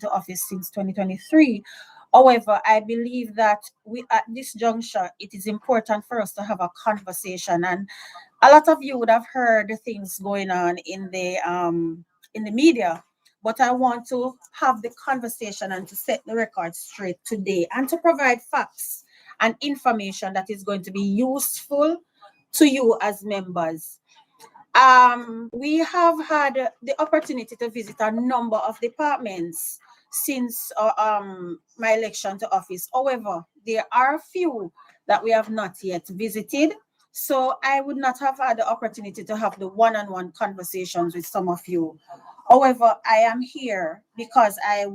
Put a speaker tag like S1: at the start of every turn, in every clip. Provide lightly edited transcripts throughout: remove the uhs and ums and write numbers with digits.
S1: to office since 2023. However, I believe that we at this juncture, it is important for us to have a conversation. And a lot of you would have heard the things going on in the media. But I want to have the conversation and to set the record straight today and to provide facts and information that is going to be useful to you as members. We have had the opportunity to visit a number of departments since my election to office. However, there are a few that we have not yet visited. So I would not have had the opportunity to have the one-on-one conversations with some of you. However, I am here because I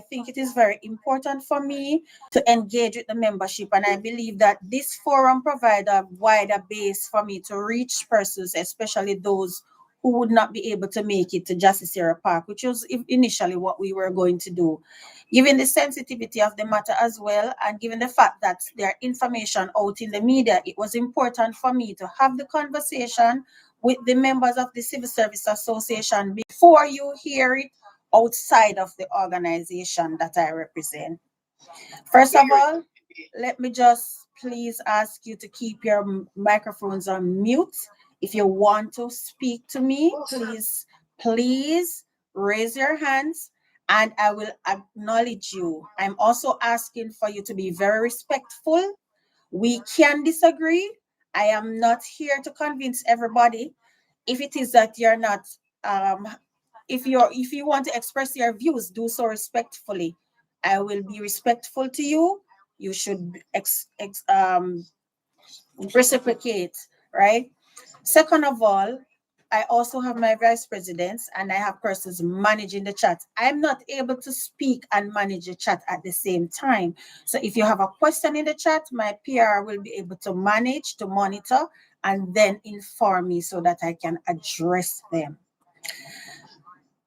S1: think it is very important for me to engage with the membership, and I believe that this forum provides a wider base for me to reach persons, especially those who would not be able to make it to Justice Park, which was initially what we were going to do. Given the sensitivity of the matter as well, and given the fact that there information out in the media, it was important for me to have the conversation with the members of the Civil Service Association before you hear it outside of the organization that I represent. First of all, let me just please ask you to keep your microphones on mute. If you want to speak to me, please raise your hands and I will acknowledge you. I'm also asking for you to be very respectful. We can disagree. I am not here to convince everybody. If it is that you're not, if you want to express your views, do so respectfully. I will be respectful to you. You should reciprocate, right? Second of all, I also have my vice presidents and I have persons managing the chat. I'm not able to speak and manage the chat at the same time. So if you have a question in the chat, my PR will be able to manage, to monitor, and then inform me so that I can address them.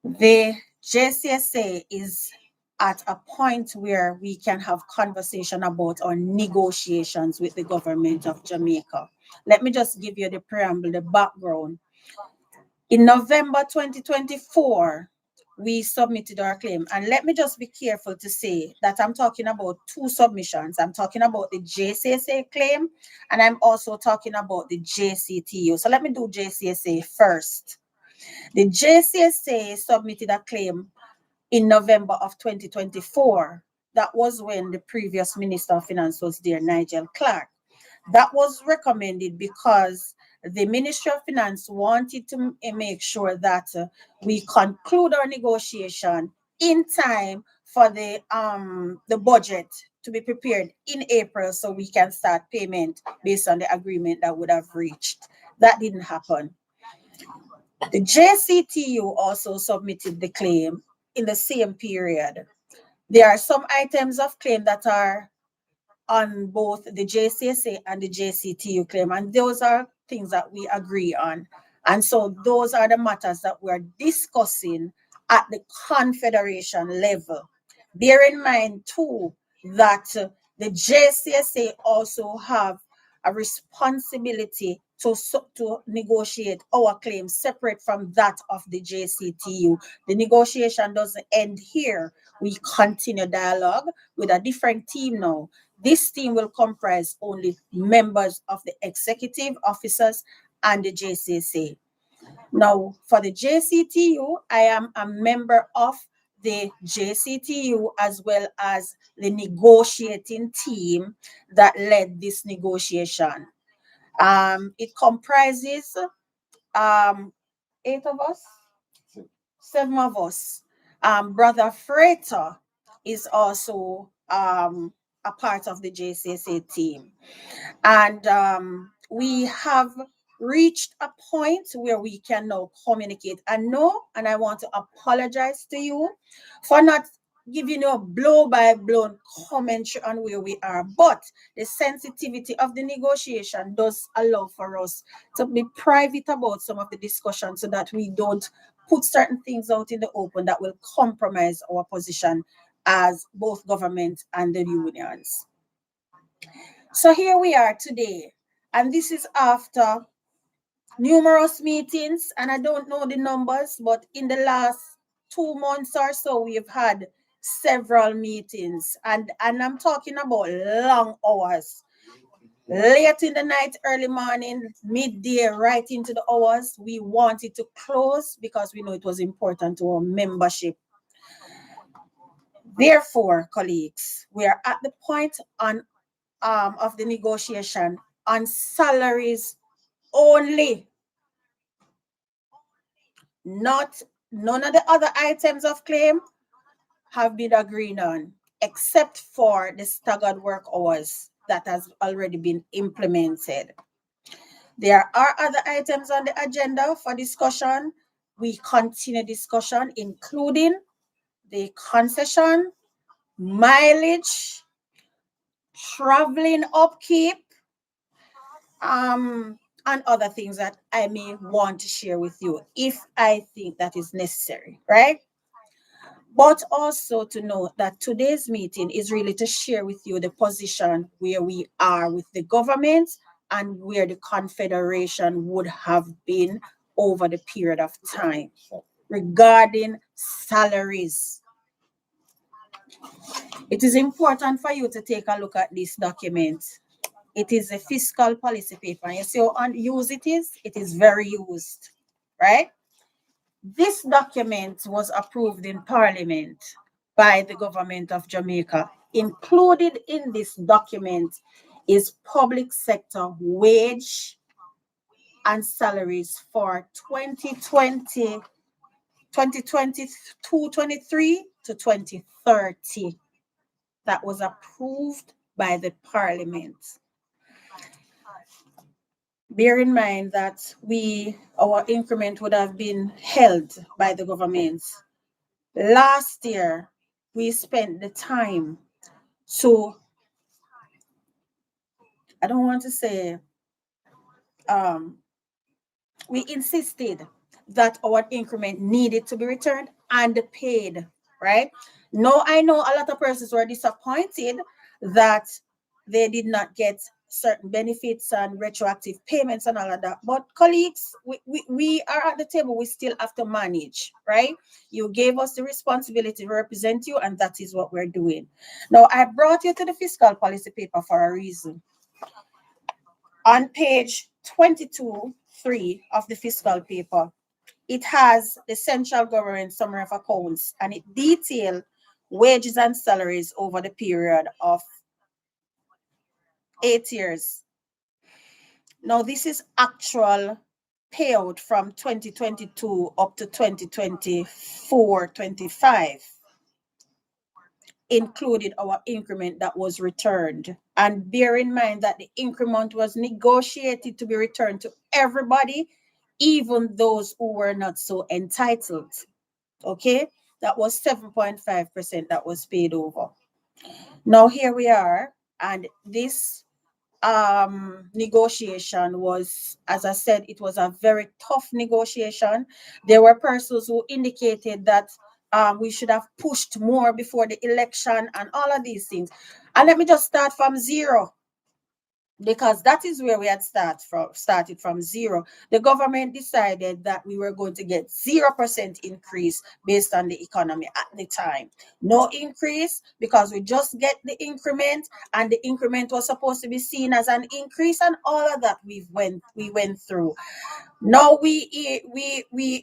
S1: The JCSA is at a point where we can have conversation about our negotiations with the government of Jamaica. Let me just give you the preamble, the background. In November 2024, we submitted our claim. And let me just be careful to say that I'm talking about two submissions. I'm talking about the JCSA claim, and I'm also talking about the JCTU. So let me do JCSA first. The JCSA submitted a claim in November of 2024. That was when the previous Minister of Finance was there, Nigel Clark. That was recommended because the Ministry of Finance wanted to make sure that we conclude our negotiation in time for the budget to be prepared in April so we can start payment based on the agreement that would have reached. That didn't happen. The JCTU also submitted the claim in the same period. There are some items of claim that are on both the JCSA and the JCTU claim, and those are things that we agree on. And so those are the matters that we're discussing at the Confederation level. Bear in mind too that the JCSA also have a responsibility to negotiate our claims separate from that of the JCTU. The negotiation doesn't end here. We continue dialogue with a different team now. This team will comprise only members of the executive officers and the JCSA. Now, for the JCTU, I am a member of the JCTU as well as the negotiating team that led this negotiation. It comprises 8 of us, 7 of us. Brother Freighter is also a part of the JCSA team. And we have reached a point where we can now communicate. And I want to apologize to you for not giving you a blow-by-blow commentary on where we are. But the sensitivity of the negotiation does allow for us to be private about some of the discussion so that we don't put certain things out in the open that will compromise our position as both government and the unions. So here we are today, and this is after numerous meetings, and I don't know the numbers, but in the last 2 months or so, we've had several meetings, and I'm talking about long hours, late in the night, early morning, midday, right into the hours. We wanted to close because we know it was important to our membership. Therefore, colleagues, we are at the point on of the negotiation on salaries only, not none of the other items of claim have been agreed on, except for the staggered work hours that has already been implemented. There are other items on the agenda for discussion. We continue discussion, including the concession, mileage, traveling upkeep, and other things that I may want to share with you if I think that is necessary, right? But also to note that today's meeting is really to share with you the position where we are with the government and where the Confederation would have been over the period of time regarding salaries. It is important for you to take a look at this document. It is a fiscal policy paper. You see how unused it is? It is very used, right? This document was approved in Parliament by the government of Jamaica. Included in this document is public sector wage and salaries for 2020, 2022, 23 to 2030. That was approved by the Parliament. Bear in mind that our increment would have been held by the government. Last year, we spent the time. So I don't want to say, we insisted that our increment needed to be returned and paid, right? Now, I know a lot of persons were disappointed that they did not get certain benefits and retroactive payments and all of that. But colleagues, we are at the table, we still have to manage, right? You gave us the responsibility to represent you, and that is what we're doing. Now, I brought you to the fiscal policy paper for a reason. On page 22(3) of the fiscal paper, it has the central government summary of accounts, and it details wages and salaries over the period of 8 years. Now, this is actual payout from 2022 up to 2024-25, included our increment that was returned. And bear in mind that the increment was negotiated to be returned to everybody, even those who were not so entitled. Okay, that was 7.5% that was paid over. Now here we are, and this negotiation was, as I said, it was a very tough negotiation. There were persons who indicated that we should have pushed more before the election and all of these things. And let me just start from zero, because that is where we had started from zero. The government decided that we were going to get 0% increase based on the economy at the time. No increase, because we just get the increment, and the increment was supposed to be seen as an increase, and all of that we went through. Now we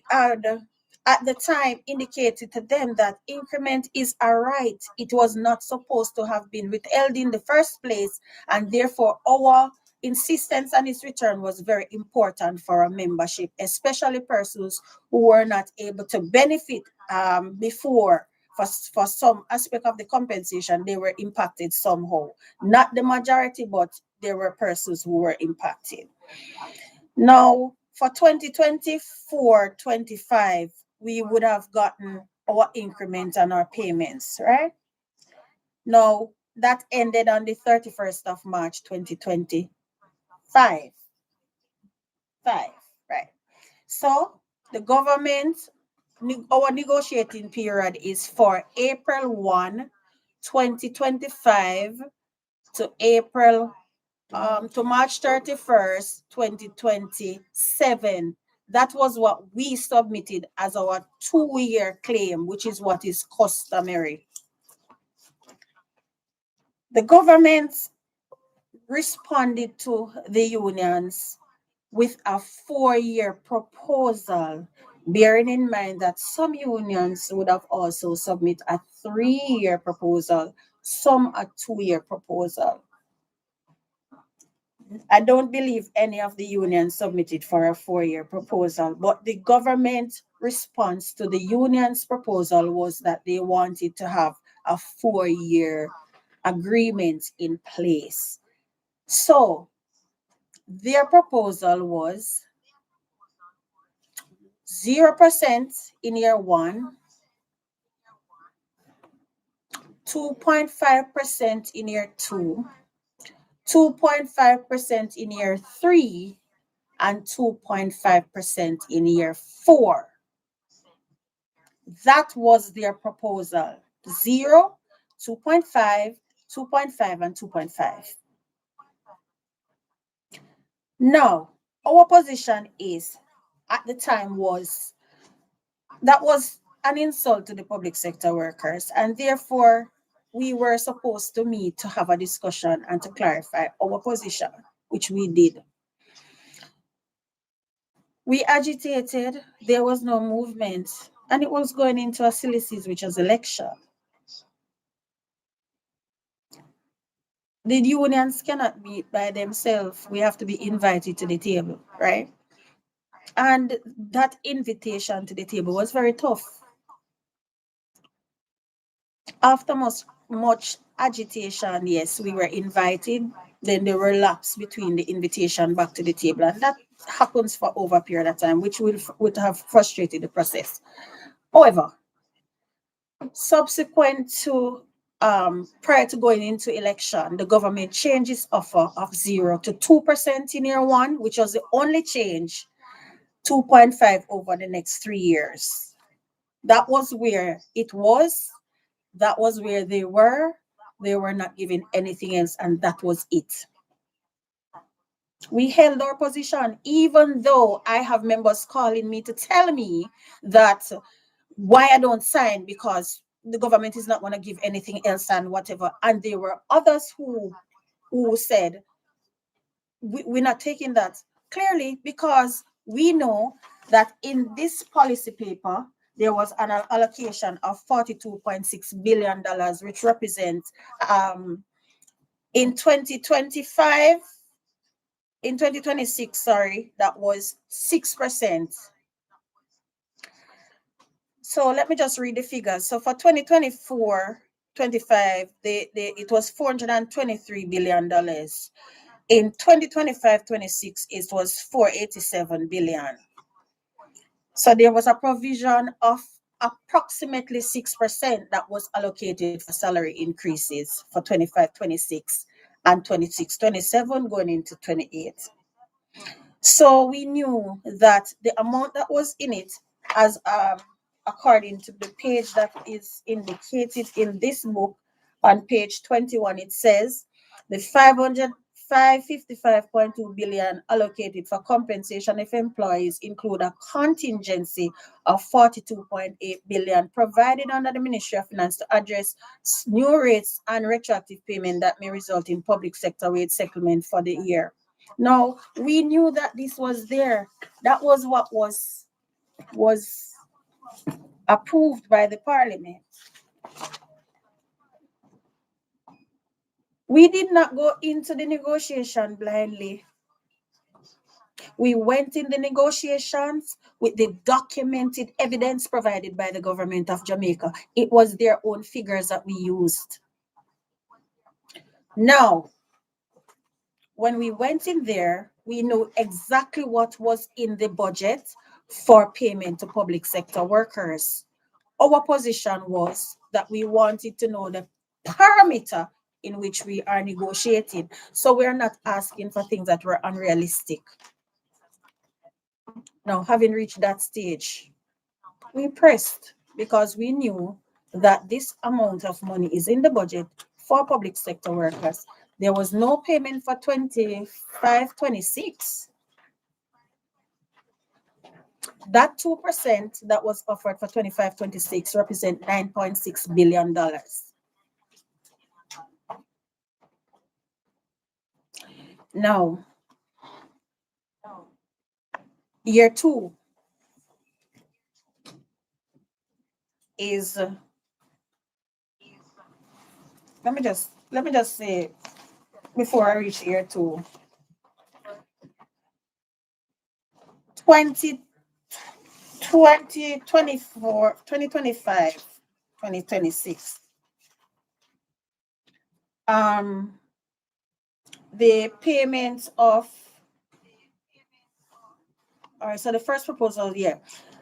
S1: had at the time indicated to them that increment is a right. It was not supposed to have been withheld in the first place, and therefore our insistence on its return was very important for our membership, especially persons who were not able to benefit before. For some aspect of the compensation, they were impacted somehow. Not the majority, but there were persons who were impacted. Now, for 2024-25, we would have gotten our increment and our payments, right? Now, that ended on the 31st of March, 2025. Right? So, the government, our negotiating period is for April 1, 2025 to March 31st, 2027. That was what we submitted as our 2-year claim, which is what is customary. The government responded to the unions with a 4-year proposal, bearing in mind that some unions would have also submit a 3-year proposal, some a 2-year proposal. I don't believe any of the unions submitted for a 4-year proposal, but the government response to the union's proposal was that they wanted to have a 4-year agreement in place. So their proposal was 0% in year one, 2.5% in year two, 2.5% in year three, and 2.5% in year four. That was their proposal. 0, 2.5, 2.5, and 2.5. Now, our position is, at the time, was that was an insult to the public sector workers, and therefore we were supposed to meet to have a discussion and to clarify our position, which we did. We agitated, there was no movement, and it was going into a silly season, which was election. The unions cannot be by themselves. We have to be invited to the table, right? And that invitation to the table was very tough. After much agitation, yes, we were invited. Then there were laps between the invitation back to the table, and that happens for over a period of time, which would have frustrated the process. However, subsequent to prior to going into election, the government changed its offer of 0 to 2% in year one, which was the only change, 2.5 over the next 3 years. That was where it was. That was where they were. They were not giving anything else, and that was it. We held our position, even though I have members calling me to tell me that why I don't sign because the government is not going to give anything else and whatever. And there were others who said, we're not taking that. Clearly, because we know that in this policy paper, there was an allocation of $42.6 billion, which represents in 2025, in 2026, sorry, that was 6%. So let me just read the figures. So for 2024-25, it was $423 billion. In 2025-26, it was $487 billion. So there was a provision of approximately 6% that was allocated for salary increases for 25-26 and 26-27 going into 28. So we knew that the amount that was in it, as according to the page that is indicated in this book on page 21, it says the 555.2 billion allocated for compensation if employees include a contingency of 42.8 billion provided under the Ministry of Finance to address new rates and retroactive payment that may result in public sector wage settlement for the year. Now, we knew that this was there. That was what was approved by the parliament. We did not go into the negotiation blindly. We went in the negotiations with the documented evidence provided by the government of Jamaica. It was their own figures that we used. Now, when we went in there, we knew exactly what was in the budget for payment to public sector workers. Our position was that we wanted to know the parameter in which we are negotiating. So we're not asking for things that were unrealistic. Now, having reached that stage, we pressed because we knew that this amount of money is in the budget for public sector workers. There was no payment for 25-26. That 2% that was offered for 25-26 represent $9.6 billion. Now, year 2 is let me just say before I reach year 2, 20 2024, 2025, 2026. The payments of, all right, so the first proposal, yeah,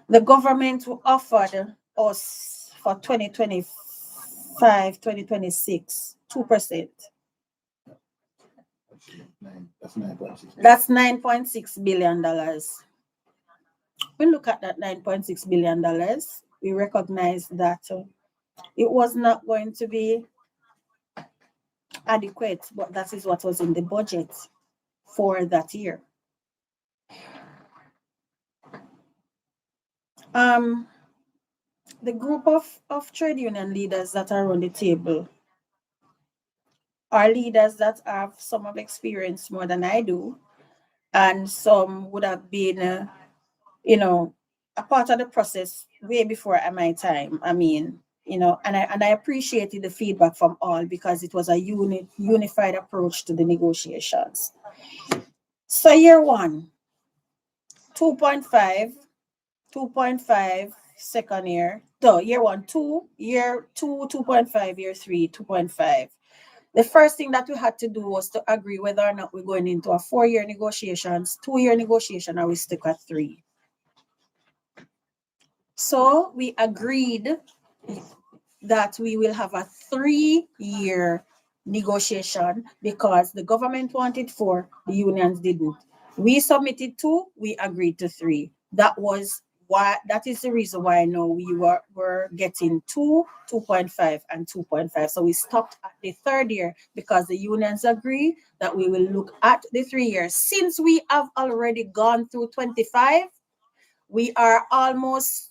S1: the government offered us for 2025, 2026, 2%. That's $9.6 billion. We look at that $9.6 billion, we recognize that it was not going to be adequate, but that is what was in the budget for that year. The group of trade union leaders that are on the table are leaders that have some of experience more than I do, and some would have been, a part of the process way before my time. I mean, and I appreciated the feedback from all because it was a unified approach to the negotiations. So year 1, 2.5, 2.5, second year. So year 1, 2, year 2, 2.5, year 3, 2.5. The first thing that we had to do was to agree whether or not we're going into a 4-year negotiations, 2-year negotiation, or we stick at 3. So we agreed that we will have a 3-year negotiation because the government wanted 4, the unions didn't. We submitted 2, we agreed to 3. That is the reason why I know we were getting 2, 2.5, and 2.5. So we stopped at the 3rd year because the unions agree that we will look at the 3 years. Since we have already gone through 25, we are almost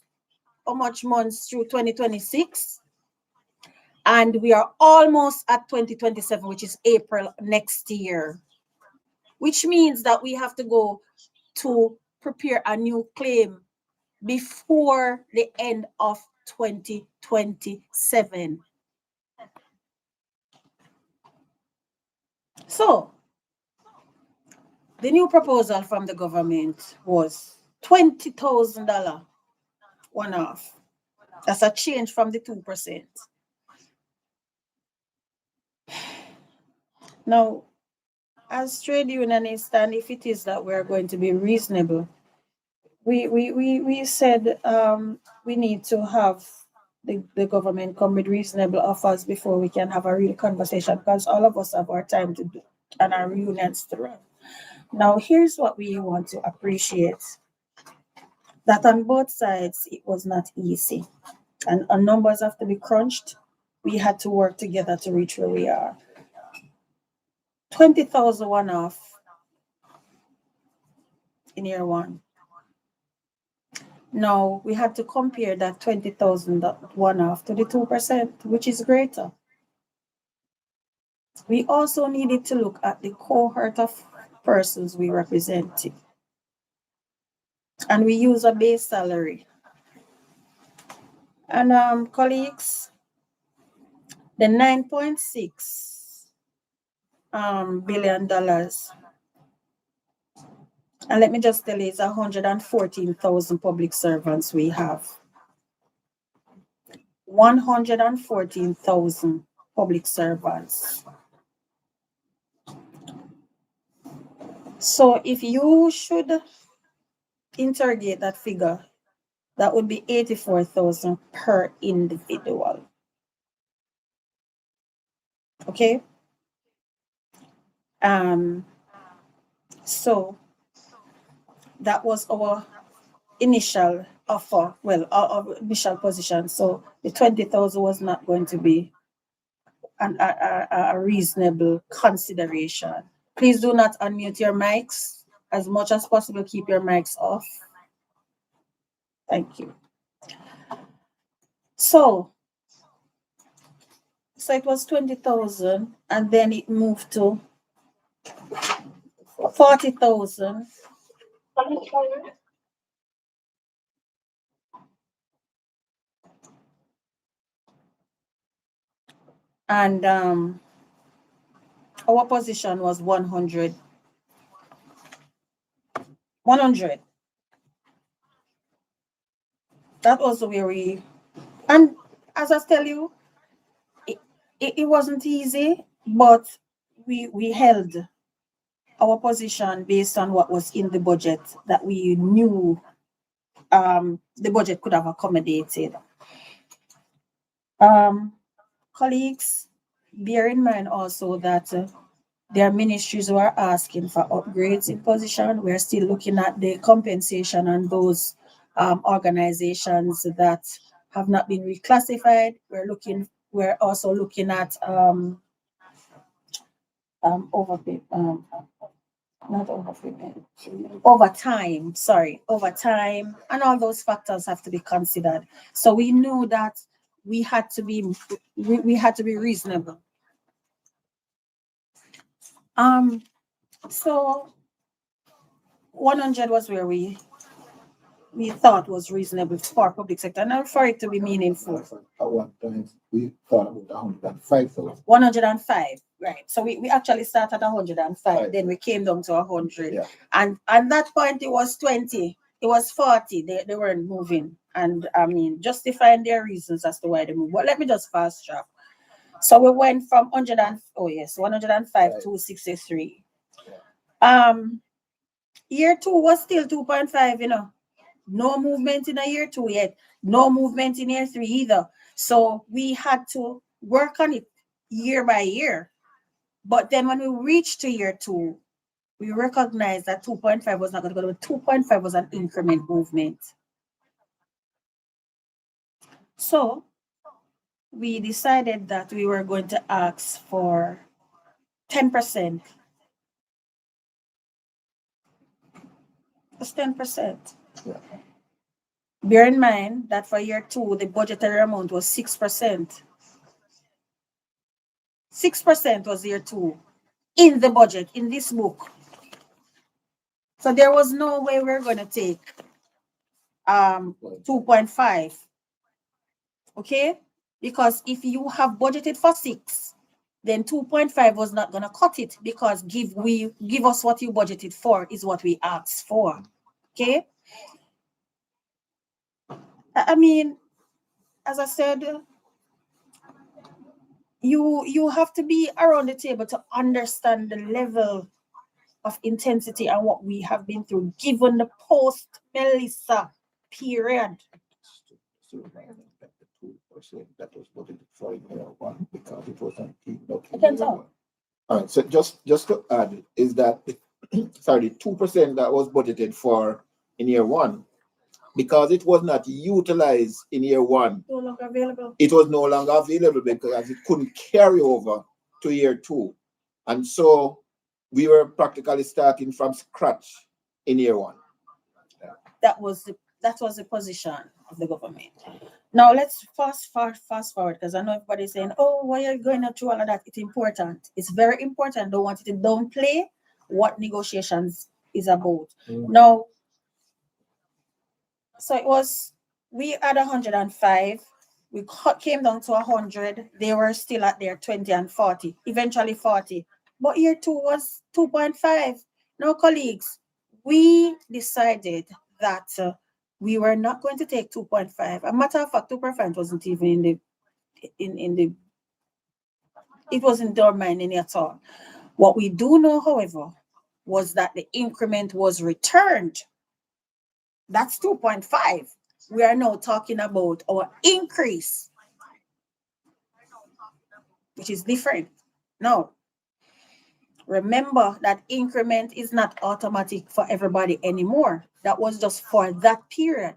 S1: how much months through 2026? And we are almost at 2027, which is April next year, which means that we have to go to prepare a new claim before the end of 2027. So the new proposal from the government was $20,000 one-off. That's a change from the 2%. Now, as trade unionists, and if it is that we're going to be reasonable, we said we need to have the government come with reasonable offers before we can have a real conversation, because all of us have our time to do and our unions to run. Now, here's what we want to appreciate. That on both sides, it was not easy. And our numbers have to be crunched. We had to work together to reach where we are. 20,000 one-off in year 1. Now, we had to compare that 20,000 one-off to the 2%, which is greater. We also needed to look at the cohort of persons we represented. And we use a base salary. And colleagues, the $9.6 billion, and let me just tell you, it's 114,000 public servants we have. 114,000 public servants. So if you should interrogate that figure, that would be 84,000 per individual. Okay? So that was our initial offer, well, our initial position. So the 20,000 was not going to be a reasonable consideration. Please do not unmute your mics. As much as possible, keep your mics off. Thank you. So it was 20,000, and then it moved to 40,000. And our position was 100. 100. That was where we, and as I tell you, it wasn't easy, but we held our position based on what was in the budget that we knew the budget could have accommodated. Colleagues, bear in mind also that their ministries who are asking for upgrades in position. We're still looking at the compensation on those organizations that have not been reclassified. We're also looking at overpay, not overpayment, overtime, sorry, overtime, and all those factors have to be considered. So we knew that we had to be reasonable. So 100 was where we thought was reasonable for public sector and for it to be meaningful.
S2: At one time, we thought about 105,000.
S1: 105, right. So we actually started at 105,
S2: Right.
S1: then we came down to 100.
S2: Yeah.
S1: And at that point, it was 20, it was 40. They weren't moving. And I mean, justifying their reasons as to why they moved. But let me just fast track. So we went from 105
S2: Right.
S1: to 63. Year 2 was still 2.5, no movement in a year 2 yet, no movement in year 3 either. So we had to work on it year by year. But then when we reached to year 2, we recognized that 2.5 was not going to go. 2.5 was an increment movement. So we decided that we were going to ask for 10%. Just 10%.
S2: Yeah.
S1: Bear in mind that for year 2, the budgetary amount was 6%. 6% was year 2 in the budget, in this book. So there was no way we're going to take 2.5. Okay? Because if you have budgeted for 6, then 2.5 was not going to cut it, because give us what you budgeted for is what we asked for. Okay? I mean, as I said, you have to be around the table to understand the level of intensity and what we have been through, given the post-Melissa period.
S2: That was budgeted for in year 1 because it wasn't keeping up.
S1: I can tell.
S2: All right, so just to add is that sorry, the 2% that was budgeted for in year 1, because it was not utilized in year 1,
S1: No longer available.
S2: it was no longer available because it couldn't carry over to year 2. And so we were practically starting from scratch in year 1.
S1: That was the position of the government. Now let's fast forward, because I know everybody's saying, "Oh, why are you going through all of that?" It's important. It's very important. Don't want it to downplay what negotiations is about. Now, so it was, we had 105. We came down to 100. They were still at their 20 and 40, eventually 40. But year 2 was 2.5. Now, colleagues, we decided that we were not going to take 2.5. A matter of fact, 2.5 wasn't even it wasn't our mind any at all. What we do know, however, was that the increment was returned. That's 2.5. We are now talking about our increase, which is different. Now, remember that increment is not automatic for everybody anymore. That was just for that period.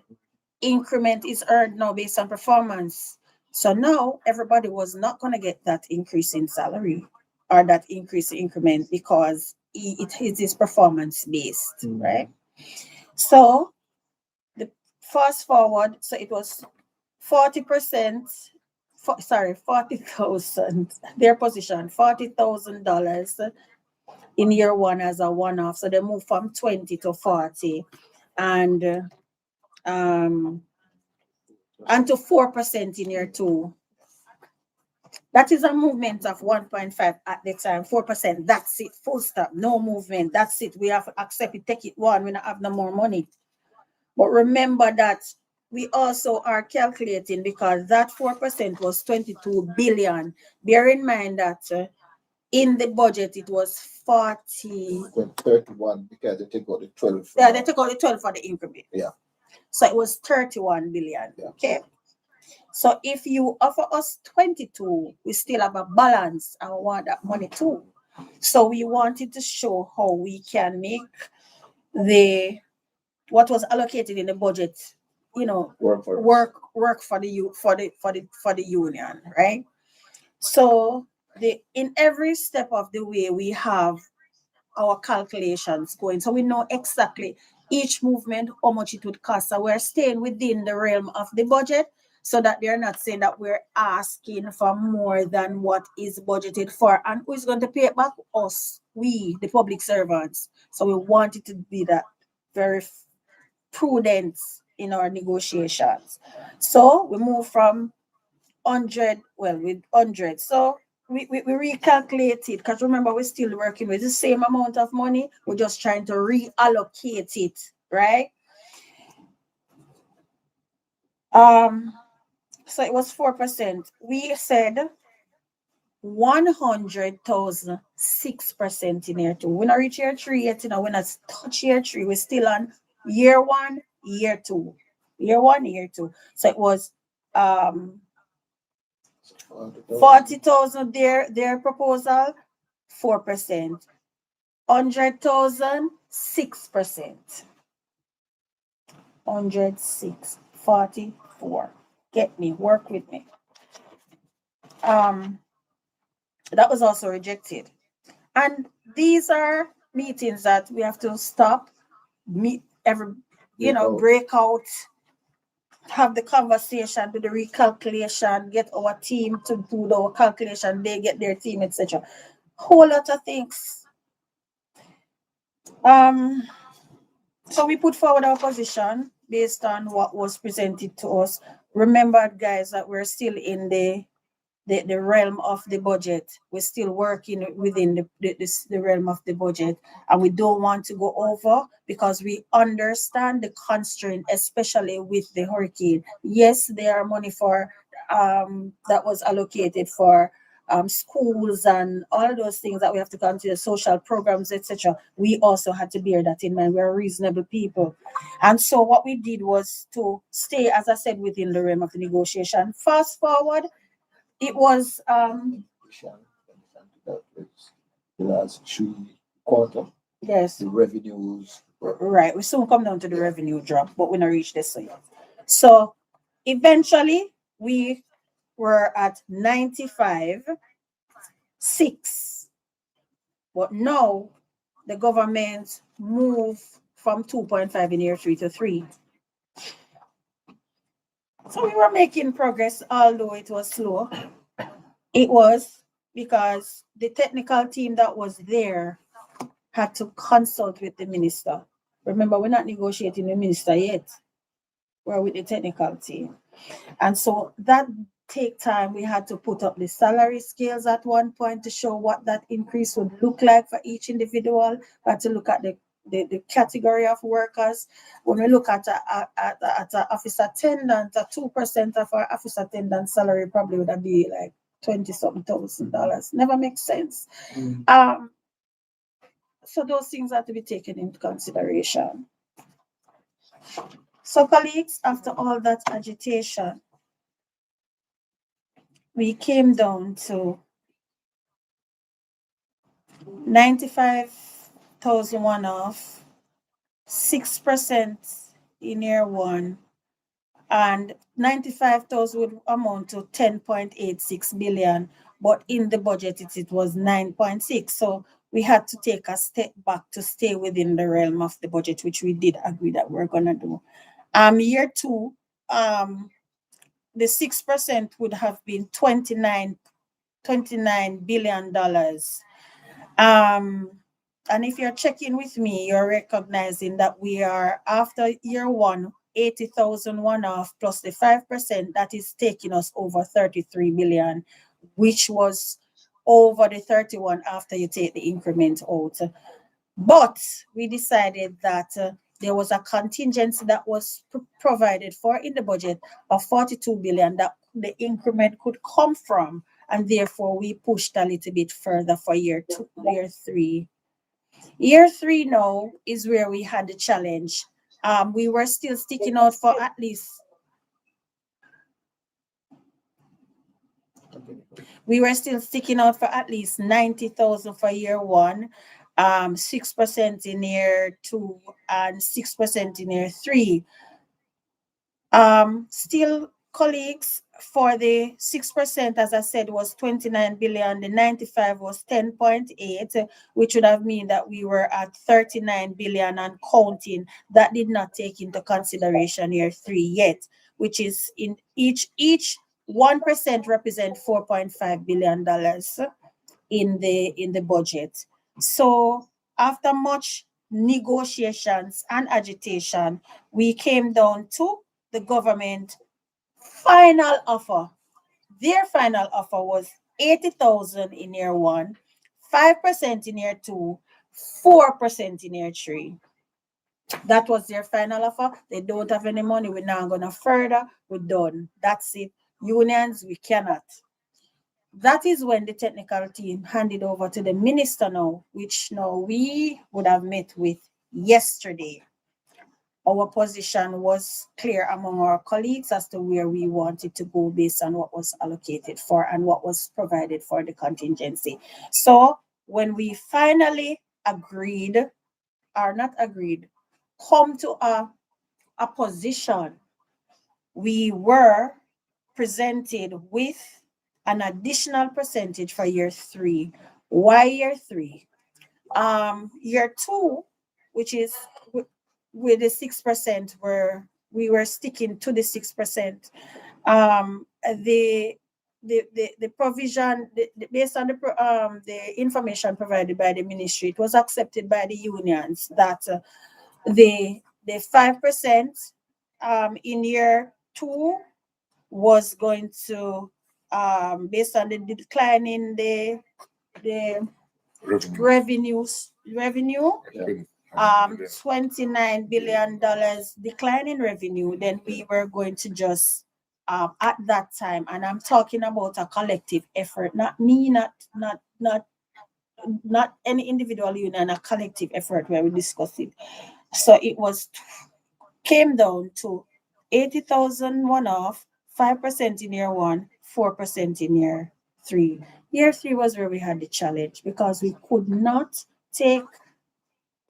S1: Increment is earned now based on performance. So now everybody was not going to get that increase in salary or that increase in increment, because it is performance based, right? So the fast forward, so it was 40%, 40,000, their position, $40,000 in year one as a one-off. So they moved from 20 to 40 and to 4% in year two. That is a movement of 1.5 at the time, 4%. That's it, full stop, no movement. That's it. We have to accept it, take it one, we don't have no more money. But remember that we also are calculating because that 4% was 22 billion. Bear in mind that in the budget it was 40.
S2: 31 because they take out the 12.
S1: Yeah, they took out the 12 for the increment.
S2: Yeah.
S1: So it was 31 billion.
S2: Yeah.
S1: Okay. So if you offer us 22, we still have a balance and we want that money too. So we wanted to show how we can make what was allocated in the budget,
S2: Work for us.
S1: work for the union, right? So in every step of the way we have our calculations going, so we know exactly each movement how much it would cost. So we're staying within the realm of the budget, so that they're not saying that we're asking for more than what is budgeted for. And who's going to pay it back? Us, we, the public servants. So we want it to be that very prudent in our negotiations. So we move from 100, with 100. So we recalculate it, because remember, we're still working with the same amount of money. We're just trying to reallocate it, right? So it was 4%. We said 100,000, 6% in year two. We're not reach year three yet, we're not touch year three. We're still on year one, year two. Year one, year two. So it was 40,000 their proposal, 4%. 100,000, 6%. 106, 44. Get me, work with me. That was also rejected. And these are meetings that we have to stop, meet break out, have the conversation, do the recalculation, get our team to do the calculation, they get their team, etc. Whole lot of things. So we put forward our position based on what was presented to us. Remember, guys, that we're still in the realm of the budget. We're still working within the realm of the budget, and we don't want to go over, because we understand the constraint, especially with the hurricane. Yes, there are money for that was allocated for schools and all of those things that we have to consider, social programs, etc. We also had to bear that in mind. We're reasonable people. And so what we did was to stay, as I said, within the realm of the negotiation. Fast forward, it was
S2: The last 3 quarters,
S1: yes,
S2: the revenues.
S1: right. We soon come down to the revenue drop, but we not reach this yet. So eventually we were at 95.6, but now the government moved from 2.5 in year 3 to 3. So we were making progress, although it was slow. It was because the technical team that was there had to consult with the minister. Remember, we're not negotiating with the minister yet. We're with the technical team. And so that take time. We had to put up the salary scales at one point to show what that increase would look like for each individual. We had to look at the category of workers. When we look at an office attendant, 2% of our office attendant salary probably would be like $20-something thousand. Never makes sense. So those things have to be taken into consideration. So colleagues, after all that agitation, we came down to 95,000 one-off, 6% in year one, and 95,000 would amount to 10.86 billion, but in the budget it was 9.6. So we had to take a step back to stay within the realm of the budget, which we did agree that we're gonna do. Year two, the 6% would have been $29 billion. And if you're checking with me, you're recognizing that we are after year one, 80,000 one off plus the 5%, that is taking us over 33 billion, which was over the 31 after you take the increment out. But we decided that there was a contingency that was provided for in the budget of 42 billion that the increment could come from, and therefore we pushed a little bit further for year three. Year three now is where we had the challenge. We were still sticking out for at least we were still sticking out for at least 90,000 for year one, 6% in year two, and 6% in year three. Still, colleagues, for the 6%, as I said, was 29 billion, the 95 was 10.8, which would have mean that we were at 39 billion and counting. That did not take into consideration year three yet, which is in each 1% represent $4.5 billion in the budget. So after much negotiations and agitation, we came down to the government final offer. Their final offer was 80,000 in year one, 5% in year two, 4% in year three. That was their final offer. They don't have any money. We're not going to further. We're done. That's it. Unions, we cannot. That is when the technical team handed over to the minister now, which now we would have met with yesterday. Our position was clear among our colleagues as to where we wanted to go based on what was allocated for and what was provided for the contingency. So when we finally agreed, or not agreed, come to a position, we were presented with an additional percentage for year three. Why year three? Year two, which is with the 6%, where we were sticking to the 6%. The provision, based on the information provided by the ministry, it was accepted by the unions that the 5% in year two was going to, based on the decline in the revenue, $29 billion decline in revenue, then we were going to just at that time, and I'm talking about a collective effort, not me, not any individual union, a collective effort where we discussed it. So it came down to 80,000 one off, 5% in year one, 4% in year three. Year three was where we had the challenge because we could not take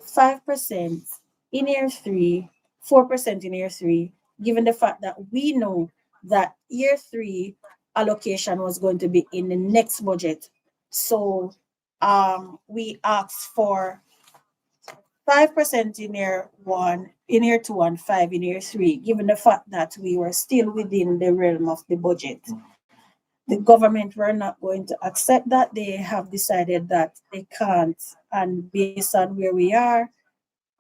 S1: 5% in year three, 4% in year three, given the fact that we know that year three allocation was going to be in the next budget. So we asked for 5% in year one, in year two, and 5% in year three, given the fact that we were still within the realm of the budget. The government were not going to accept that. They have decided that they can't. And based on where we are,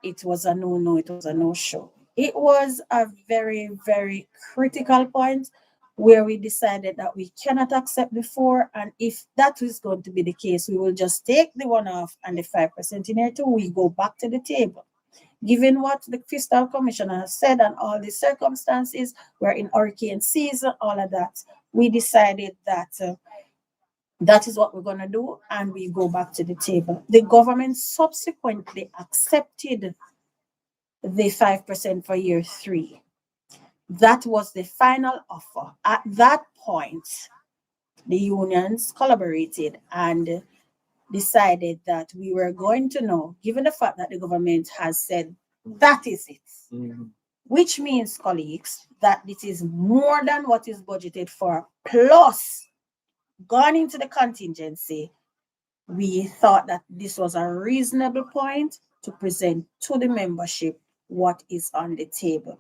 S1: it was a no-no, it was a no-show. It was a very, very critical point where we decided that we cannot accept the 4. And if that is going to be the case, we will just take the one off and the 5% in year two, we go back to the table. Given what the Fiscal Commissioner said and all the circumstances, we're in hurricane season, all of that, we decided that that is what we're going to do, and we go back to the table. The government subsequently accepted the 5% for year three. That was the final offer. At that point, the unions collaborated and decided that we were going to know, given the fact that the government has said that is it, which means, colleagues, that this is more than what is budgeted for, plus gone into the contingency. We thought that this was a reasonable point to present to the membership what is on the table.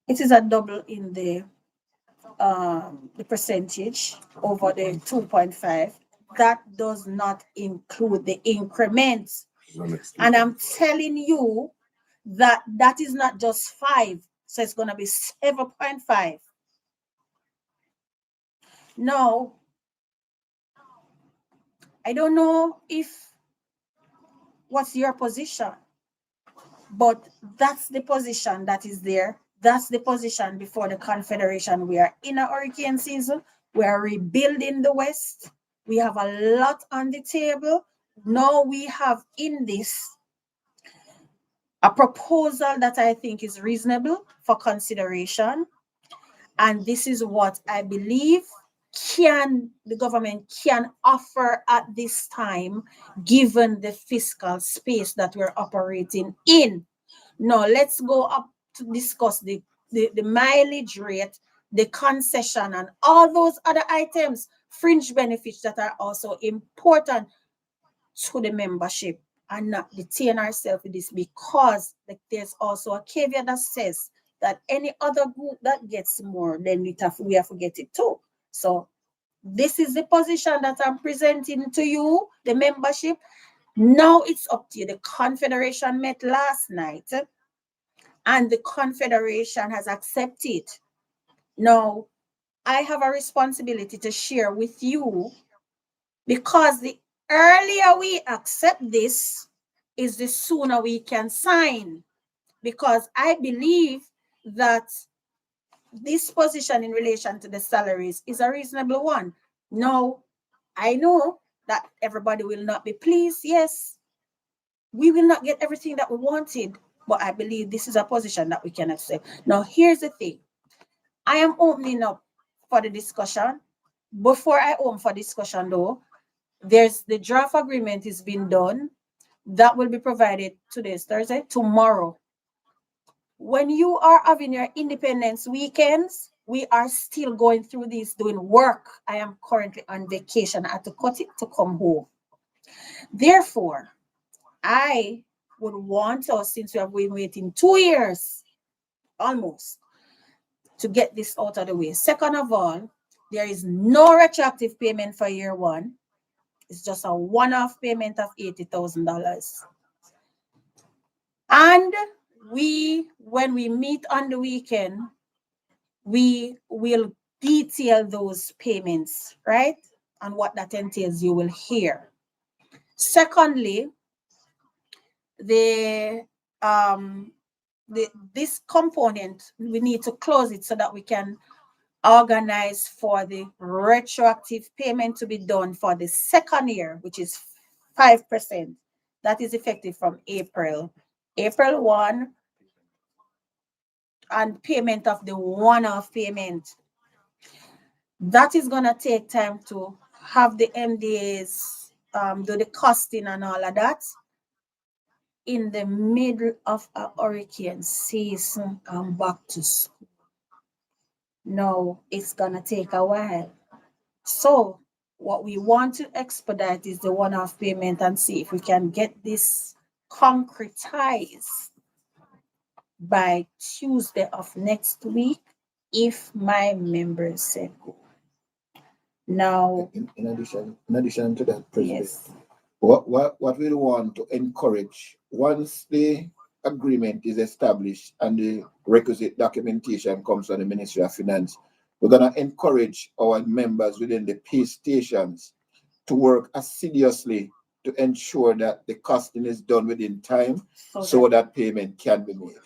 S1: It is a double in the percentage over the 2.5. that does not include the increments. And I'm telling you that that is not just 5, so it's going to be 7.5. Now, I don't know if what's your position, but that's the position that is there. That's the position before the Confederation. We are in a hurricane season. We are rebuilding the West. We have a lot on the table. Now we have in this a proposal that I think is reasonable for consideration. And this is what I believe the government can offer at this time, given the fiscal space that we're operating in. Now, let's go up to discuss the mileage rate, the concession, and all those other items, fringe benefits that are also important to the membership, and not detain ourselves with this, because there's also a caveat that says that any other group that gets more, then we have to get it too. So this is the position that I'm presenting to you, the membership. Now it's up to you. The Confederation met last night, and the Confederation has accepted. Now, I have a responsibility to share with you, because the earlier we accept this is the sooner we can sign, because I believe that this position in relation to the salaries is a reasonable one. Now, I know that everybody will not be pleased. Yes, we will not get everything that we wanted, but I believe this is a position that we can accept. Now, here's the thing. I am opening up for the discussion. Before I open for discussion, though, there's the draft agreement is being done. That will be provided today's Thursday, tomorrow. When you are having your independence weekends, we are still going through this, doing work. I am currently on vacation. I had to cut it to come home. Therefore, I would want us, since we have been waiting 2 years, almost, to get this out of the way. Second of all, there is no retroactive payment for year 1. It's just a one-off payment of $80,000. And when we meet on the weekend, we will detail those payments, right? And what that entails, you will hear. Secondly, this component, we need to close it so that we can organize for the retroactive payment to be done for the second year, which is 5%. That is effective from April 1, and payment of the one-off payment. That is going to take time to have the MDAs do the costing and all of that. In the middle of a hurricane season and back to school. No, it's going to take a while. So what we want to expedite is the one-off payment and see if we can get this concretized by Tuesday of next week, if my members say go. Now,
S2: in addition to that, President,
S1: yes,
S2: what we want to encourage, once the agreement is established and the requisite documentation comes from the Ministry of Finance, we're going to encourage our members within the pay stations to work assiduously to ensure that the costing is done within time, so that payment can be made.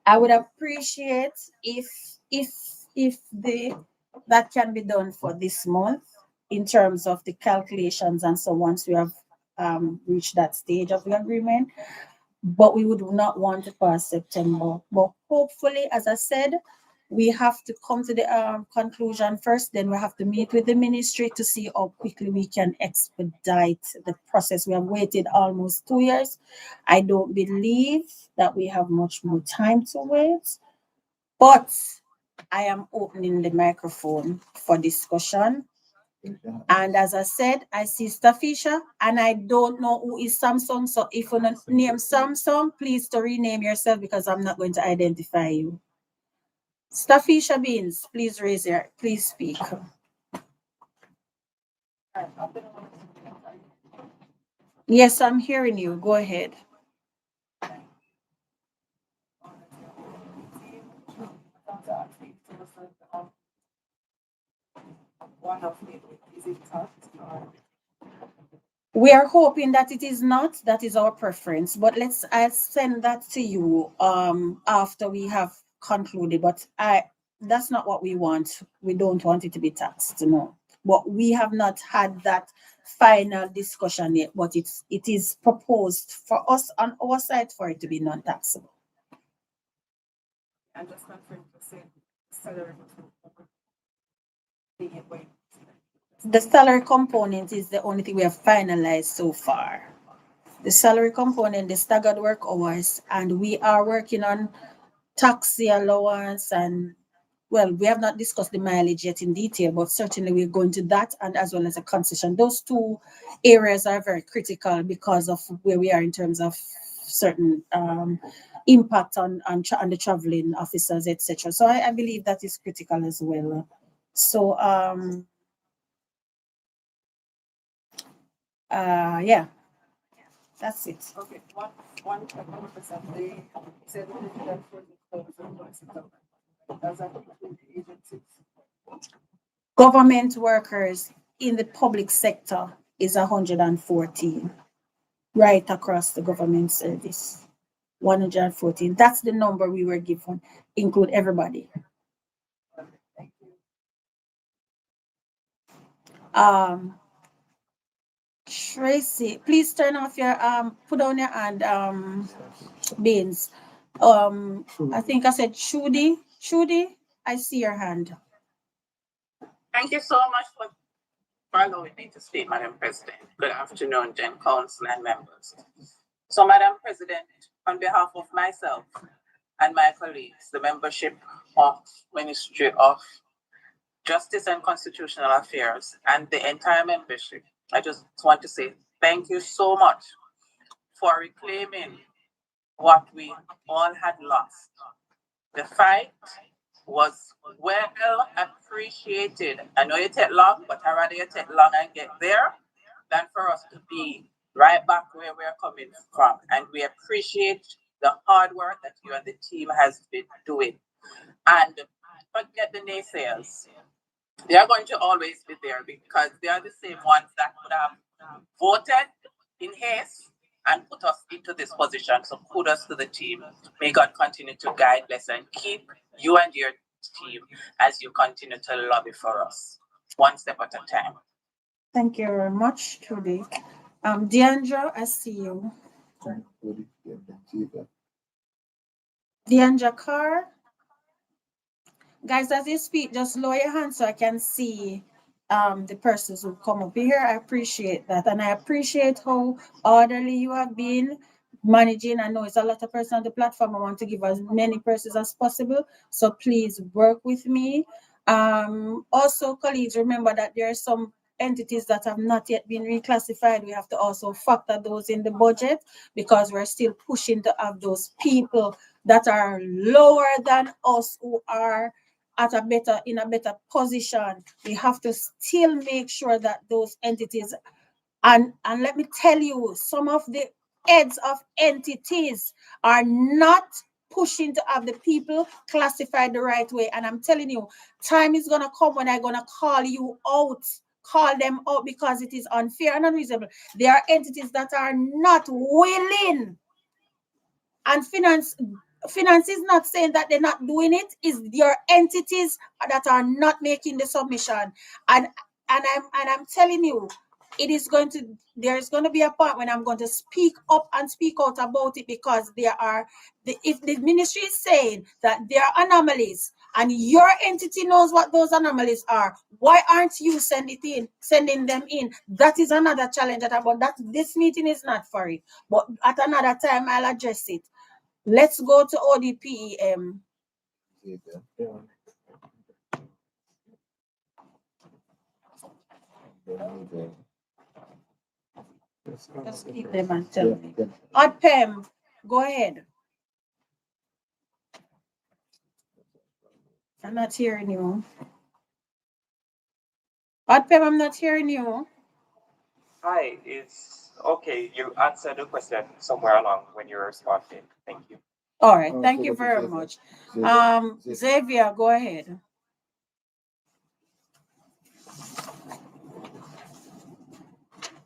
S1: I would appreciate if that can be done for this month, in terms of the calculations and so once we have reached that stage of the agreement. But we would not want to pass September. But hopefully, as I said, we have to come to the conclusion first. Then we have to meet with the ministry to see how quickly we can expedite the process. We have waited almost 2 years. I don't believe that we have much more time to wait. But I am opening the microphone for discussion. And as I said, I see Stafisha, and I don't know who is Samsung. So if you name Samsung, please to rename yourself, because I'm not going to identify you. Stafisha Beans, please please speak. Yes, I'm hearing you. Go ahead. We are hoping that it is not. That is our preference. But I'll send that to you after we have concluded. But that's not what we want. We don't want it to be taxed, no. But we have not had that final discussion yet. But it is proposed for us on our side for it to be non-taxable.
S3: And just confirm to say salary being away.
S1: The salary component is the only thing we have finalized so far. The salary component, the staggered work hours, and we are working on taxi allowance and, well, we have not discussed the mileage yet in detail, but certainly we're going to that, and as well as a concession. Those two areas are very critical because of where we are in terms of certain impact on the traveling officers, etc. So I believe that is critical as well. So yeah, that's it.
S3: Okay, 1%. They said 140,000. Does that include the agencies?
S1: Government workers in the public sector is 114, right across the government service. 114. That's the number we were given, include everybody. Tracy, please turn off your put down your hand, Beans. I think I said Trudy. Trudy, I see your hand.
S4: Thank you so much for allowing me to speak, Madam President. Good afternoon, Gen Council and members. So, Madam President, on behalf of myself and my colleagues, the membership of Ministry of Justice and Constitutional Affairs, and the entire membership, I just want to say thank you so much for reclaiming what we all had lost. The fight was well appreciated. I know you take long, but I rather you take long and get there than for us to be right back where we're coming from. And we appreciate the hard work that you and the team has been doing. And forget the naysayers. They are going to always be there because they are the same ones that would have voted in haste and put us into this position. So kudos to the team. May God continue to guide, bless, and keep you and your team as you continue to lobby for us, one step at a time.
S1: Thank you very much, Trudy. Deandra, I see you. Deandra Carr. Guys, as you speak, just lower your hand so I can see the persons who come up here. I appreciate that. And I appreciate how orderly you have been managing. I know it's a lot of persons on the platform. I want to give as many persons as possible. So please work with me. Also, colleagues, remember that there are some entities that have not yet been reclassified. We have to also factor those in the budget because we're still pushing to have those people that are lower than us who are in a better position. We have to still make sure that those entities, and let me tell you, some of the heads of entities are not pushing to have the people classified the right way. And I'm telling you, time is gonna come when I'm gonna call them out because it is unfair and unreasonable. There are entities that are not willing, and finance is not saying that they're not doing it. Is your entities that are not making the submission, and I'm telling you, there's going to be a point when I'm going to speak up and speak out about it because if the ministry is saying that there are anomalies and your entity knows what those anomalies are, why aren't you sending them in? That is another challenge that this meeting is not for it, but at another time I'll address it. Let's go to ODPEM. Just keep them and tell me. ODPEM, go ahead. I'm not hearing you. ODPEM, I'm not hearing you.
S5: Hi, it's okay. You answered the question somewhere along when you were responding. Thank you.
S1: All right,
S2: Oh,
S1: thank
S2: so
S1: you
S2: what is
S1: very
S2: Xavier?
S1: much.
S2: Xavier.
S1: Xavier, go ahead.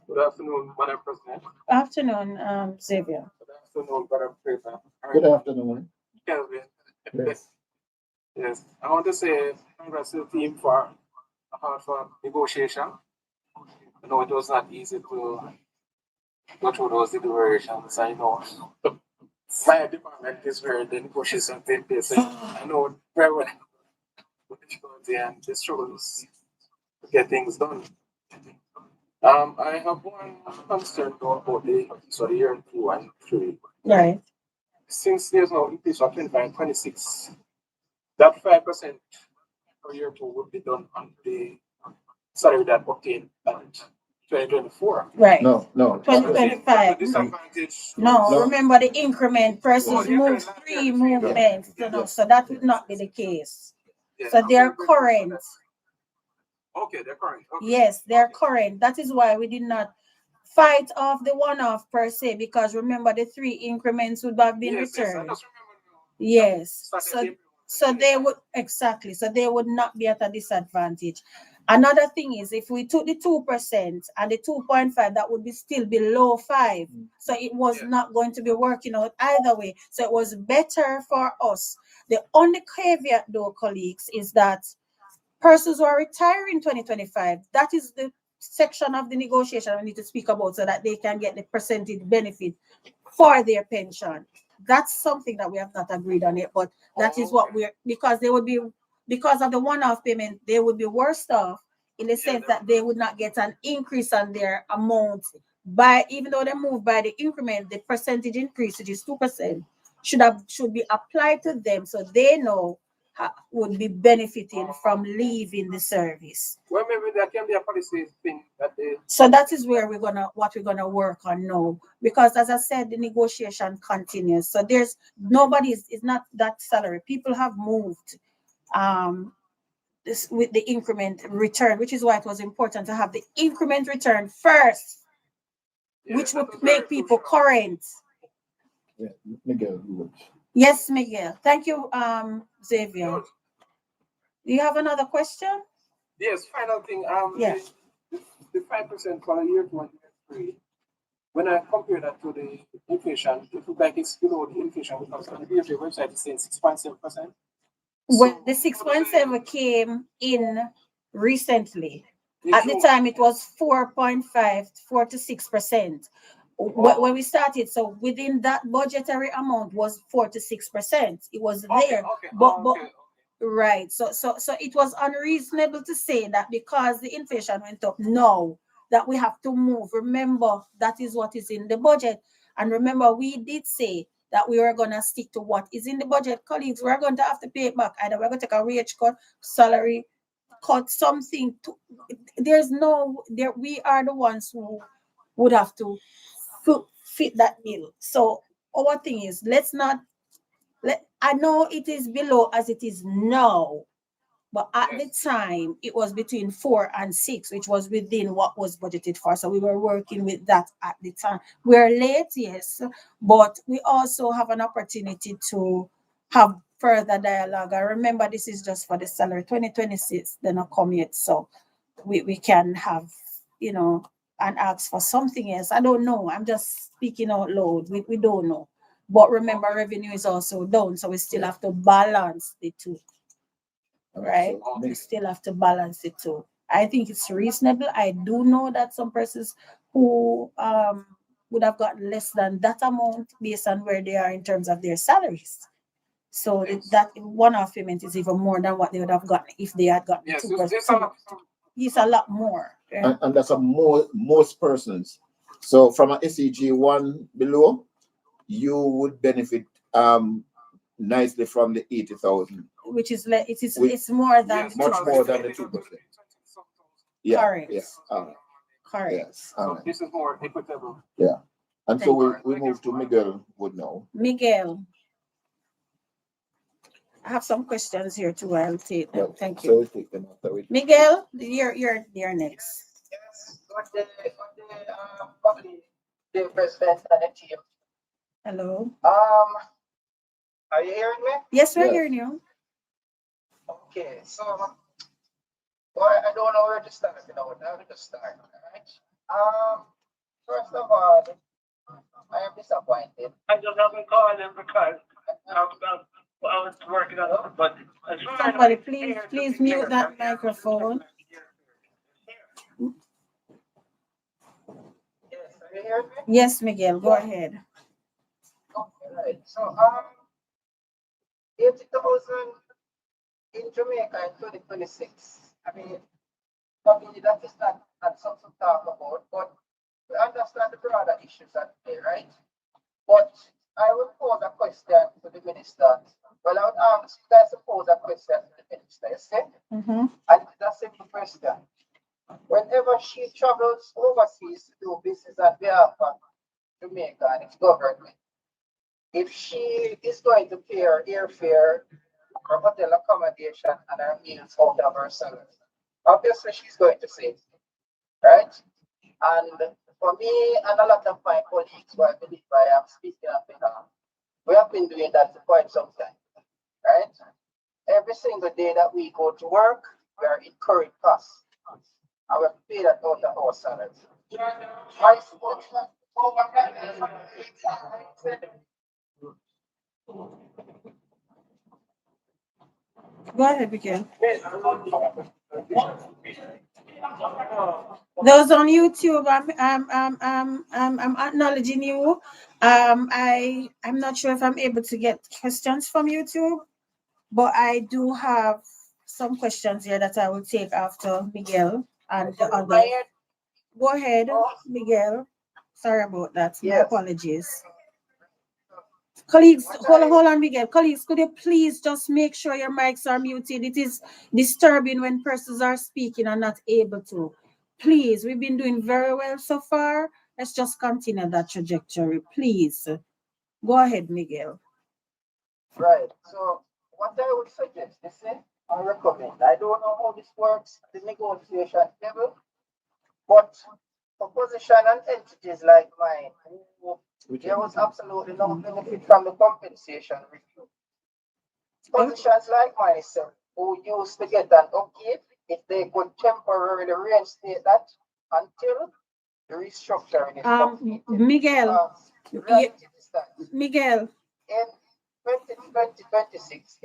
S6: Good afternoon, Madam President.
S1: Afternoon, Xavier.
S6: Good afternoon, Madam President.
S2: Good afternoon.
S6: Kelvin.
S2: Yes.
S6: Yes, I want to say congrats to the team for a hard negotiation. I know it was not easy to go through those deliberations. I know my department is where the negotiations take place. I know very well the difficulty and the struggles to get things done. I have one concern though about the year 2 and 3.
S1: Right.
S6: Since there's no increase of 25 and 26, that 5% per year 2 would be done on the salary that obtained at 2024.
S1: Right.
S2: No.
S1: 2025.
S6: Disadvantage.
S1: No,
S2: No.
S1: remember the increment versus
S6: Oh, the
S1: move
S6: increment,
S1: three
S6: yeah.
S1: movements.
S2: Yeah.
S1: No, so that would not be the case.
S6: Yeah,
S1: So
S6: I'm
S1: they're
S6: very grateful for
S1: current.
S6: that. Okay, they're current. Okay.
S1: Yes, they're
S6: Okay.
S1: current. That is why we did not fight off the one-off per se, because remember the 3 increments would have been
S6: Yes, I
S1: returned.
S6: just remember now.
S1: Yes.
S6: Started
S1: So
S6: April.
S1: so they would exactly. So they would not be at a disadvantage. Another thing is if we took the 2% and the 2.5, that would be still below 5. So it was
S6: Yeah.
S1: not going to be working out either way. So it was better for us. The only caveat though, colleagues, is that persons who are retiring in 2025, that is the section of the negotiation we need to speak about so that they can get the percentage benefit for their pension. That's something that we have not agreed on yet, but that is what we're, because they would be, because of the one-off payment, they would be worse off in the sense that they would not get an increase on their amount by, even though they move by the increment, the percentage increase, which is 2%, should be applied to them so they know would be benefiting from leaving the service.
S6: Well, maybe there can be a policy thing that they.
S1: So that is where we're gonna work on now. Because as I said, the negotiation continues. So there's it's not that salary. People have moved this with the increment return, which is why it was important to have the increment return first, which
S6: that
S1: would
S6: was very
S1: make people
S6: crucial.
S1: current.
S2: Yeah. Miguel.
S1: Yes, Miguel. Thank you, Xavier.
S6: Good.
S1: Do you have another question?
S6: Yes, final thing.
S1: Yeah.
S6: The 5% for the year 2 and year 3. When I compare that to the inflation, it looks like it's below the inflation because on the BFA website it's saying 6.7%.
S1: When the 6.7 came in recently,
S6: In
S1: at the
S6: June.
S1: time it was 4.5, 4 to 6%. When we started, so within that budgetary amount was 4 to 6%. It was
S6: Okay,
S1: there,
S6: okay,
S1: but
S6: okay.
S1: right. So it was unreasonable to say that because the inflation went up, no, that we have to move. Remember, that is what is in the budget. And remember, we did say that we were gonna stick to what is in the budget. Colleagues, we're going to have to pay it back. Either we're gonna take a wage cut, salary cut, something to we are the ones who would have to fit that bill. So our thing is I know it is below as it is now, but at the time it was between 4 and 6, which was within what was budgeted for. So we were working with that at the time. We're late, yes, but we also have an opportunity to have further dialogue. I remember this is just for the salary. 2026, they're not come yet. So we can have, and ask for something else. I don't know. I'm just speaking out loud. We don't know. But remember, revenue is also down, so we still have to balance the two, right? We still have to balance the two. I think it's reasonable. I do know that some persons who would have gotten less than that amount based on where they are in terms of their salaries. So that one-off payment is even more than what they would have gotten if they had gotten
S6: Yes,
S1: 2%. It's a lot more. Yeah.
S2: And that's most persons. So from a SEG 1 below, you would benefit nicely from the 80,000.
S1: Which is it's more than
S2: much more than the 2%. Yeah.
S1: Correct.
S2: Yeah.
S1: Correct.
S2: Yes.
S6: So this is more equitable.
S2: Yeah. And so
S1: Thank
S2: we move to Miguel Wood now.
S1: Miguel, I have some questions here too. I'll take them. Thank
S2: So
S1: you.
S2: we take them after we.
S1: Miguel, you're next.
S7: Yes, good the president and the team.
S1: Hello.
S7: Are you hearing me?
S1: Yes, we're
S2: Yes.
S1: hearing you.
S7: Okay, so well, I don't know where to start, now to start, alright? First of all, I am disappointed.
S5: I just haven't called him because I was working on it, but.
S1: Somebody, please mute that microphone.
S7: Yes, are you hearing me?
S1: Yes, Miguel, go ahead.
S7: Okay, right. So 80,000 in Jamaica in 2026. I mean, for me, that is not something to talk about, but we understand the broader issues at play, right? But I will pose a question to the minister. Well, I would ask you guys to pose a question to the minister, you see?
S1: Mm-hmm.
S7: And it's a simple question. Whenever she travels overseas to do business on behalf of Jamaica and its government, if she is going to pay her airfare, her hotel accommodation, and her meals out of her salary, obviously she's going to save, right? And for me and a lot of my colleagues who I believe I am speaking on behalf, we have been doing that for quite some time, right? Every single day that we go to work, we are incurring costs. And we pay that out of our salaries. My spokesman
S1: Go ahead, Miguel. Those on YouTube, I'm acknowledging you. I'm not sure if I'm able to get questions from YouTube, but I do have some questions here that I will take after Miguel and the other. Go ahead, Miguel. Sorry about that. My
S7: Yes.
S1: apologies. Colleagues, hold on, Miguel. Colleagues, could you please just make sure your mics are muted? It is disturbing when persons are speaking and not able to. Please, we've been doing very well so far. Let's just continue that trajectory, please. Go ahead, Miguel.
S7: Right. So what I would suggest, you see, I recommend. I don't know how this works at the negotiation level, but for position and entities like mine, there was absolutely no benefit from the compensation review. Positions like myself, who used to get an upkeep, if they could temporarily reinstate that until the restructuring is completed.
S1: Miguel,
S7: The reality is that
S1: Miguel,
S7: in 2026,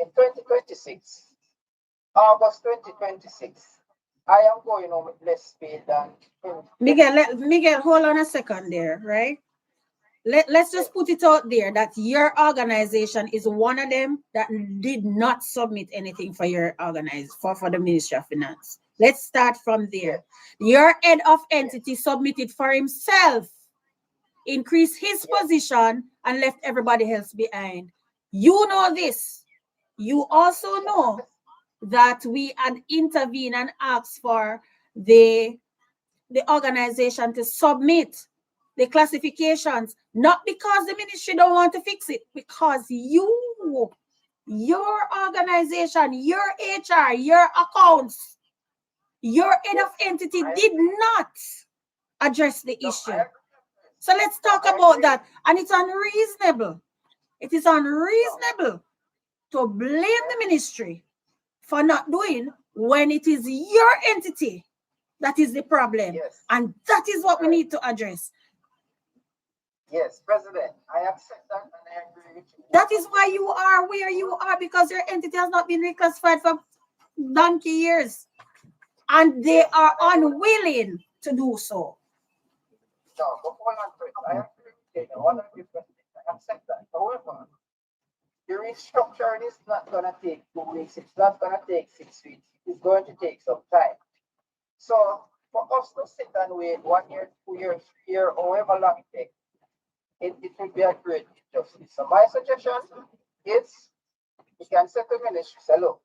S7: August 2026, I am going on with less pay than
S1: Miguel, hold on a second there, right? Let's just put it out there that your organization is one of them that did not submit anything for your for the Ministry of Finance. Let's start from there. Your head of entity submitted for himself, increased his position, and left everybody else behind. You know this. You also know that we had intervened and asked for the organization to submit the classifications, not because the ministry don't want to fix it, because your organization, your HR, your accounts, your head of entity did not address the issue. So let's talk about that. And it's unreasonable. It is unreasonable to blame the ministry for not doing when it is your entity that is the problem.
S7: Yes.
S1: And that is what we need to address.
S7: Yes, President, I accept that and I agree with you.
S1: That is why you are where you are, because your entity has not been reclassified for donkey years. And they are unwilling to do so.
S7: No, but hold on first. I agree with you. 100%. I accept that. However, the restructuring is not going to take 2 weeks. It's not going to take 6 weeks. It's going to take some time. So for us to sit and wait 1 year, 2 years, 3 years, however long it takes, it would be a great injustice. So my suggestion is you can say to the ministry, say, look,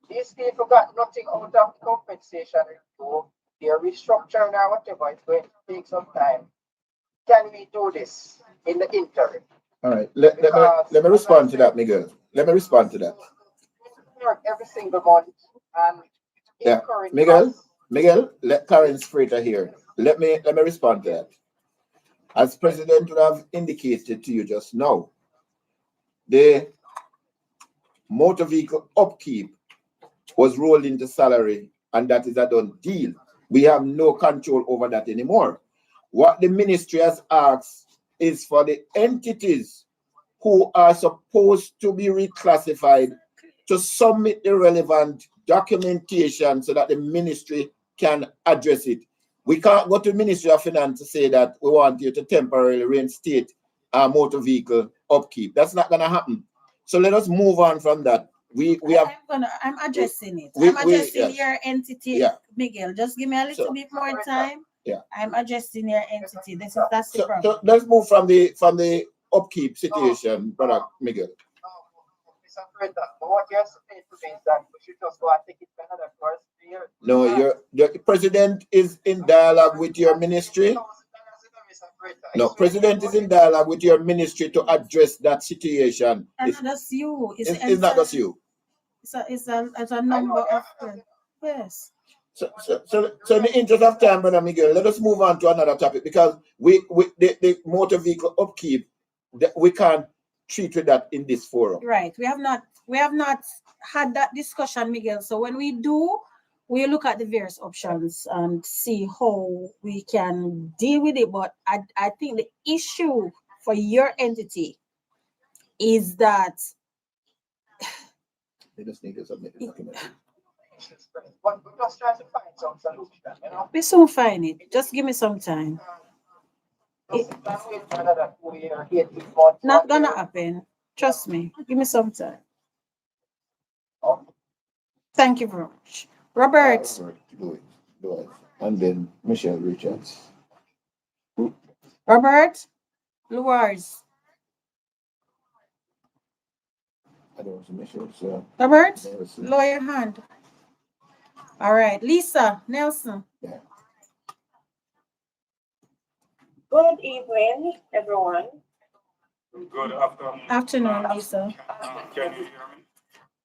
S7: these people got nothing out of compensation review, their restructuring or whatever, it's going to take some time. Can we do this in the interim?
S2: All right. Let me respond to that, Miguel. Let me respond to that.
S7: Work every single month and
S2: Yeah.
S7: incurring
S2: Miguel,
S7: costs.
S2: Miguel, let Karen Sprater here. let me respond to that. As President would have indicated to you just now, the motor vehicle upkeep was rolled into salary, and that is a done deal. We have no control over that anymore. What the ministry has asked is for the entities who are supposed to be reclassified to submit the relevant documentation so that the ministry can address it. We can't go to the Ministry of Finance to say that we want you to temporarily reinstate our motor vehicle upkeep. That's not going to happen. So let us move on from that. We have
S1: I'm addressing it.
S2: we-
S1: I'm addressing
S2: yes.
S1: your entity,
S2: Yeah.
S1: Miguel. Just give me a little
S2: So-
S1: bit more time.
S2: Yeah.
S1: I'm addressing your entity. That's the
S2: so
S1: problem.
S2: let's move from the upkeep situation, Brother Miguel.
S7: Mr. President, but what you're saying to me is that we should just go and take it to another first year.
S2: No, the president is in dialogue with your ministry. No, president is in dialogue with your ministry to address that situation.
S1: And that's you.
S2: It's not just you.
S1: It's a number of yes.
S2: So in the interest of time, Brother Miguel, let us move on to another topic because the motor vehicle upkeep, we can't treat with that in this forum.
S1: Right. We have not had that discussion, Miguel. So when we do, we look at the various options and see how we can deal with it. But I think the issue for your entity is that
S2: They just need to submit the document.
S7: But we're just trying to find some solution, you know?
S1: we soon find it. Just give me some time.
S7: Just can't wait for another 2 years, 18 months.
S1: Not
S7: 1
S1: gonna
S7: year.
S1: happen. Trust me. Give me some time.
S7: Okay.
S1: Thank you very much. Robert,
S2: Do it. And then Michelle Richards.
S1: Robert, Luars.
S2: I don't know Michelle, so.
S1: Robert,
S2: Nelson.
S1: lower your hand. All right, Lisa Nelson.
S8: Good evening, everyone.
S9: Good afternoon.
S1: Afternoon, Lisa.
S9: Can you hear me?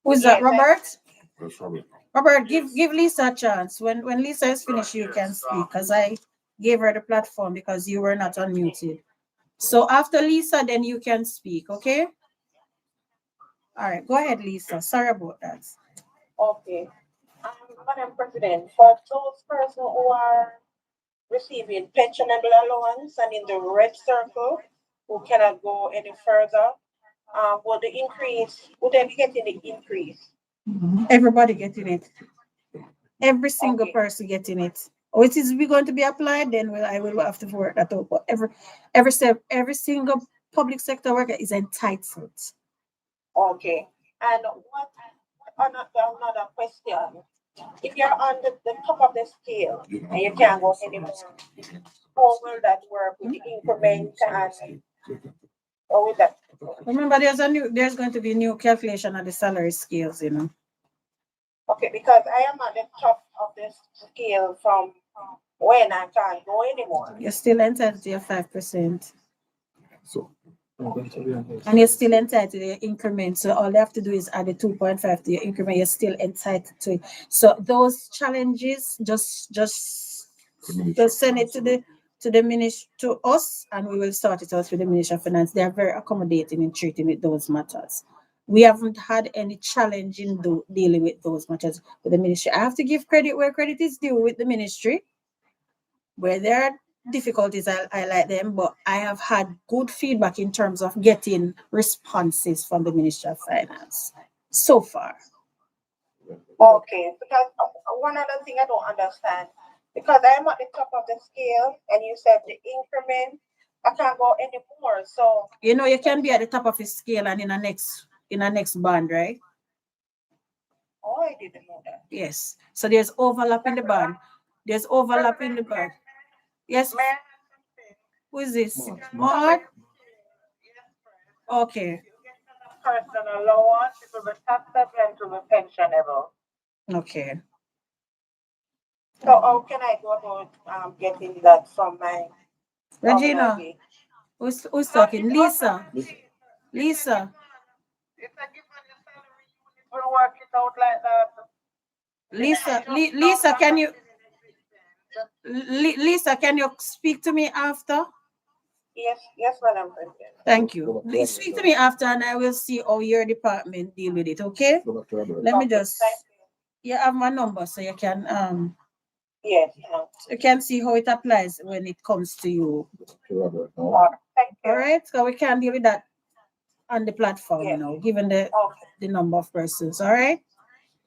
S1: Who's that,
S8: Yes,
S1: Robert?
S9: That's Robert.
S1: Robert, give Lisa a chance. When Lisa is finished, you can speak because I gave her the platform because you were not unmuted. So after Lisa, then you can speak, okay? All right, go ahead, Lisa. Sorry about that.
S8: Okay. Madam President, for those persons who are receiving pensionable allowance and in the red circle who cannot go any further, would they be getting the increase?
S1: Everybody getting it. Every single
S8: Okay.
S1: person getting it. Oh, it is we going to be applied, then I will have to work that out. But every single public sector worker is entitled.
S8: Okay. And what another question? If you're on the top of the scale and you can't go anymore, how will that work with the increment and or with that?
S1: Remember, there's going to be new calculation of the salary scales, you know.
S8: Okay, because I am at the top of this scale from when I can't go anymore.
S1: You're still entitled to your 5%.
S9: So.
S1: And you're still entitled to your increment. So all you have to do is add the 2.5 to your increment. You're still entitled to it. So those challenges, just send it to the ministry, to us, and we will sort it out with the Ministry of Finance. They are very accommodating in treating with those matters. We haven't had any challenge in dealing with those matters with the ministry. I have to give credit where credit is due with the ministry. Where there are difficulties, I like them, but I have had good feedback in terms of getting responses from the Ministry of Finance so far.
S8: Okay, because one other thing I don't understand, because I am at the top of the scale and you said the increment, I can't go anymore. So
S1: You know, you can be at the top of the scale and in a next band, right?
S8: oh, I didn't know that.
S1: Yes. So there's overlap in the band. There's overlap in the band. Yes.
S8: May I ask something?
S1: Who is this?
S2: Mark.
S1: Mark?
S8: Yes, Fred.
S1: Okay.
S8: You get personal allowance, it will be taxable and to be pensionable.
S1: Okay.
S8: So how can I go about getting that from my
S1: Regina,
S8: organization?
S1: who's talking? Lisa. Lisa.
S8: It's a given the salary unit will work it out like that.
S1: Lisa, Lisa, can you Lisa, can you speak to me after?
S8: Yes, Madam President.
S1: Thank you. Please speak to me after and I will see how your department deal with it, okay?
S2: Go back to Robert.
S1: Let me
S8: Okay,
S1: just,
S8: thank
S1: you have my number so you can
S8: Yes,
S1: you can see how it applies when it comes to you.
S2: To Robert. No?
S8: thank you.
S1: All right, so we can deal with that on the platform,
S8: Yeah.
S1: given
S8: Okay,
S1: the number of persons. All right.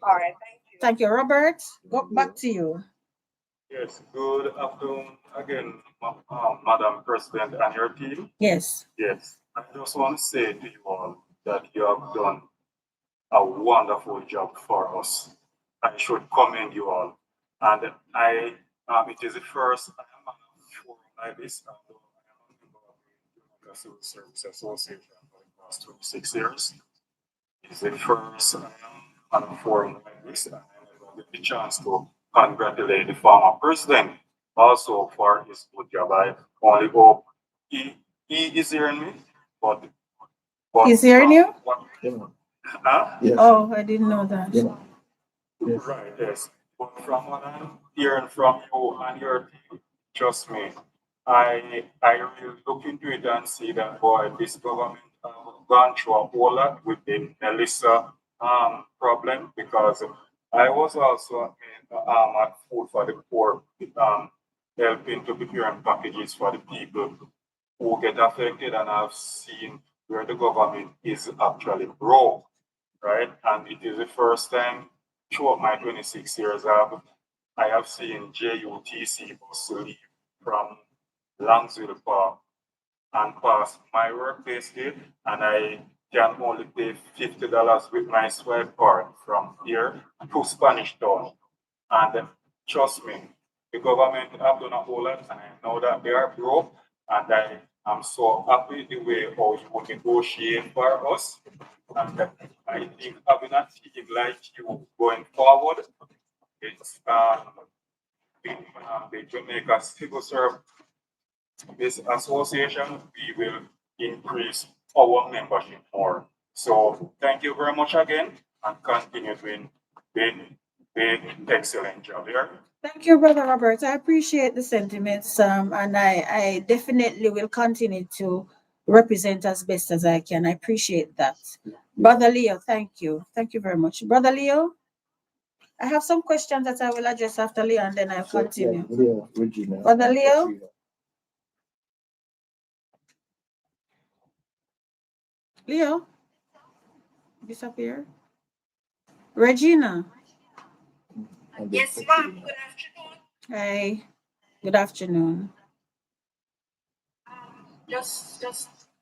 S8: all right, thank you.
S1: Thank you, Robert. Go back to you.
S9: Yes, good afternoon again, Madam President and your team.
S1: Yes.
S9: Yes, I just want to say to you all that you have done a wonderful job for us. I should commend you all. And it is the first I am on a forum like this, and I am a member of the Jamaica Civil Service Association for the past 26 years. It's the first I am on a forum like this, and I never get the chance to congratulate the former president also for his good job. I only hope he is hearing me, but
S1: He's hearing you?
S2: Yeah.
S9: Huh?
S2: Yes.
S1: Oh, I didn't know that.
S2: Yeah. Yes.
S9: Right, yes. But from what I'm hearing from you and your team, trust me, I will look into it and see that boy, this government have gone through a whole lot with the Melissa problem, because I was also at Food for the Poor, helping to prepare packages for the people who get affected, and I've seen where the government is actually broke, right? And it is the first time throughout my 26 years I have seen JUTC bus leave from Langsville Park and pass my workplace gate, and I can only pay $50 with my swipe card from here to Spanish Town. And trust me, the government have done a whole lot, and I know that they are broke, and I am so happy the way how you would negotiate for us. And I think having a team like you going forward, it's the Jamaica Civil Service Association, we will increase our membership more. So thank you very much again, and continue doing the excellent job here.
S1: Thank you, Brother Robert. I appreciate the sentiments, and I definitely will continue to represent as best as I can. I appreciate that. Brother Leo, thank you. Thank you very much. Brother Leo, I have some questions that I will address after Leo, and then I'll
S2: So,
S1: continue.
S2: yeah, Leo, Regina,
S1: Brother
S2: and
S1: Leo?
S2: Katrina.
S1: Leo, disappear. Regina,
S2: And then
S10: Yes, ma'am.
S2: Katrina.
S10: Good afternoon.
S1: hi. Good afternoon.
S10: Just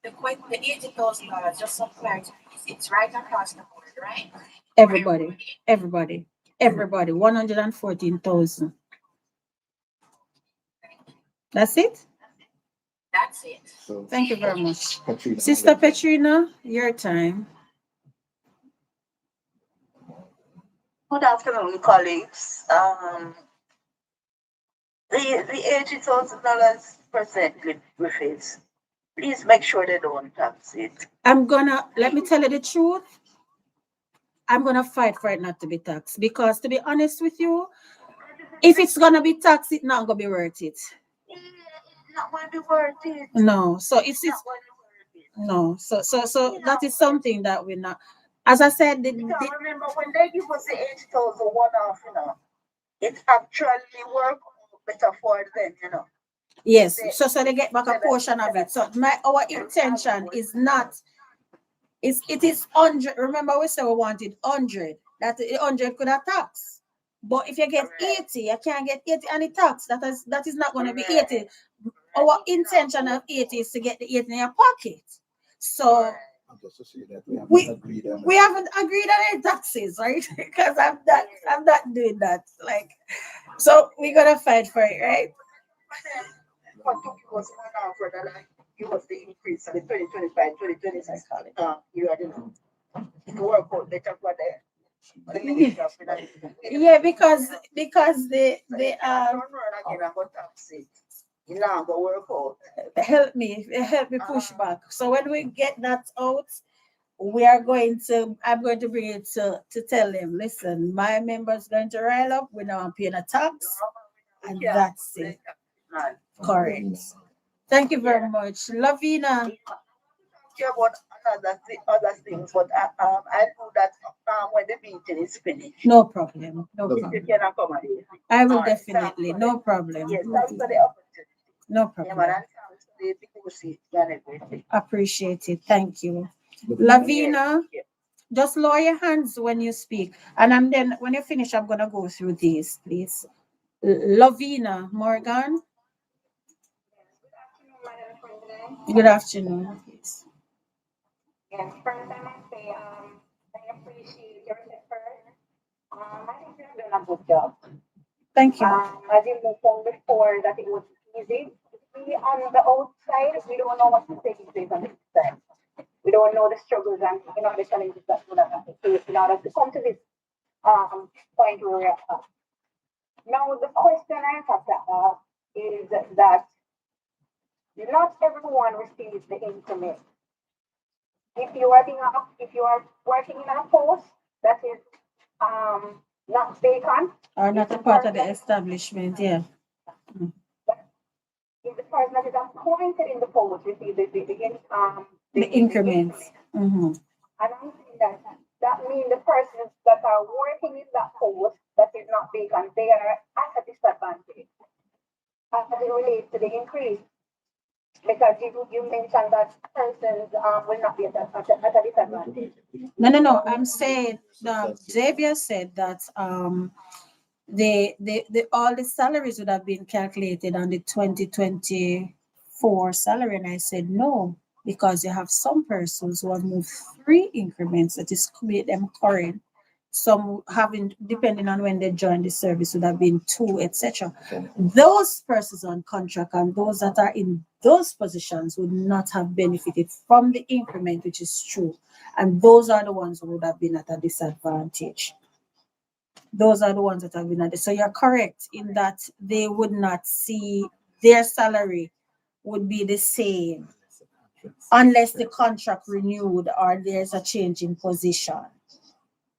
S10: the $80,000, just some clarity. It's right across the board, right?
S1: Everybody, 114,000. That's it?
S10: That's it.
S2: So,
S1: Thank you very much.
S2: Katrina,
S1: Sister
S2: and then-
S1: Petrina, your time.
S11: Good afternoon, colleagues. The $80,000 percent Griffiths, please make sure they don't tax it.
S1: Let me tell you the truth. I'm gonna fight for it not to be taxed, because to be honest with you, if it's gonna be taxed, it's not gonna be worth it.
S11: Yeah, it's not going to be worth it.
S1: No, so it's
S11: Not going to be worth it.
S1: no, so that is something that we're not. As I said,
S11: Because remember, when they give us the 80,000 one-off, it actually work better for them,
S1: yes, so they get back a portion of it. So our intention is not. It is 100. Remember, we said we wanted 100. That 100 could have tax. But if you get 80, you can't get 80 and it tax. That is not going to be 80. Our intention of 80 is to get the 80 in your pocket. So
S2: Just to say that we haven't
S1: We-
S2: agreed on
S1: we
S2: that.
S1: haven't agreed on any taxes, right? Because I'm not doing that. So we're gonna fight for it, right?
S11: What took you was one-off, rather like give us the increase of the 2025, 2026 year, it work out better for them.
S1: Yeah, because the
S11: Turn around again and go tax it. You know, go work out.
S1: help me push back. So when we get that out, I'm going to bring it to tell them, listen, my member's going to rile up, we're not paying a tax. And
S11: Yeah.
S1: that's it.
S11: Right.
S1: Correct. Thank you very much. Lavina.
S11: Care about other things, but I know that when the meeting is finished,
S1: No problem. No
S11: if you
S1: problem.
S11: can accommodate.
S1: I will
S11: All right,
S1: definitely.
S11: thanks for
S1: No problem.
S11: Yes, thanks for the opportunity.
S1: No
S11: Yeah, man,
S1: problem.
S11: and thanks for the negotiation and everything.
S1: Appreciate it. Thank you. Lavina,
S11: Yeah.
S1: just lower your hands when you speak. And I'm then, when you finish, I'm going to go through these, please. Lavina Morgan. Good afternoon. Please.
S12: Yes, first I must say, I appreciate your effort. I think you've done a good job.
S1: Thank you.
S12: As you mentioned before, that it was easy. We on the outside, we don't know what to take place on the inside. We don't know the struggles and the challenges that would have to face in order to come to this point where we're at. Now, the question I have to ask is that not everyone receives the increment. If you are working in a post that is not vacant,
S1: Are not a part of the establishment, yeah.
S12: if the person that is appointed in the post receives
S1: The increments. Mm-hmm.
S12: and I'm saying that means the persons that are working in that post that is not vacant, they are at a disadvantage as it relates to the increase. Because you mentioned that persons will not be at a disadvantage.
S1: No. I'm saying Xavier said that the all the salaries would have been calculated on the 2024 salary, and I said no, because you have some persons who have moved 3 increments that is made them current. Some having, depending on when they joined the service, would have been 2, etc. Those persons on contract and those that are in those positions would not have benefited from the increment, which is true. And those are the ones who would have been at a disadvantage. Those are the ones that have been at it. So you're correct in that they would not see their salary would be the same unless the contract renewed or there's a change in position.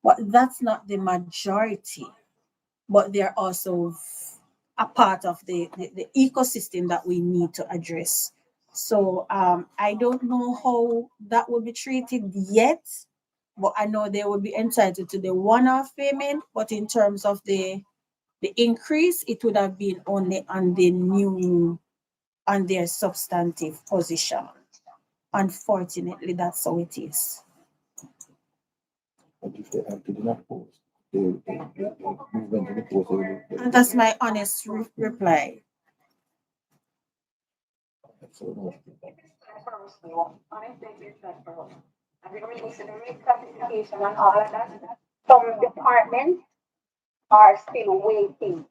S1: But that's not the majority. But they're also a part of the ecosystem that we need to address. So I don't know how that will be treated yet, but I know they will be entitled to the one-off payment. But in terms of the increase, it would have been only on their substantive position. Unfortunately, that's how it is.
S2: But if they acted in a post, they movement in the post,
S1: And that's my honest reply.
S12: And all of that, some departments are still waiting.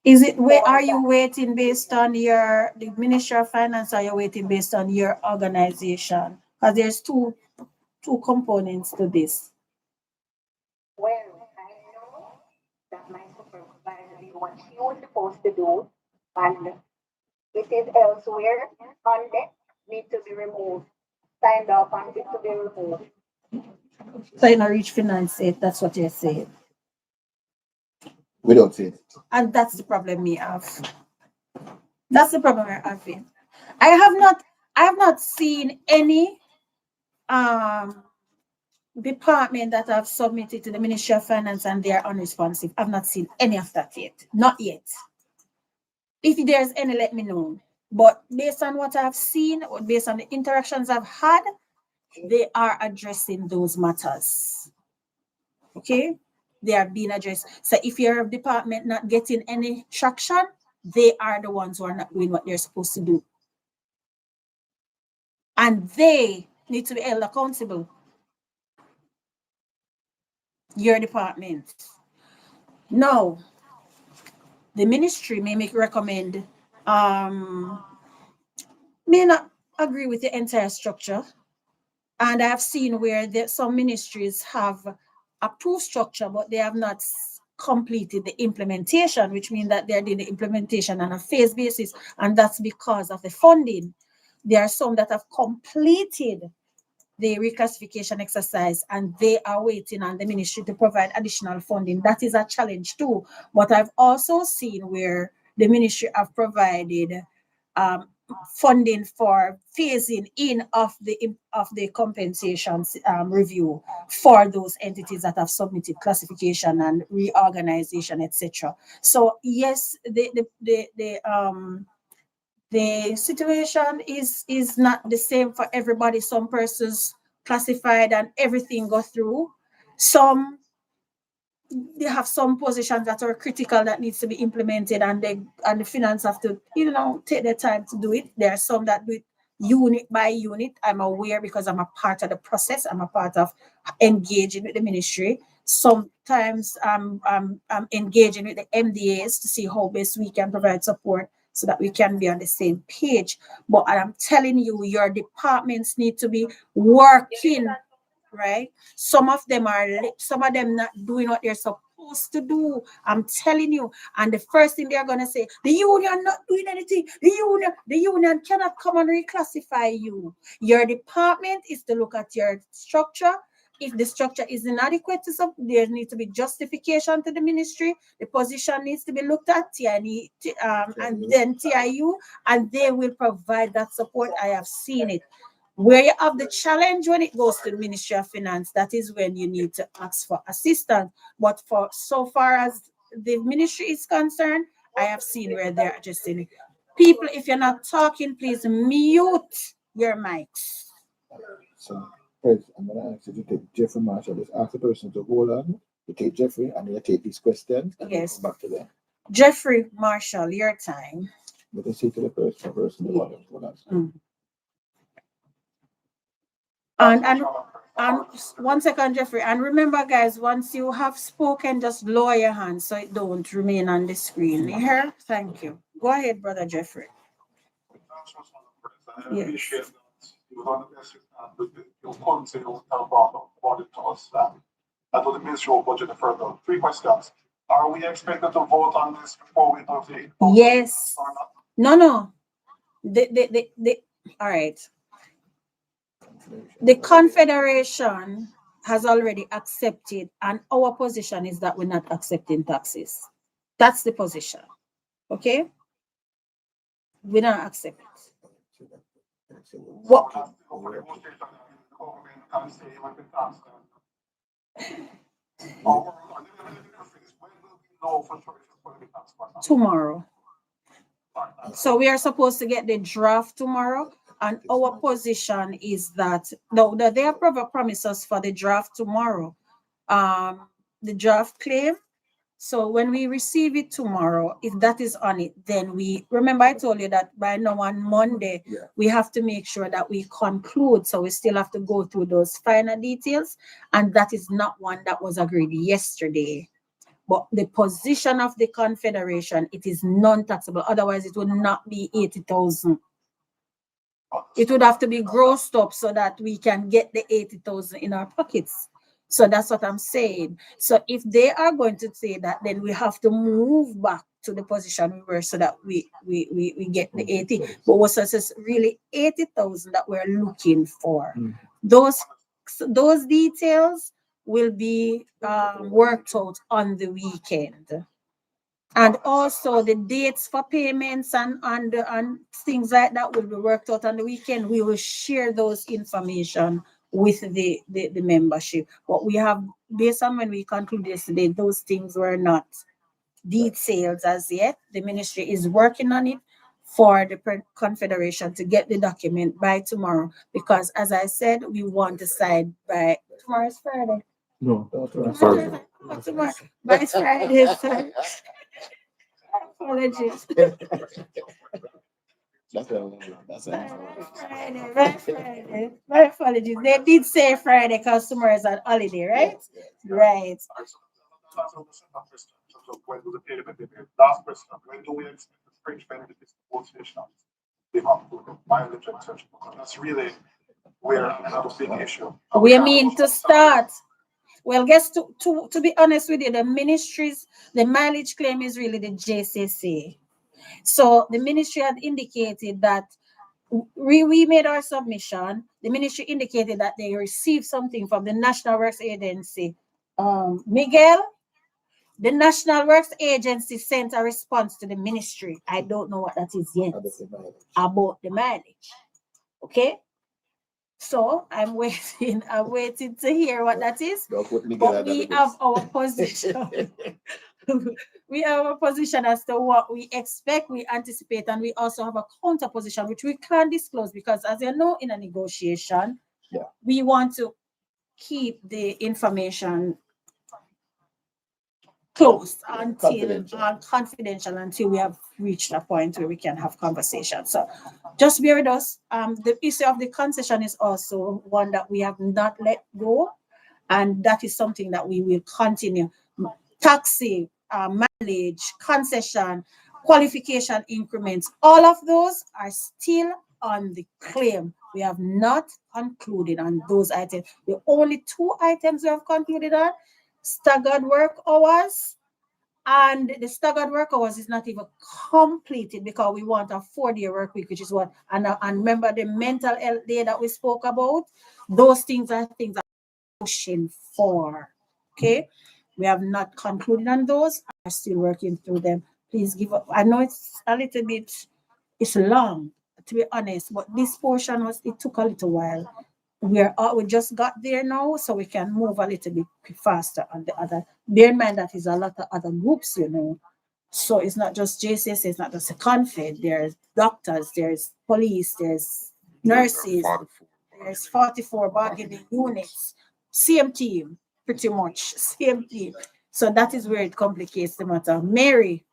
S1: Is it where are you waiting based on the Ministry of Finance, or are you waiting based on your organization? Because there's two components to this.
S12: Well, I know that my supervisor did what she was supposed to do, and it is elsewhere on deck, need to be removed, signed off and need to be removed.
S1: So you know, reach finance it, that's what you're saying.
S2: without it.
S1: And that's the problem we have. That's the problem we're having. I have not seen any department that have submitted to the Ministry of Finance and they are unresponsive. I've not seen any of that yet. Not yet. If there's any, let me know. But based on what I've seen, or based on the interactions I've had, they are addressing those matters. Okay? They are being addressed. So if your department not getting any traction, they are the ones who are not doing what they're supposed to do. And they need to be held accountable. Your department. Now, the ministry may recommend, may not agree with the entire structure. And I've seen where some ministries have approved structure, but they have not completed the implementation, which means that they're doing the implementation on a phase basis. And that's because of the funding. There are some that have completed the reclassification exercise and they are waiting on the ministry to provide additional funding. That is a challenge too. But I've also seen where the ministry have provided funding for phasing in of the compensations review for those entities that have submitted classification and reorganization, etc. So yes, the situation is not the same for everybody. Some persons classified and everything go through. Some they have some positions that are critical that needs to be implemented, and the finance have to take their time to do it. There are some that do it unit by unit. I'm aware because I'm a part of the process. I'm a part of engaging with the ministry. Sometimes I'm engaging with the MDAs to see how best we can provide support so that we can be on the same page. But I'm telling you, your departments need to be working, right? Some of them not doing what they're supposed to do. I'm telling you. And the first thing they're gonna say, the union not doing anything. The union cannot come and reclassify you. Your department is to look at your structure. If the structure is inadequate to there needs to be justification to the ministry. The position needs to be looked at, and then TIU, and they will provide that support. I have seen it. Where you have the challenge when it goes to the Ministry of Finance, that is when you need to ask for assistance. But for so far as the ministry is concerned, I have seen where they're adjusting it. People, if you're not talking, please mute your mics.
S2: So, Fred, I'm going to ask you to take Jeffrey Marshall. Just ask the person to hold on. You take Jeffrey and you take these questions. And
S1: yes.
S2: Come back to them.
S1: Jeffrey Marshall, your time.
S2: Let us see to the person the one who wants.
S1: And 1 second, Jeffrey. And remember, guys, once you have spoken, just lower your hand so it don't remain on the screen. You hear? Thank you. Go ahead, Brother Jeffrey.
S9: I appreciate that you have the best you continue to about it to us and to the Ministry of Budget further. 3 questions. Are we expected to vote on this before we vote?
S1: Yes. No. All right. The Confederation has already accepted, and our position is that we're not accepting taxes. That's the position. Okay? We don't accept it. What? Tomorrow. So we are supposed to get the draft tomorrow, and our position is that they have promised us for the draft tomorrow, the draft claim. So when we receive it tomorrow, if that is on it, then we remember I told you that by now on Monday we have to make sure that we conclude. So we still have to go through those final details, and that is not one that was agreed yesterday. But the position of the Confederation, it is non-taxable. Otherwise, it would not be 80,000. It would have to be grossed up so that we can get the 80,000 in our pockets. So that's what I'm saying. So if they are going to say that, then we have to move back to the position we were so that we get the 80. But what's this really 80,000 that we're looking for? Those details will be worked out on the weekend. And also the dates for payments and things like that will be worked out on the weekend. We will share those information with the membership. What we have, based on when we concluded yesterday, those things were not detailed as yet. The ministry is working on it for the Confederation to get the document by tomorrow. Because as I said, we want to decide by tomorrow is Friday.
S2: No,
S1: tomorrow. By Friday. Apologies.
S2: That's
S1: Friday. My apologies. They did say Friday because tomorrow is an holiday, right? Right.
S9: Last question. When do we expect the fringe benefits negotiations? That's really where another big issue.
S1: We mean to start. Well, guess to be honest with you, the mileage claim is really the JCC. So the ministry had indicated that we made our submission. The ministry indicated that they received something from the National Works Agency. Miguel, The National Works Agency sent a response to the ministry. I don't know what that is yet about the mileage. Okay. So I'm waiting to hear what that is. But we have our position. We have a position as to what we expect, we anticipate, and we also have a counter position, which we can't disclose because, as you know, in a negotiation, we want to keep the information closed until confidential until we have reached a point where we can have conversation. So just bear with us. The issue of the concession is also one that we have not let go, and that is something that we will continue. Taxi, mileage, concession, qualification increments, all of those are still on the claim. We have not concluded on those items. The only two items we have concluded on: staggered work hours, and the staggered work hours is not even completed because we want a 4-day work week, which is what, and remember the mental health day that we spoke about. Those things are things that we're pushing for. Okay, we have not concluded on those. Are still working through them. Please give up. I know it's a little bit, it's long, to be honest, but this portion it took a little while. We just got there now, so we can move a little bit faster on the other. Bear in mind that is a lot of other groups, you know. So it's not just JCS, it's not just a confed. There's doctors, there's police, there's nurses, there's 44 bargaining units, same team, pretty much, same team. So that is where it complicates the matter. Mary.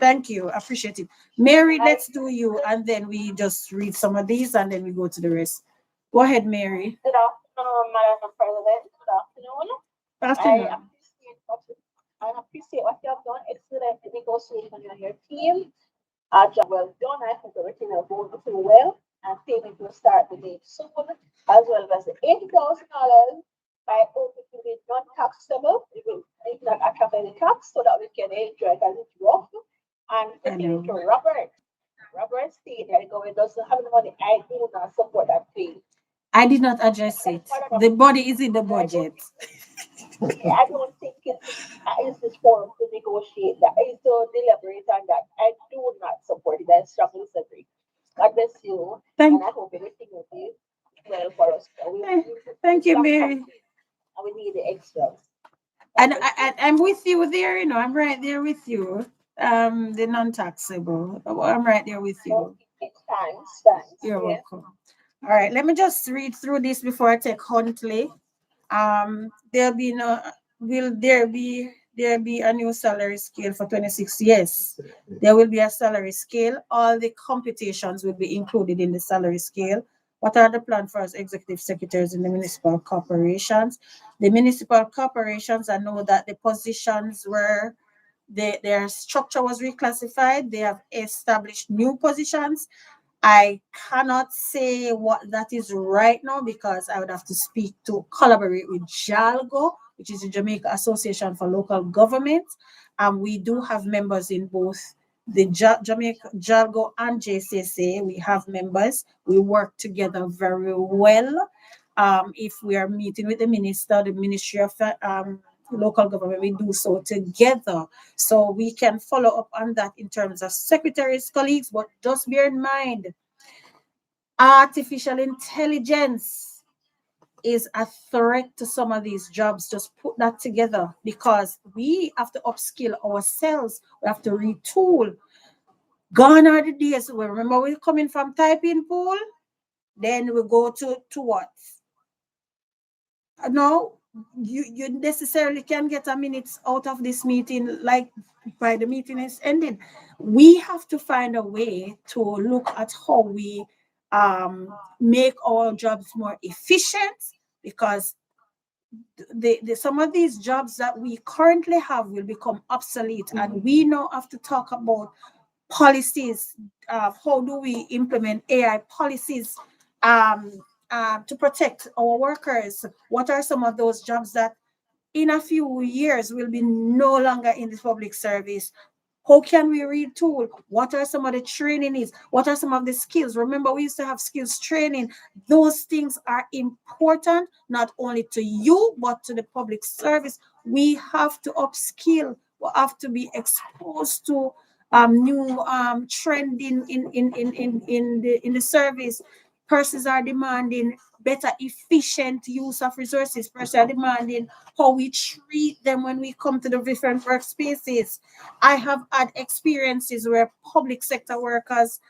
S1: Thank you. I appreciate it. Mary, let's do you, and then we just read some of these, and then we go to the rest. Go ahead, Mary.
S8: Good afternoon, Madam President. Good afternoon.
S1: Good afternoon.
S8: I appreciate what you have done. Excellent negotiation on your team. Job well done. I hope everything will go well, and payment will start the day soon, as well as the $80,000 by opening it non-taxable. It's not attracting the tax so that we can enjoy it as it's rough. And continue to Robert State, the government doesn't have the money. I do not support that thing.
S1: I did not address it. The body is in the budget.
S8: I don't think it's this forum to negotiate that. It's to deliberate on that. I do not support it. I strongly disagree. God bless you. And I hope everything will be well for us.
S1: Thank you, Mary.
S8: And we need the extras.
S1: And I'm with you there, you know, I'm right there with you. The non-taxable. I'm right there with you.
S8: Thanks.
S1: You're welcome. All right, let me just read through this before I take Huntley. Will there be a new salary scale for 26? Yes, there will be a salary scale. All the computations will be included in the salary scale. What are the plans for us executive secretaries in the municipal corporations? The municipal corporations, I know that the positions were, their structure was reclassified. They have established new positions. I cannot say what that is right now because I would have to collaborate with JALGO, which is the Jamaica Association for Local Government. We do have members in both the Jamaica JALGO and JCSA. We have members. We work together very well. If we are meeting with the minister, the Ministry of Local Government, we do so together. So we can follow up on that in terms of secretaries, colleagues, but just bear in mind, artificial intelligence is a threat to some of these jobs. Just put that together because we have to upskill ourselves. We have to retool. Gone are the days where, remember, we're coming from typing pool, then we go to what? No, you necessarily can get a minute out of this meeting like by the meeting is ending. We have to find a way to look at how we make our jobs more efficient, because some of these jobs that we currently have will become obsolete, and we now have to talk about policies. How do we implement AI policies to protect our workers? What are some of those jobs that in a few years will be no longer in the public service? How can we retool? What are some of the training needs? What are some of the skills? Remember, we used to have skills training. Those things are important, not only to you, but to the public service We have to upskill. We have to be exposed to new trend in the service. Persons are demanding better efficient use of resources. Persons are demanding how we treat them when we come to the different workspaces. I have had experiences where public sector workers,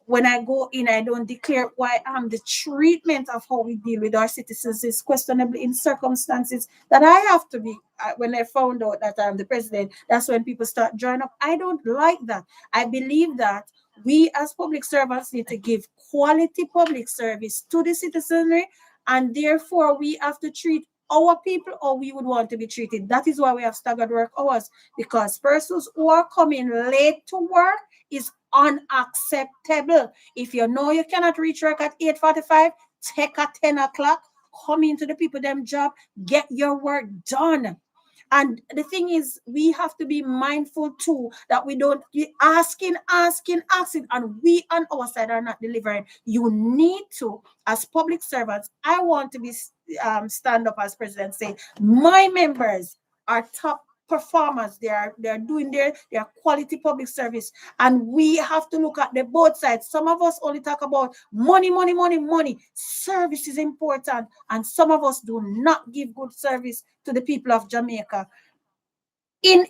S1: when I go in, I don't declare why the treatment of how we deal with our citizens is questionable in circumstances that I have to be. When I found out that I'm the president, that's when people start drawing up. I don't like that. I believe that we as public servants need to give quality public service to the citizenry, and therefore we have to treat our people or we would want to be treated. That is why we have staggered work hours, because persons who are coming late to work is unacceptable. If you know you cannot reach work at 8:45, take a 10 o'clock, come into the people them job, get your work done. And the thing is, we have to be mindful too that we don't be asking, and we on our side are not delivering. You need to, as public servants, I want to be stand up as president, say my members are top performers. They're doing their quality public service, and we have to look at the both sides. Some of us only talk about money. Service is important, and some of us do not give good service to the people of Jamaica. In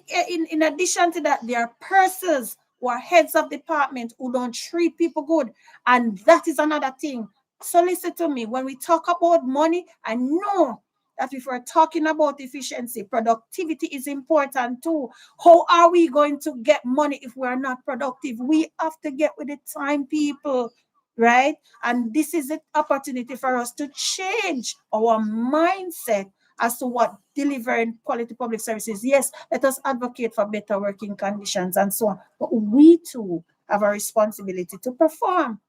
S1: addition to that, there are persons who are heads of department who don't treat people good, and that is another thing. So listen to me, when we talk about money, I know that if we're talking about efficiency, productivity is important too. How are we going to get money if we're not productive? We have to get with the time, people, right? And this is an opportunity for us to change our mindset as to what delivering quality public services. Yes, let us advocate for better working conditions and so on. But we too have a responsibility to perform.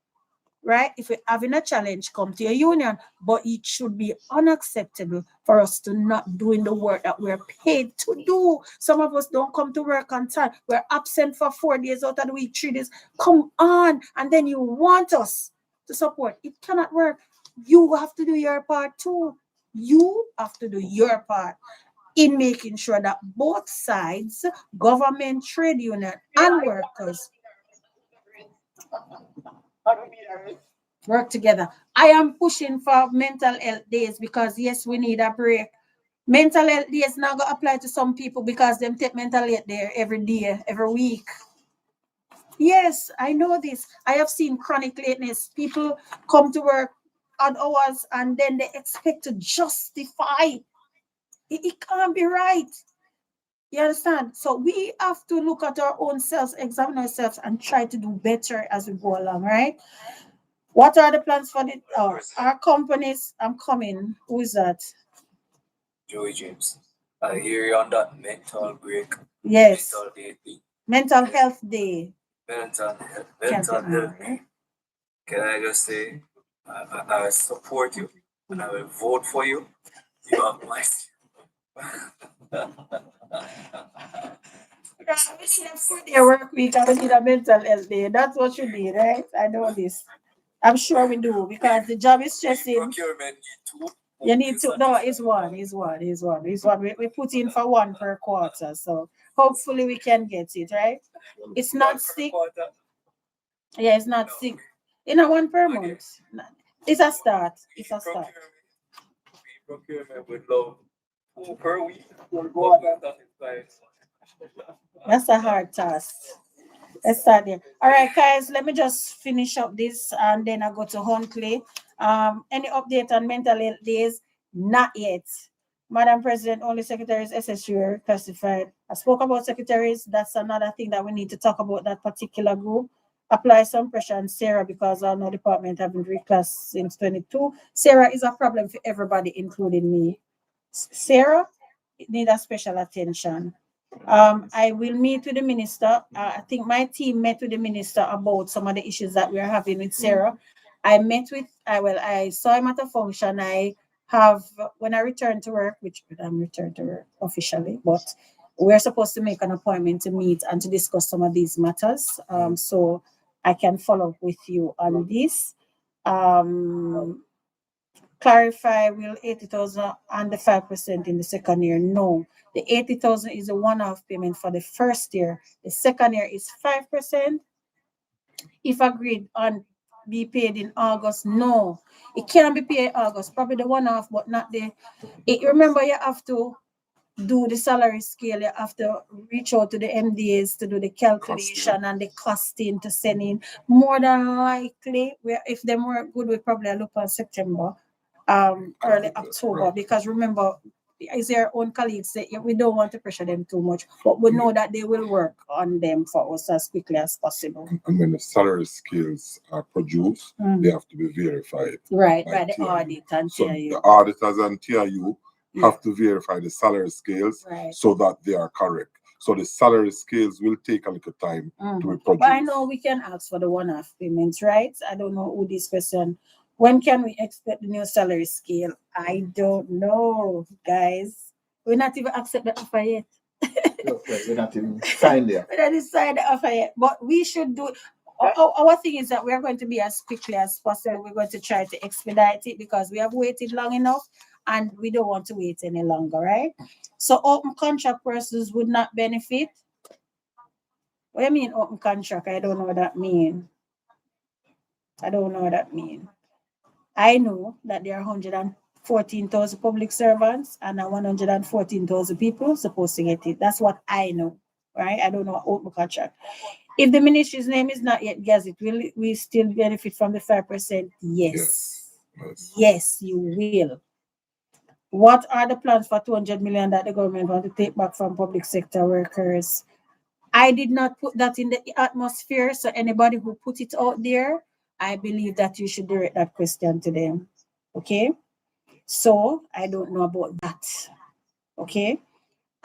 S1: Right? If we're having a challenge, come to a union, but it should be unacceptable for us to not doing the work that we're paid to do. Some of us don't come to work on time. We're absent for 4 days out of the week, 3 days. Come on. And then you want us to support. It cannot work. You have to do your part too. You have to do your part in making sure that both sides, government, trade union, and workers, work together. I am pushing for mental health days because yes, we need a break. Mental health days now go apply to some people because them take mental health there every day, every week. Yes, I know this. I have seen chronic lateness. People come to work odd hours and then they expect to justify. It can't be right. You understand? So we have to look at our own selves, examine ourselves, and try to do better as we go along, right? What are the plans for our companies? I'm coming. Who is that?
S13: Joey James. I hear you on that mental break.
S1: Yes.
S13: Mental day.
S1: Mental health day.
S13: Mental health day. Can I just say, I support you and I will vote for you. You are my.
S1: We need a 4-day work week and we need a mental health day. That's what you need, right? I know this. I'm sure we do because the job is stressing.
S13: Procurement need 2.
S1: You need to, no, it's one. We put in for 1 per quarter. So hopefully we can get it, right? It's not sick. Yeah, it's not sick. You know, 1 per month. It's a start. It's a start.
S13: Procurement with love. 2 per week.
S1: That's a hard task. Let's start there. All right, guys, let me just finish up this and then I go to Huntley. Any update on mental health days? Not yet. Madam President, only secretaries SSU are classified. I spoke about secretaries. That's another thing that we need to talk about, that particular group. Apply some pressure on Sarah because our no department haven't reclassed since 22. Sarah is a problem for everybody, including me. Sarah need a special attention. I will meet with the minister. I think my team met with the minister about some of the issues that we're having with Sarah. I saw him at a function. When I return to work, which I'm returned to work officially, but we're supposed to make an appointment to meet and to discuss some of these matters. So I can follow up with you on this. clarify, will 80,000 and the 5% in the second year? No. The 80,000 is a one-off payment for the first year. The second year is 5%. If agreed on, be paid in August? No. It can't be paid in August. Probably the one-off, but not the. Remember, you have to do the salary scale. You have to reach out to the MDAs to do the calculation and the costing to send in. More than likely, if they were good, we probably look on September, early October, because remember, is their own colleagues that we don't want to pressure them too much, but we know that they will work on them for us as quickly as possible.
S14: And when the salary scales are produced, they have to be verified.
S1: Right, by the audit and
S14: So
S1: TIU.
S14: the auditors and TIU have to verify the salary scales so that they are correct. So the salary scales will take a little time to be produced.
S1: But I know we can ask for the one-off payments, right? I don't know who this question. When can we expect the new salary scale? I don't know, guys. We're not even accept the offer yet.
S2: We're not even signed there.
S1: We don't decide the offer yet. But we should do. Our thing is that we are going to be as quickly as possible. We're going to try to expedite it because we have waited long enough and we don't want to wait any longer, right? So open contract persons would not benefit. What do you mean open contract? I don't know what that means. I don't know what that means. I know that there are 114,000 public servants and 114,000 people supposed to get it. That's what I know, right? I don't know what open contract. If the ministry's name is not yet gazetted, will we still benefit from the 5%? Yes. Yes, you will. What are the plans for 200 million that the government want to take back from public sector workers? I did not put that in the atmosphere, so anybody who put it out there, I believe that you should direct that question to them. Okay? So I don't know about that. Okay?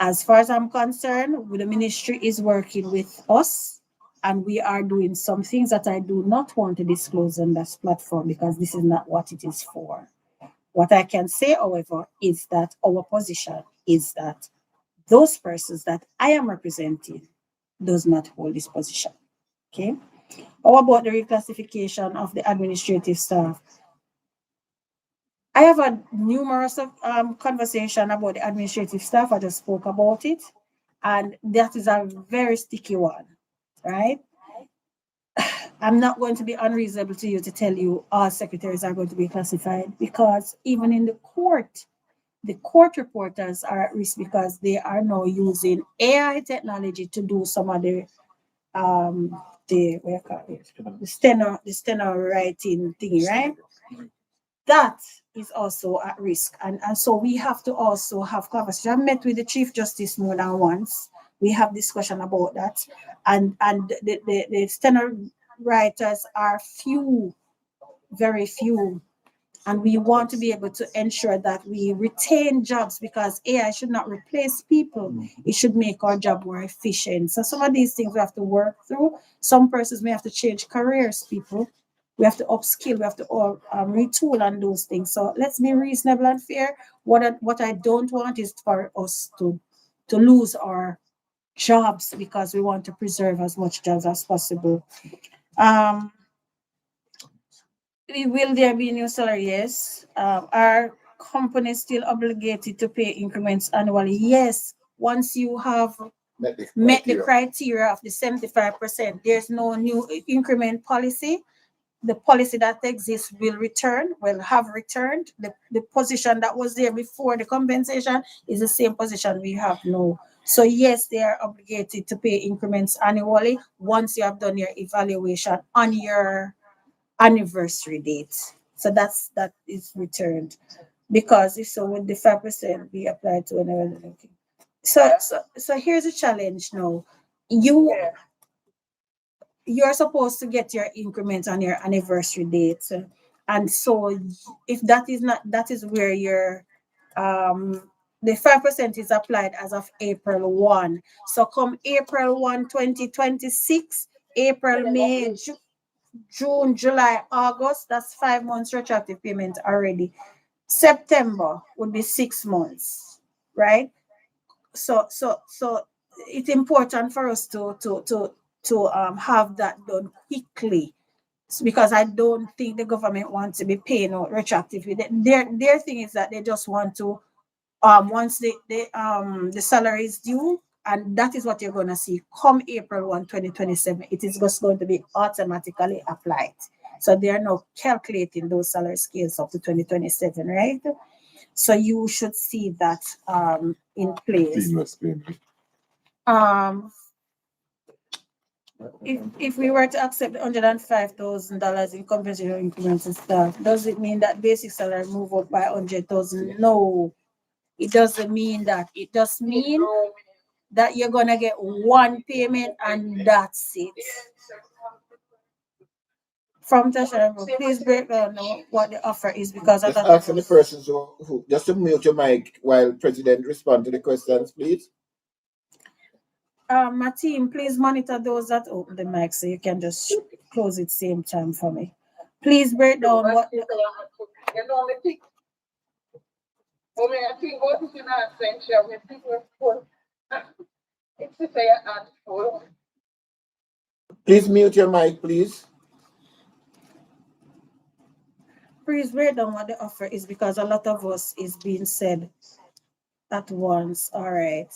S1: As far as I'm concerned, the ministry is working with us and we are doing some things that I do not want to disclose on this platform because this is not what it is for. What I can say, however, is that our position is that those persons that I am representing does not hold this position. Okay? How about the reclassification of the administrative staff? I have had numerous conversation about the administrative staff. I just spoke about it, and that is a very sticky one, right? I'm not going to be unreasonable to you to tell you all secretaries are going to be classified because even in the court reporters are at risk because they are now using AI technology to do some of the steno writing thing, right? That is also at risk. And so we have to also have conversation. I met with the Chief Justice more than once. We have discussion about that. And the steno writers are few, very few. And we want to be able to ensure that we retain jobs because AI should not replace people. It should make our job more efficient. So some of these things we have to work through. Some persons may have to change careers, people. We have to upskill, we have to retool and those things. So let's be reasonable and fair. What I don't want is for us to lose our jobs because we want to preserve as much jobs as possible. Will there be new salary? Yes. Are companies still obligated to pay increments annually? Yes. Once you have met the criteria of the 75%, there's no new increment policy. The policy that exists will have returned. The position that was there before the compensation is the same position we have now. So yes, they are obligated to pay increments annually once you have done your evaluation on your anniversary date. So that is returned. Because if so, with the 5% be applied to another. So here's a challenge now. You're supposed to get your increments on your anniversary date. And so if that is where your the 5% is applied as of April 1. So come April 1, 2026, April, May, June, July, August, that's 5 months retroactive payment already. September would be 6 months, right? So it's important for us to have that done quickly because I don't think the government wants to be paying out retroactively. Their thing is that they just want to once the salary is due, and that is what you're gonna see come April 1, 2027. It is just going to be automatically applied. So they are now calculating those salary scales up to 2027, right? So you should see that in place.
S14: Seamless payment.
S1: If we were to accept $105,000 in compensation increments and stuff, does it mean that basic salary move up by 100,000? No, it doesn't mean that. It just means that you're gonna get one payment and that's it. From Tasha, please break down what the offer is, because I
S2: Just
S1: thought
S2: asking the persons who just to mute your mic while President respond to the questions, please.
S1: my team, please monitor those that open the mic so you can just close it same time for me. Please break down what
S7: You know me think. I think what is in our censure when people full. It's to say I'm full.
S2: Please mute your mic, please.
S1: Please break down what the offer is, because a lot of us is being said at once. All right.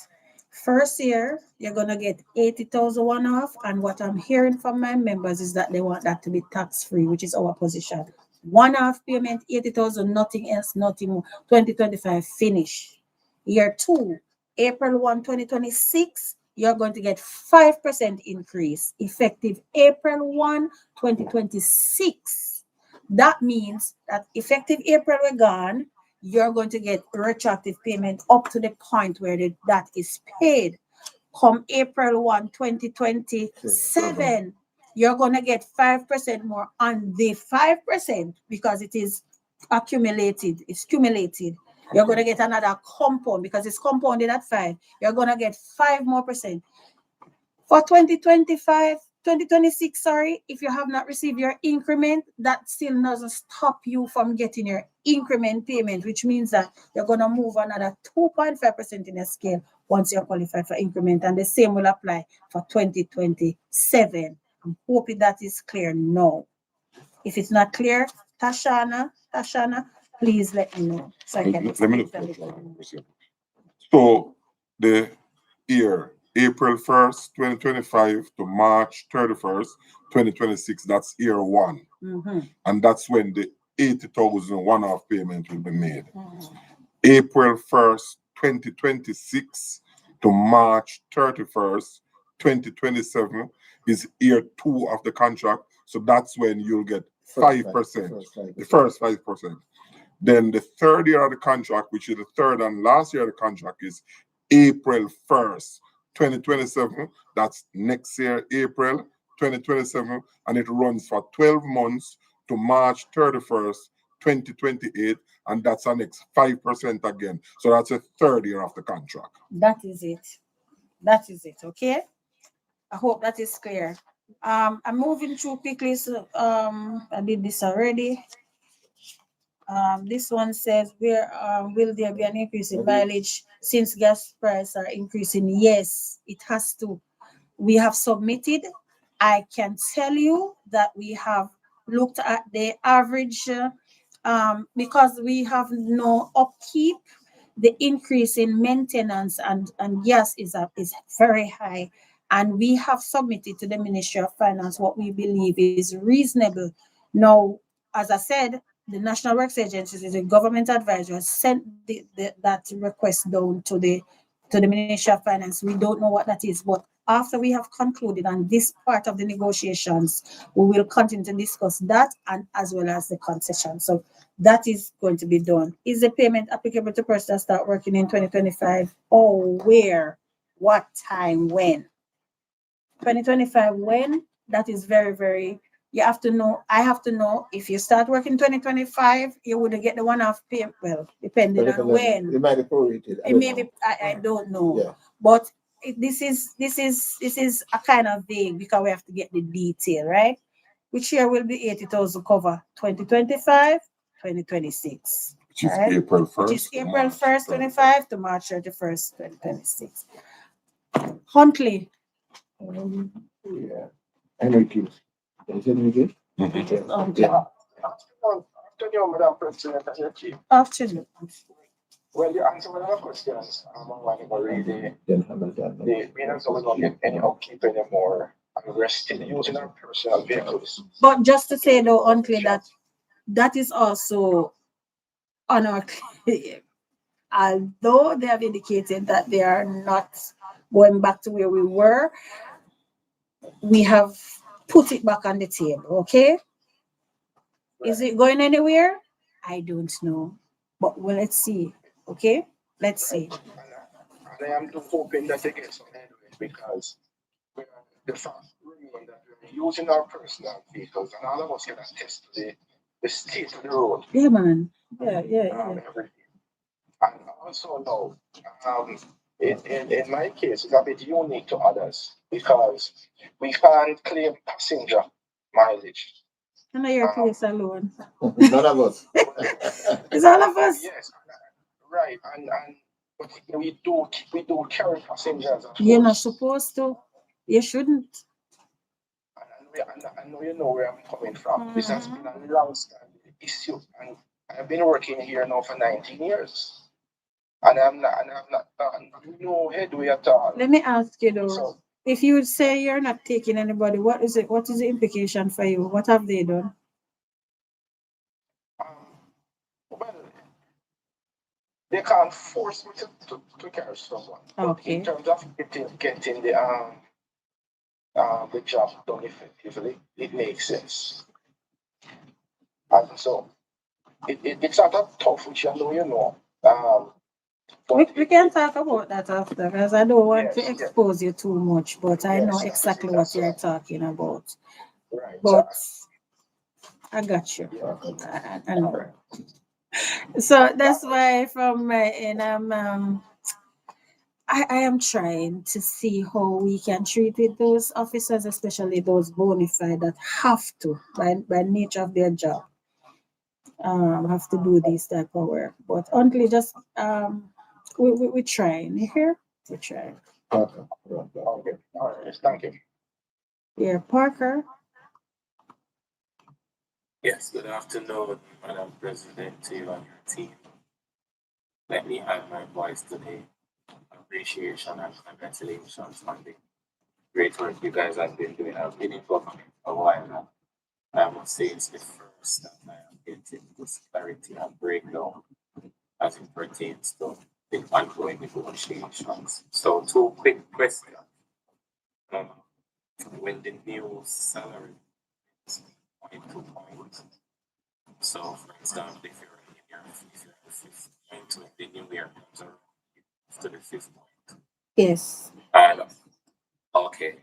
S1: First year, you're gonna get 80,000 one-off, and what I'm hearing from my members is that they want that to be tax-free, which is our position. One-off payment, 80,000, nothing else, nothing more. 2025 finish. Year 2, April 1, 2026, you're going to get 5% increase effective April 1, 2026. That means that effective April we're gone, you're going to get retroactive payment up to the point where that is paid. Come April 1, 2027, you're going to get 5% more on the 5% because it is accumulated, it's cumulated. You're going to get another compound because it's compounded at 5. You're going to get 5% more. For 2026, sorry, if you have not received your increment, that still doesn't stop you from getting your increment payment, which means that you're going to move another 2.5% in a scale once you're qualified for increment, and the same will apply for 2027. I'm hoping that is clear now. If it's not clear, Tashana, please let me know so I can
S14: Let me
S1: explain
S14: look
S1: it a
S14: at
S1: little bit.
S14: that. So the year April 1st, 2025 to March 31st, 2026, that's year 1. And that's when the 80,000 one-off payment will be made. April 1st, 2026 to March 31st, 2027 is year 2 of the contract. So that's when you'll get 5%, the first 5%. Then the third year of the contract, which is the third and last year of the contract, is April 1st, 2027. That's next year, April 2027, and it runs for 12 months to March 31st, 2028, and that's our next 5% again. So that's a third year of the contract.
S1: That is it. That is it. Okay. I hope that is clear. I'm moving through quickly. So I did this already. This one says, where will there be an increase in mileage since gas prices are increasing? Yes, it has to. We have submitted. I can tell you that we have looked at the average because we have no upkeep. The increase in maintenance and gas is very high. And we have submitted to the Ministry of Finance what we believe is reasonable. Now, as I said, the National Works Agency is a government advisor, has sent that request down to the Ministry of Finance. We don't know what that is, but after we have concluded on this part of the negotiations, we will continue to discuss that and as well as the concession. So that is going to be done. Is the payment applicable to persons that start working in 2025? Oh, where, what time, when? 2025, when? That is very, very, you have to know, I have to know if you start working 2025, you would get the one-off payment, well, depending on when.
S2: It might be prorated.
S1: It may be, I don't know.
S2: Yeah.
S1: But this is a kind of vague because we have to get the detail, right? Which year will be 80,000 cover? 2025, 2026.
S14: Which is
S1: right?
S14: April 1st.
S1: Which is April 1st, 25 to March 31st, 2026. Huntley.
S2: Yeah. Enrique. Is it Enrique?
S14: Mhm.
S2: Yeah.
S6: Afternoon, Madam President and your team.
S1: Afternoon.
S6: Well, you answered one of the questions. I want to read
S2: Then Hamilton.
S6: the means we don't get any upkeep anymore. And we're still using our personal vehicles.
S1: But just to say though, unclear that is also on our claim. Although they have indicated that they are not going back to where we were, we have put it back on the table, okay? Is it going anywhere? I don't know. But well, let's see. Okay? Let's see.
S6: And I am hoping that they get some headway because the fact remains that we're using our personal vehicles and all of us can attest to the state of the road.
S1: Yeah, man. Yeah.
S6: Everything. And also now, in my case, it's a bit unique to others because we can't claim passenger mileage.
S1: And your place alone.
S2: None of us.
S1: It's all of us.
S6: Yes, right. And but we do carry passengers.
S1: You're not supposed to. You shouldn't.
S6: I know you know where I'm coming from. This has been a long-standing issue, and I've been working here now for 19 years, and I've not done no headway at all.
S1: Let me ask you though.
S6: So,
S1: if you would say you're not taking anybody, what is it? What is the implication for you? What have they done?
S6: well, they can't force me to carry someone. But
S1: Okay.
S6: in terms of getting the job done effectively, it makes sense. And so it's not a tough, which I know you know.
S1: We can talk about that after, because I don't want to
S6: Yes, yes.
S1: expose you too much, but I know
S6: Yes,
S1: exactly what
S6: that's
S1: you're
S6: right.
S1: talking about.
S6: Right.
S1: But I got you. I know. So that's why from my end, I am trying to see how we can treat with those officers, especially those bona fide that have to, by nature of their job, have to do this type of work. But only just we're trying. You hear? We're trying.
S6: Okay. All right. Thank you.
S1: Yeah, Parker.
S15: Yes, good afternoon, Madam President, to you and your team. Let me add my voice today. Appreciation and congratulations on the great work you guys have been doing. I've been in government for a while now. I must say it's the first that I am getting this clarity and breakdown as it pertains to the ongoing negotiations. So, two quick questions. When the new salary is 0.2 points, so for example, if you're the fifth point when the new year comes around, after the fifth point.
S1: Yes.
S15: And okay.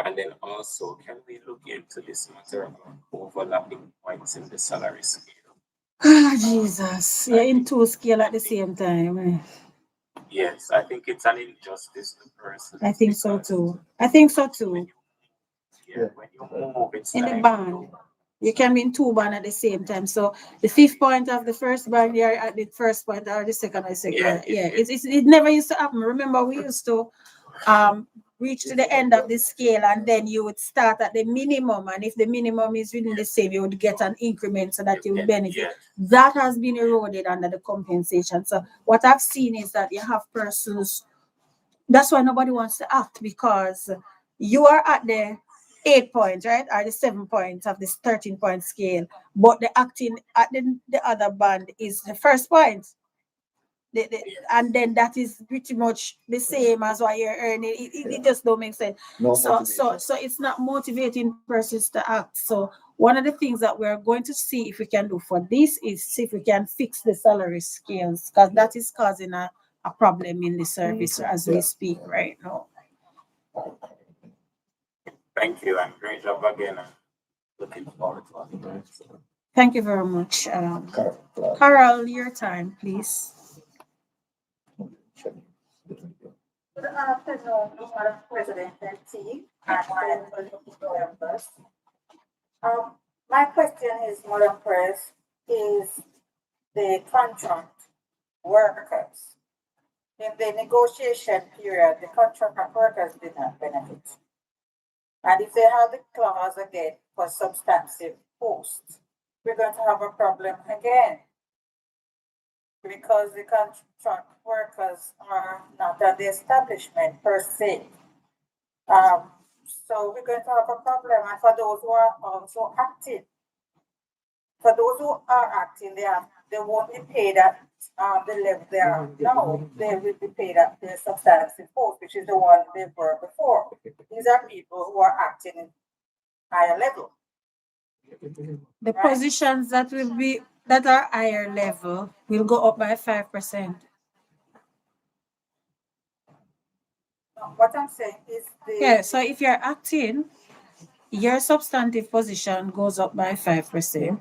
S15: And then also, can we look into this matter of overlapping points in the salary scale?
S1: Ah, Jesus. You're in two scale at the same time.
S15: Yes, I think it's an injustice to person.
S1: I think so too. I think so too.
S15: Yeah, when you move, it's
S1: In the
S15: like
S1: band. You can be in two band at the same time. So the fifth point of the first band, you're at the first point or the second or second. Yeah. It never used to happen. Remember, we used to reach to the end of the scale and then you would start at the minimum. And if the minimum is within the same, you would get an increment so that you would benefit. That has been eroded under the compensation. So what I've seen is that you have persons, that's why nobody wants to act, because you are at the 8 points, right? Or the 7 points of this 13-point scale, but the acting at the other band is the first point. And then that is pretty much the same as what you're earning. It just don't make sense.
S2: No
S1: so it's not motivating persons to act. So one of the things that we're going to see if we can do for this is see if we can fix the salary scales, because that is causing a problem in the service as we speak right now.
S15: thank you and great job again. And looking forward to it.
S1: Thank you very much. Carol, your time, please.
S10: Good afternoon, Madam President and team, and my members. My question is, Madam Press, is the contract workers. In the negotiation period, the contract workers did not benefit.
S16: And if they have the clause again for substantive posts, we're going to have a problem again. Because the contract workers are not at the establishment per se. So we're going to have a problem. And for those who are also active, they won't be paid at the level they are now. They will be paid at their substantive post, which is the one they were before. These are people who are acting in higher level.
S1: The positions that are higher level will go up by 5%.
S16: What I'm saying is
S1: Yeah, so if you're acting, your substantive position goes up by 5%.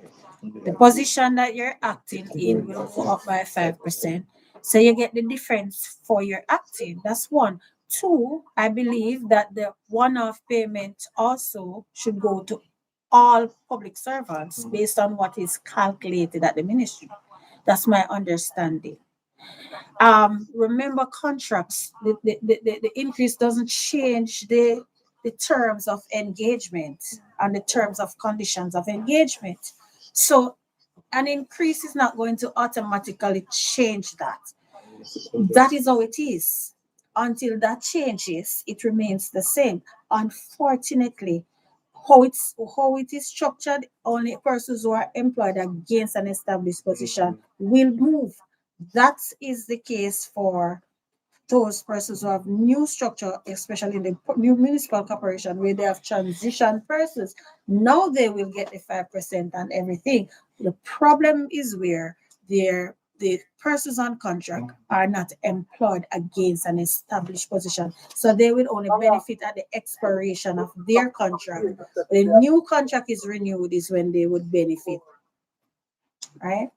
S1: The position that you're acting in will go up by 5%. So you get the difference for your acting. That's one. Two, I believe that the one-off payment also should go to all public servants based on what is calculated at the ministry. That's my understanding. Remember contracts, the increase doesn't change the terms of engagement and the terms of conditions of engagement. So an increase is not going to automatically change that. That is how it is. Until that changes, it remains the same. Unfortunately, how it is structured, only persons who are employed against an established position will move. That is the case for those persons who have new structure, especially in the new municipal corporation where they have transition persons. Now they will get the 5% and everything. The problem is where the persons on contract are not employed against an established position. So they will only benefit at the expiration of their contract. The new contract is renewed is when they would benefit. Right?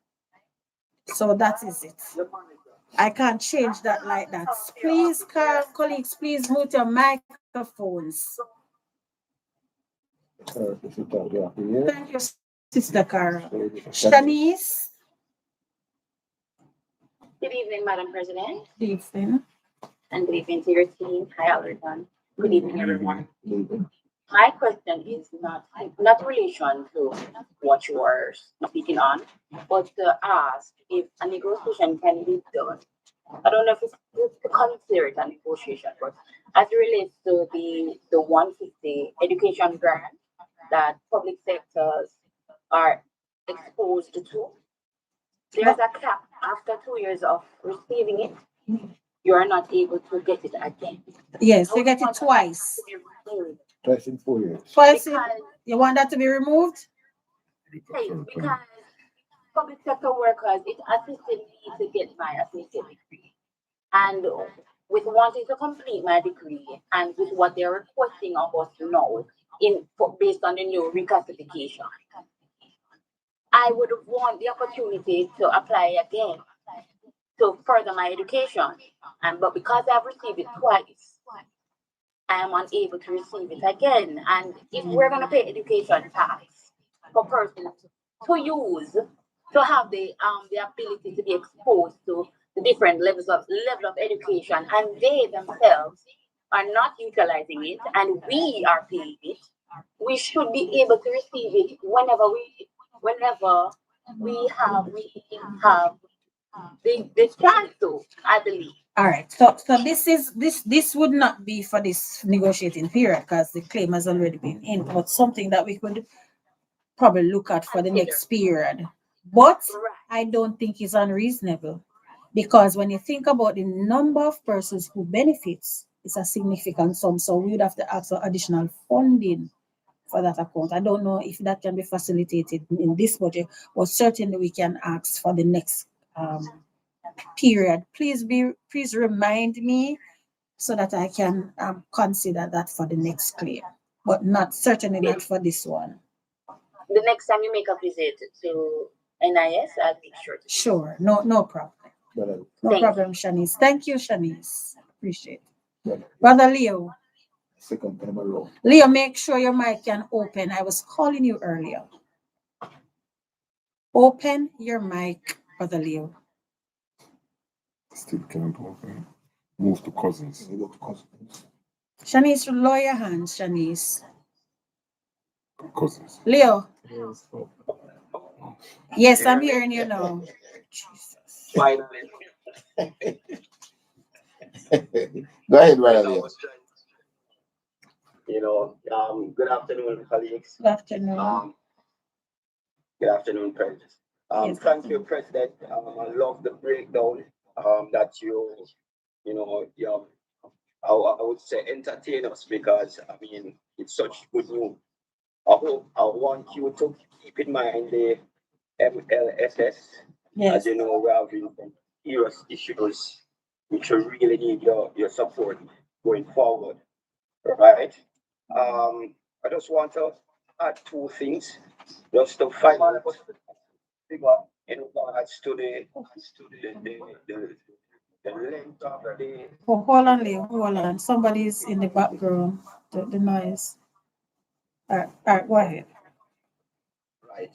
S1: So that is it. I can't change that like that. Please, colleagues, please mute your microphones. Thank you, Sister Cara. Shanice.
S17: Good evening, Madam President.
S1: Good evening.
S17: And good evening to your team. Hi, Alderton. Good evening, everyone. My question is not relation to what you are speaking on, but to ask if a negotiation can be done. I don't know if it's to consider it a negotiation, but as it relates to the 150 education grant that public sectors are exposed to, there's a cap after 2 years of receiving it. You are not able to get it again.
S1: Yes, you get it twice.
S2: Twice in 4 years.
S1: Twice you want that to be removed?
S17: Because public sector workers, it assisted me to get my associate degree. And with wanting to complete my degree and with what they're requesting of us now based on the new reclassification, I would want the opportunity to apply again to further my education. But because I've received it twice, I am unable to receive it again. And if we're going to pay education tax for persons to use, to have the ability to be exposed to the different levels of education, and they themselves are not utilizing it, and we are paying it, we should be able to receive it whenever we have the chance to, I believe.
S1: All right. So this would not be for this negotiating period because the claim has already been in, but something that we could probably look at for the next period. But I don't think it's unreasonable because when you think about the number of persons who benefits, it's a significant sum. So we would have to ask for additional funding for that account. I don't know if that can be facilitated in this budget, but certainly we can ask for the next period. Please remind me so that I can consider that for the next claim, but certainly not for this one.
S17: The next time you make a visit to NIS, I'll make sure.
S1: Sure, no problem. No problem, Shanice. Thank you, Shanice. Appreciate it. Brother Leo.
S2: Second time around.
S1: Leo, make sure your mic can open. I was calling you earlier. Open your mic, Brother Leo.
S14: Still can't open. Move to cousins.
S1: Shanice, lower your hands, Shanice.
S14: Cousins.
S1: Leo. Yes, I'm hearing you now.
S18: Finally.
S2: Go ahead, Brother Leo.
S18: Good afternoon, colleagues.
S1: Good afternoon.
S18: Good afternoon, President.
S1: Yes,
S18: Thank you, President. I love the breakdown that I would say entertain us because I mean it's such good news. I want you to keep in mind the MLSS.
S1: Yes.
S18: As you know, we're having some serious issues which we really need your support going forward. Right? I just want to add two things just to find out figure in regards to the length of the
S1: Oh, hold on, Leo. Hold on. Somebody's in the background. The noise. All right, go ahead.
S18: right.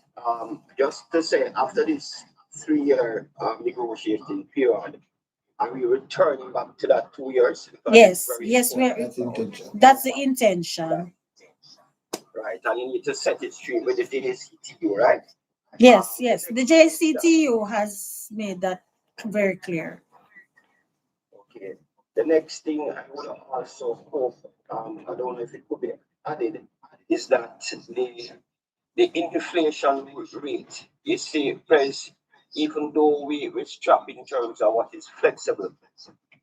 S18: Just to say after this 3 year negotiating period, are we returning back to that 2 years? Because
S1: Yes,
S18: it's very
S1: yes,
S18: important.
S1: that's the intention.
S18: Right, and you need to set it straight with the JCTU, right?
S1: Yes, yes. The JCTU has made that very clear.
S18: Okay. The next thing I would also hope, I don't know if it could be added, is that the inflation rate, you see, Pres, even though we're strapped in terms of what is flexible,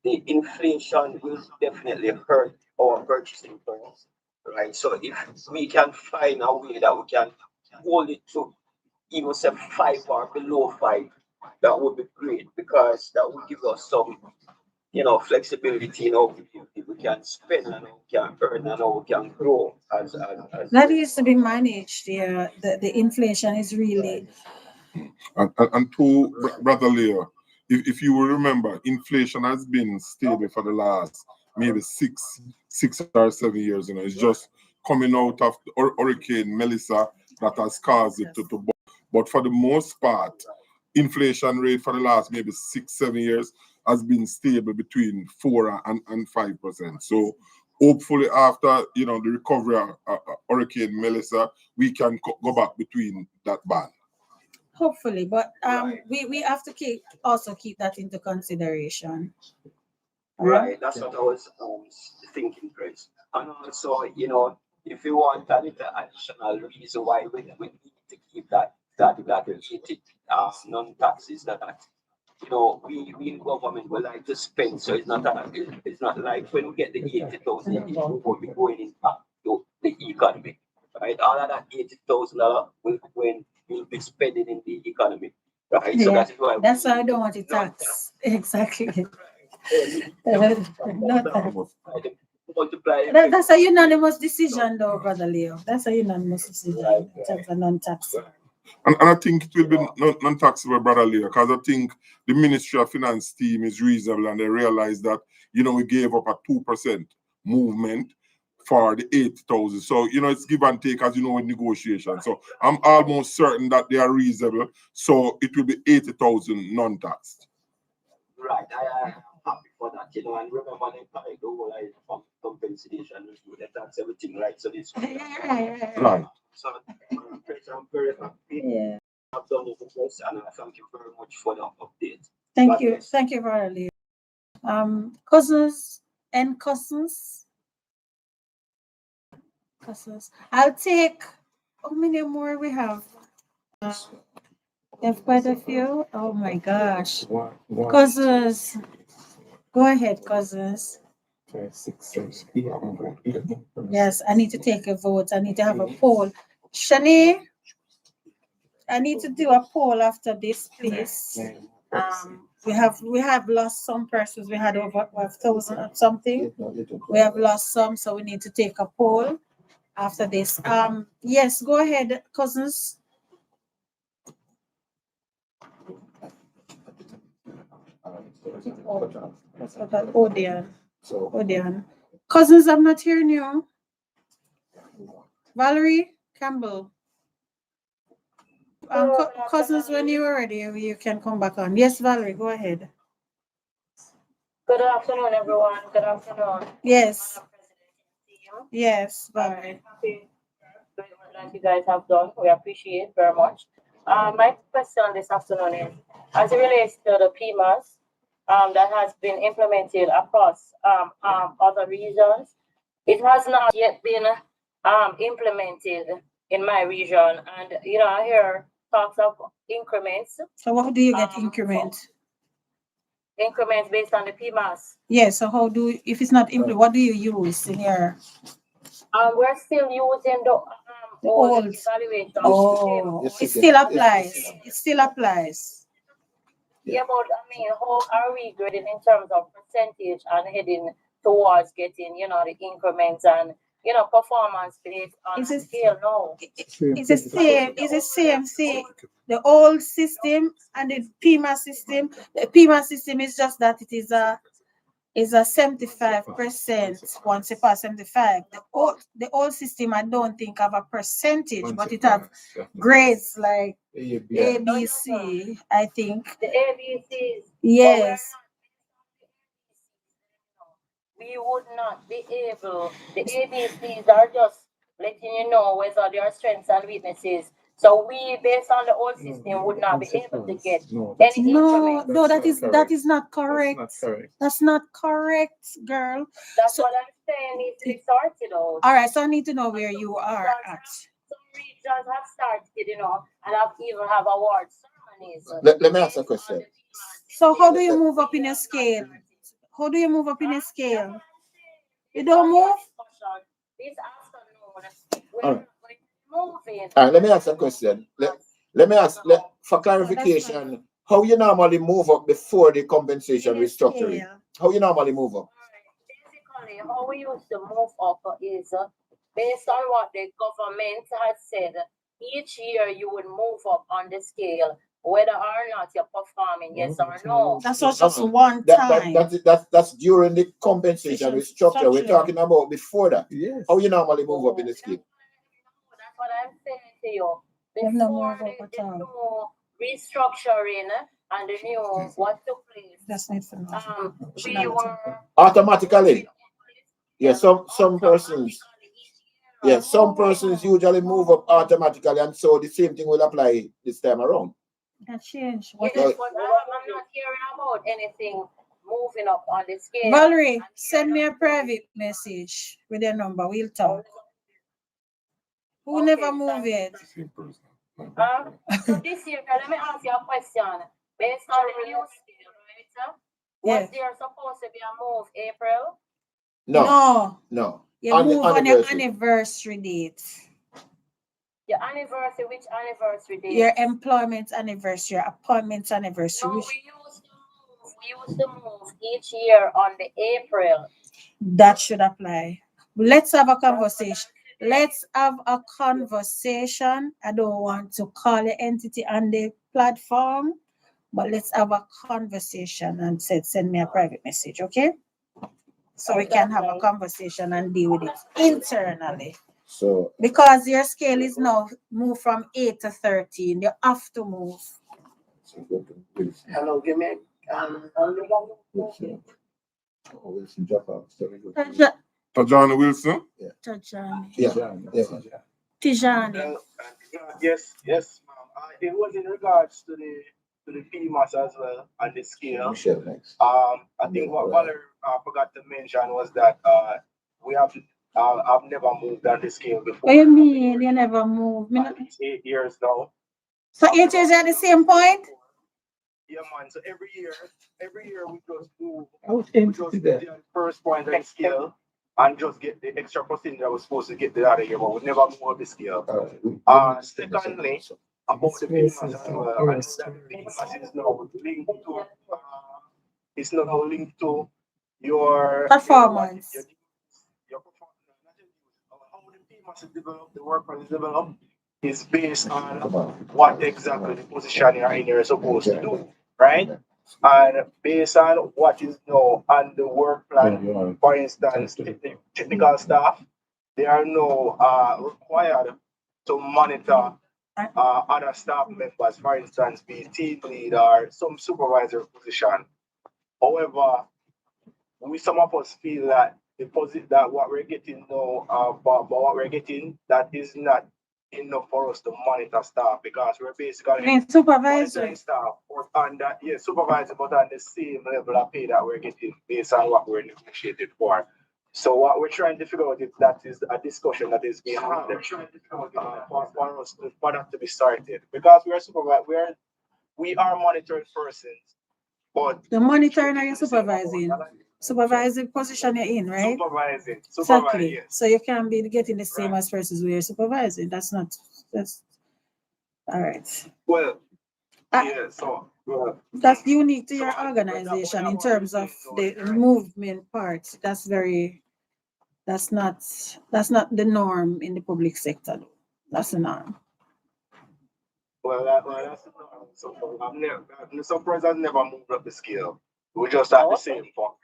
S18: the inflation will definitely hurt our purchasing power, right? So if we can find a way that we can hold it to even say 5 or below 5, that would be great because that would give us some, flexibility. We can spend and we can earn and we can grow as
S1: That needs to be managed. Yeah, the inflation is really.
S14: And to Brother Leo, if you will remember, inflation has been stable for the last maybe six or 7 years. It's just coming out of Hurricane Melissa that has caused it to. But for the most part, inflation rate for the last maybe 6-7 years has been stable between 4% and 5%. So hopefully after the recovery of Hurricane Melissa, we can go back between that band.
S1: Hopefully, but we have to keep that into consideration.
S18: Right, that's what I was thinking, Chris. And also, if you want a little additional reason why we need to keep that related non-taxes that we in government would like to spend. So it's not like when we get the 80,000, it will be going into the economy, right? All of that $80,000 will be spending in the economy, right? So
S1: Yeah,
S18: that's why
S1: I don't want to tax. Exactly. Not that. That's a unanimous decision, though, Brother Leo. That's a unanimous decision in terms of non-tax.
S14: And I think it will be non-taxable, Brother Leo, because I think the Ministry of Finance team is reasonable and they realize that, we gave up a 2% movement for the 80,000. So, it's give and take, as with negotiations. So I'm almost certain that they are reasonable. So it will be 80,000 non-taxed.
S18: Right, I am happy for that, and remember the whole compensation, the tax, everything, right? So this
S14: Right.
S18: So I'm very happy.
S1: Yeah.
S18: I've done it best, and I thank you very much for the update.
S1: Thank you, Brother Leo. Cousins. I'll take how many more we have? We have quite a few. Oh my gosh. Cousins. Go ahead, Cousins. Yes, I need to take a vote. I need to have a poll. Shani, I need to do a poll after this, please. We have lost some persons. We had over 1,000 or something. We have lost some, so we need to take a poll after this. Yes, go ahead, Cousins. Odion. Cousins, I'm not hearing you. Valerie Campbell. Cousins, when you're ready, you can come back on. Yes, Valerie, go ahead.
S19: Good afternoon, everyone. Good afternoon.
S1: Yes. Yes, Valerie.
S19: that you guys have done. We appreciate very much. My question this afternoon is, as it relates to the PMAS, that has been implemented across other regions, it has not yet been implemented in my region, and I hear talks of increments.
S1: So how do you get increment?
S19: Increments based on the PMAS.
S1: Yeah, so if it's not implement, what do you use in your
S19: We're still using the old
S1: old?
S19: evaluation.
S1: Oh,
S2: Yes,
S1: it
S2: it
S1: still
S2: is.
S1: applies. It still applies.
S19: Yeah, but I mean, how are we grading in terms of percentage and heading towards getting, the increments and, performance based on
S1: Is
S19: the
S1: it-
S19: scale? No.
S1: It's the same. It's the same thing. The old system and the PMA system. The PMA system is just that it is a 75% once you pass 75. The old system I don't think have a percentage, but it have grades like A, B, C, I think.
S19: The ABCs.
S1: Yes.
S19: We would not be able, the ABCs are just letting you know whether there are strengths and weaknesses. So we, based on the old system, would not be able to get any increment.
S1: No, that is not correct. That's not correct, girl.
S19: That's what I'm saying, needs to be sorted out.
S1: All right, so I need to know where you are at.
S19: Some regions have started, and have even have award ceremonies.
S2: Let me ask a question.
S1: So how do you move up in a scale? How do you move up in a scale? You don't move?
S19: This afternoon,
S2: All right.
S19: we're moving.
S2: All right, let me ask a question. Let me ask, for clarification, how you normally move up before the compensation restructuring? How you normally move up?
S19: Basically, how we used to move up is based on what the government has said. Each year you would move up on the scale, whether or not you're performing, yes or no.
S1: That's not just one time.
S2: That's during the compensation restructure. We're talking about before that. Yes. How you normally move up in the scheme?
S19: That's what I'm saying to you.
S1: There's no
S19: Before
S1: move up
S19: the
S1: at all.
S19: new restructuring and the new what took place,
S1: That's not for
S19: we were
S2: Automatically. Yeah, some persons. Yeah, some persons usually move up automatically, and so the same thing will apply this time around.
S1: That change.
S19: yes, but I'm not hearing about anything moving up on the scale.
S1: Valerie, send me a private message with your number. We'll talk. Who never move it?
S19: So this year, let me ask you a question. Based on the new scale, right? Was there supposed to be a move April?
S2: No.
S1: You move on your anniversary date.
S19: Your anniversary, which anniversary date?
S1: Your employment anniversary, your appointment anniversary.
S19: No, we used to move each year on the April.
S1: That should apply. Let's have a conversation. Let's have a conversation. I don't want to call the entity on the platform, but let's have a conversation and send me a private message, okay? So we can have a conversation and deal with it internally.
S2: So
S1: because your scale is now moved from 8 to 13, you have to move.
S7: Hello, give me
S2: Wilson drop out.
S14: Tajani Wilson?
S1: Tajani.
S2: Yeah.
S1: Tijani.
S6: Yes, ma'am. It was in regards to the PMAS as well and the scale.
S2: Michelle next.
S6: I think what Valerie forgot to mention was that we have I've never moved on the scale before.
S1: What do you mean you never moved?
S6: It's 8 years now.
S1: So 8 years at the same point?
S6: Yeah, man. So every year we just move.
S7: We
S6: just get the first point on the scale and just get the extra percentage that was supposed to get the other year, but we never move up the scale. Secondly, about the PMAS as well. I know that the PMAS is now linked to your
S1: performance.
S6: Your performance. How the PMAS is developed, the workforce is developed, is based on what exactly the position you're in you're supposed to do, right? And based on what is now on the work plan, for instance, technical staff, they are now required to monitor other staff members, for instance, be team lead or some supervisor position. However, some of us feel that that what we're getting now, but what we're getting, that is not enough for us to monitor staff because we're basically
S1: I mean, supervisor.
S6: monitoring staff or on that, yeah, supervisor, but on the same level of pay that we're getting based on what we're negotiated for. So what we're trying to figure out is that is a discussion that is being had for us for that to be started because we are we are monitoring persons, but
S1: The monitoring or you're supervising? Supervising position you're in, right?
S6: supervising,
S1: Exactly.
S6: yes.
S1: So you can't be getting the same as persons where you're supervising. That's all right.
S6: Well, yeah, so
S1: That's unique to your organization in terms of the movement part. That's not the norm in the public sector. That's the norm.
S6: That's some persons never moved up the scale. We just at the same point.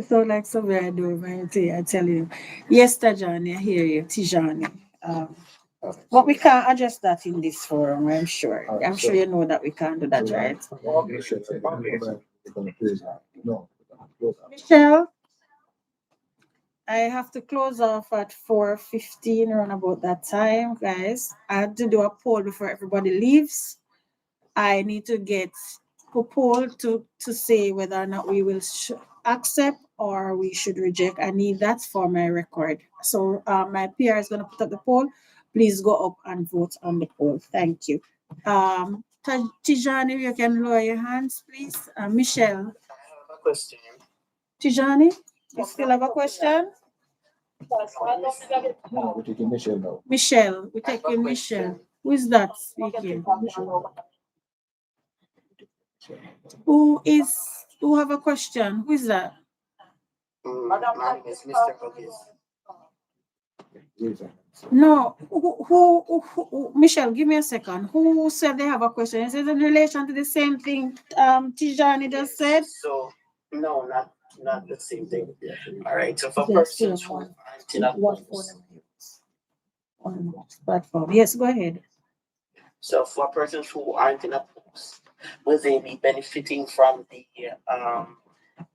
S1: So like somewhere I do, I tell you. Yes, Tajani, I hear you, Tijani. But we can't address that in this forum, I'm sure. I'm sure you know that we can't do that, right? Michelle, I have to close off at 4:15 around about that time, guys. I had to do a poll before everybody leaves. I need to get a poll to say whether or not we will accept or we should reject. I need that for my record. So my PR is going to put up the poll. Please go up and vote on the poll. Thank you. Tijani, you can lower your hands, please. Michelle.
S18: A question.
S1: Tijani, you still have a question?
S2: We're taking Michelle now.
S1: Michelle, we're taking Michelle. Who is that speaking? Who have a question? Who is that?
S18: My name is Mr. Huggies.
S1: No, who Michelle, give me a second. Who said they have a question? Is it in relation to the same thing Tijani just said?
S18: So no, not the same thing. All right. So for persons who aren't in a
S1: platform. Yes, go ahead.
S18: So for persons who aren't in a post, will they be benefiting from the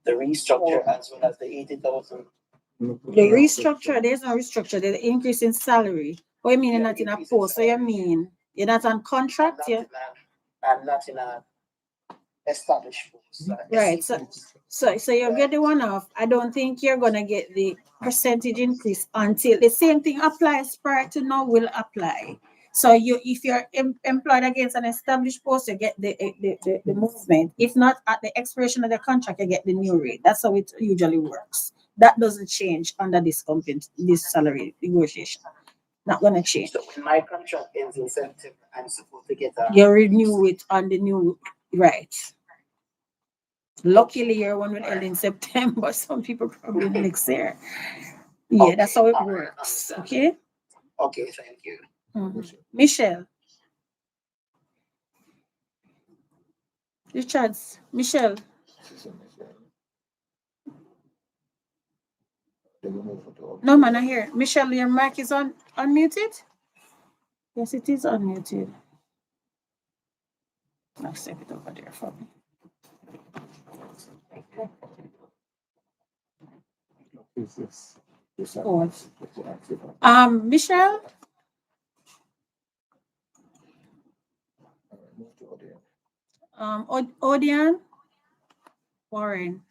S18: restructure as well as the 80,000?
S1: The restructure, there's no restructure, there's an increase in salary. What you mean you're not in a post? So you mean you're not on contract?
S18: I'm not in a established post.
S1: Right. So you get the one off. I don't think you're gonna get the percentage increase until the same thing applies prior to now will apply. So if you're employed against an established post, you get the movement. If not, at the expiration of the contract, you get the new rate. That's how it usually works. That doesn't change under this salary negotiation. Not gonna change.
S18: So when my contract ends in September, I'm supposed to get
S1: you renew it on the new right. Luckily, your one will end in September. Some people probably next year. Yeah, okay. That's how it works. Okay.
S18: Okay, thank you.
S1: Mm-hmm. Michelle. Richards. Michelle. No, man, I hear. Michelle, your mic is unmuted? Yes, it is unmuted. I'll save it over there for me. Michelle? Odian? Warren?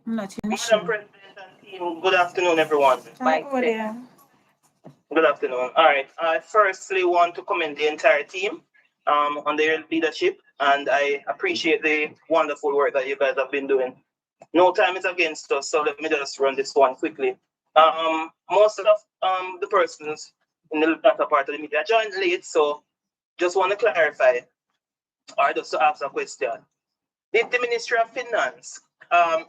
S1: I'm not
S18: Madam President and team, good afternoon, everyone.
S1: Hi, Odian.
S18: Good afternoon. All right. I firstly want to commend the entire team on their leadership, and I appreciate the wonderful work that you guys have been doing. No time is against us, so let me just run this one quickly. Most of the persons in the latter part of the meeting, I joined late, so just want to clarify, or just to ask a question. Did the Ministry of Finance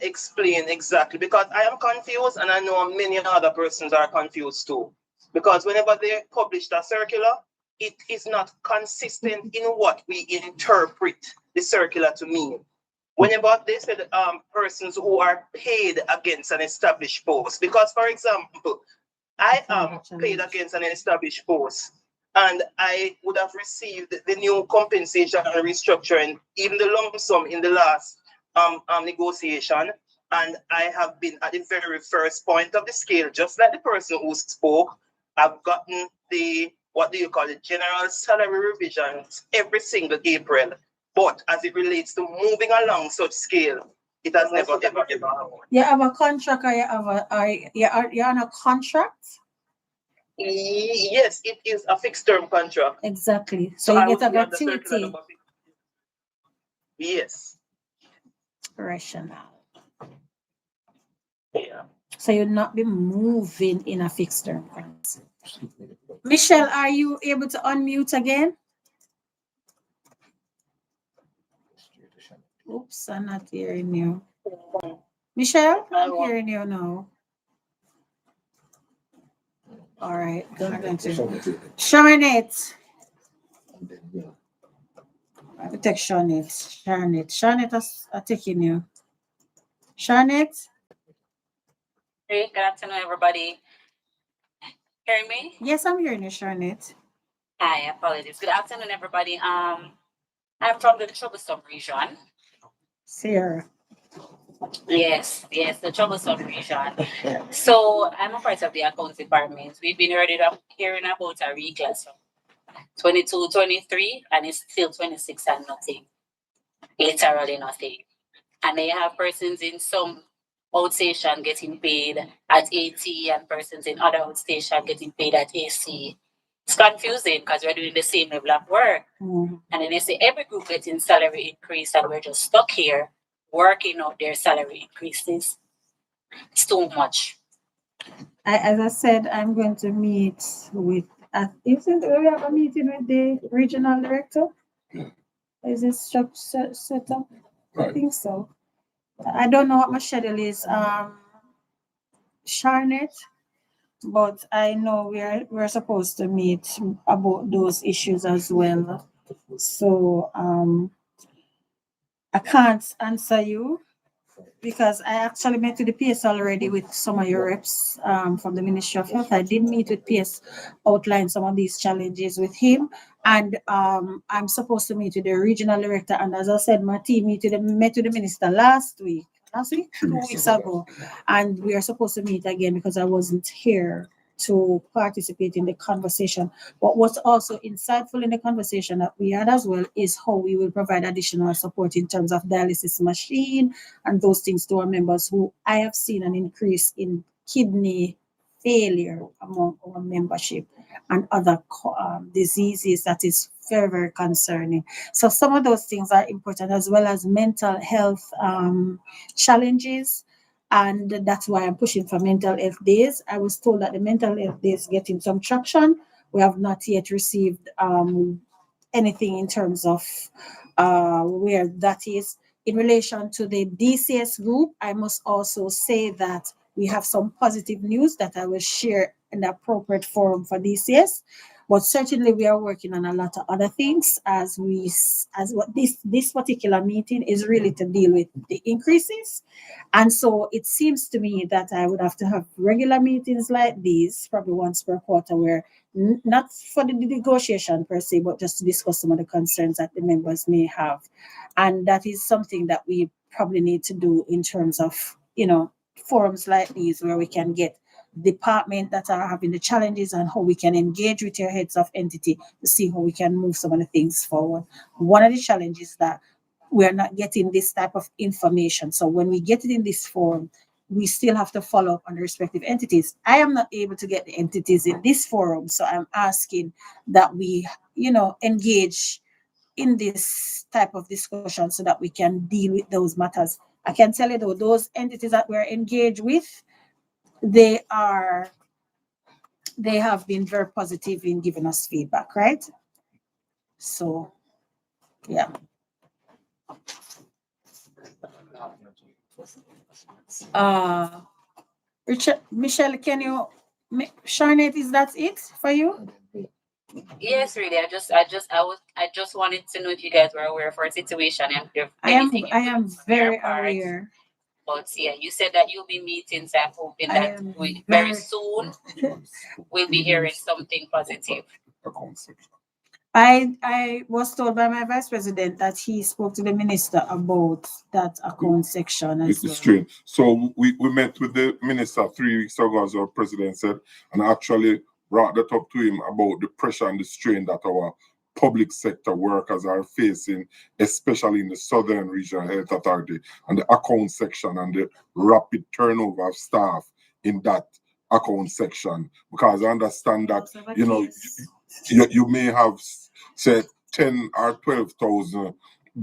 S18: explain exactly? Because I am confused, and I know many other persons are confused too. Because whenever they published a circular, it is not consistent in what we interpret the circular to mean. Whenever they said persons who are paid against an established post, because for example, I am paid against an established post, and I would have received the new compensation and restructuring, even the lump sum in the last negotiation,
S20: and I have been at the very first point of the scale, just like the person who spoke. I've gotten the, what do you call it, general salary revisions every single April. But as it relates to moving along such scale, it has never, ever happened.
S1: You have a contract, or you have a, or you're on a contract?
S20: Yes, it is a fixed term contract.
S1: Exactly. So
S20: I
S1: you
S20: would
S1: get a
S20: be on the circular
S1: gratuity.
S20: number 50. Yes.
S1: Rational.
S20: Yeah.
S1: So you'll not be moving in a fixed term contract. Michelle, are you able to unmute again? Oops, I'm not hearing you. Michelle, I'm hearing you now. All right, go ahead. Sharnette. I will take Sharnette. Sharnette, I'm taking you. Sharnette?
S21: Hey, good afternoon, everybody. Hearing me?
S1: Yes, I'm hearing you, Sharnette.
S21: Hi, apologies. Good afternoon, everybody. I'm from the troublesome region.
S1: Sarah.
S21: Yes, the troublesome region. So I'm a part of the accounts department. We've been hearing about a reclass from 22, 23, and it's still 26 and nothing. Literally nothing. And they have persons in some outstation getting paid at AT and persons in other outstation getting paid at AC. It's confusing because we're doing the same level of work. And then they say every group getting salary increase and we're just stuck here working out their salary increases. It's too much.
S1: As I said, I'm going to meet with, isn't we have a meeting with the regional director? Is this set up? I think so. I don't know what my schedule is, Sharnette, but I know we're supposed to meet about those issues as well. So I can't answer you because I actually met with the PS already with some of your reps from the Ministry of Health. I did meet with PS, outline some of these challenges with him, and I'm supposed to meet with the regional director. And as I said, my team met with the minister last week, 2 weeks ago, and we are supposed to meet again because I wasn't here to participate in the conversation. But what's also insightful in the conversation that we had as well is how we will provide additional support in terms of dialysis machine and those things to our members who I have seen an increase in kidney failure among our membership and other diseases that is very, very concerning. So some of those things are important, as well as mental health challenges. And that's why I'm pushing for mental health days. I was told that the mental health days getting some traction. We have not yet received anything in terms of where that is. In relation to the DCS group, I must also say that we have some positive news that I will share in the appropriate forum for DCS. But certainly we are working on a lot of other things as what this particular meeting is really to deal with the increases. And so it seems to me that I would have to have regular meetings like these, probably once per quarter, where not for the negotiation per se, but just to discuss some of the concerns that the members may have. And that is something that we probably need to do in terms of, forums like these where we can get department that are having the challenges and how we can engage with your heads of entity to see how we can move some of the things forward. One of the challenges that we are not getting this type of information. So when we get it in this forum, we still have to follow up on the respective entities. I am not able to get the entities in this forum, so I'm asking that we, engage in this type of discussion so that we can deal with those matters. I can tell you though, those entities that we're engaged with, they have been very positive in giving us feedback, right? So, yeah. Richard, Michelle, Sharnette, is that it for you?
S21: Yes, really. I just wanted to know if you guys were aware of our situation and if
S1: I am very aware.
S21: But yeah, you said that you'll be meeting, so I'm hoping that very soon we'll be hearing something positive.
S1: I was told by my vice president that he spoke to the minister about that account section
S14: It's
S1: as
S14: the
S1: well.
S14: strain. So we met with the minister 3 weeks ago, as our president said, and actually brought that up to him about the pressure and the strain that our public sector workers are facing, especially in the Southern Regional Health Authority and the account section and the rapid turnover of staff in that account section. Because I understand that, you know, you may have, say, 10 or 12,000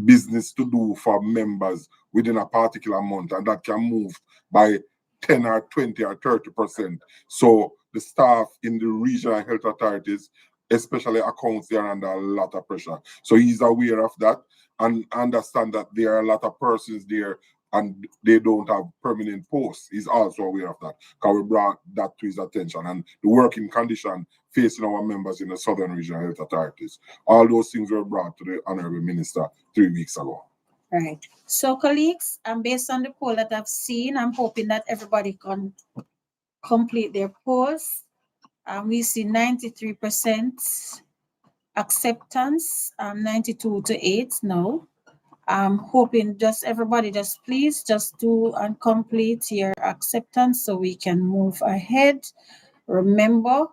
S14: business to do for members within a particular month, and that can move by 10 or 20 or 30%. So the staff in the regional health authorities, especially accounts, they are under a lot of pressure. So he's aware of that and understand that there are a lot of persons there and they don't have permanent posts. He's also aware of that because we brought that to his attention and the working condition facing our members in the Southern Regional Health Authorities. All those things were brought to the Honorable Minister 3 weeks ago.
S1: Right. So, colleagues, based on the poll that I've seen, I'm hoping that everybody can complete their polls. We see 93% acceptance, 92 to 8 now. I'm hoping just everybody just please just do and complete your acceptance so we can move ahead. Remember,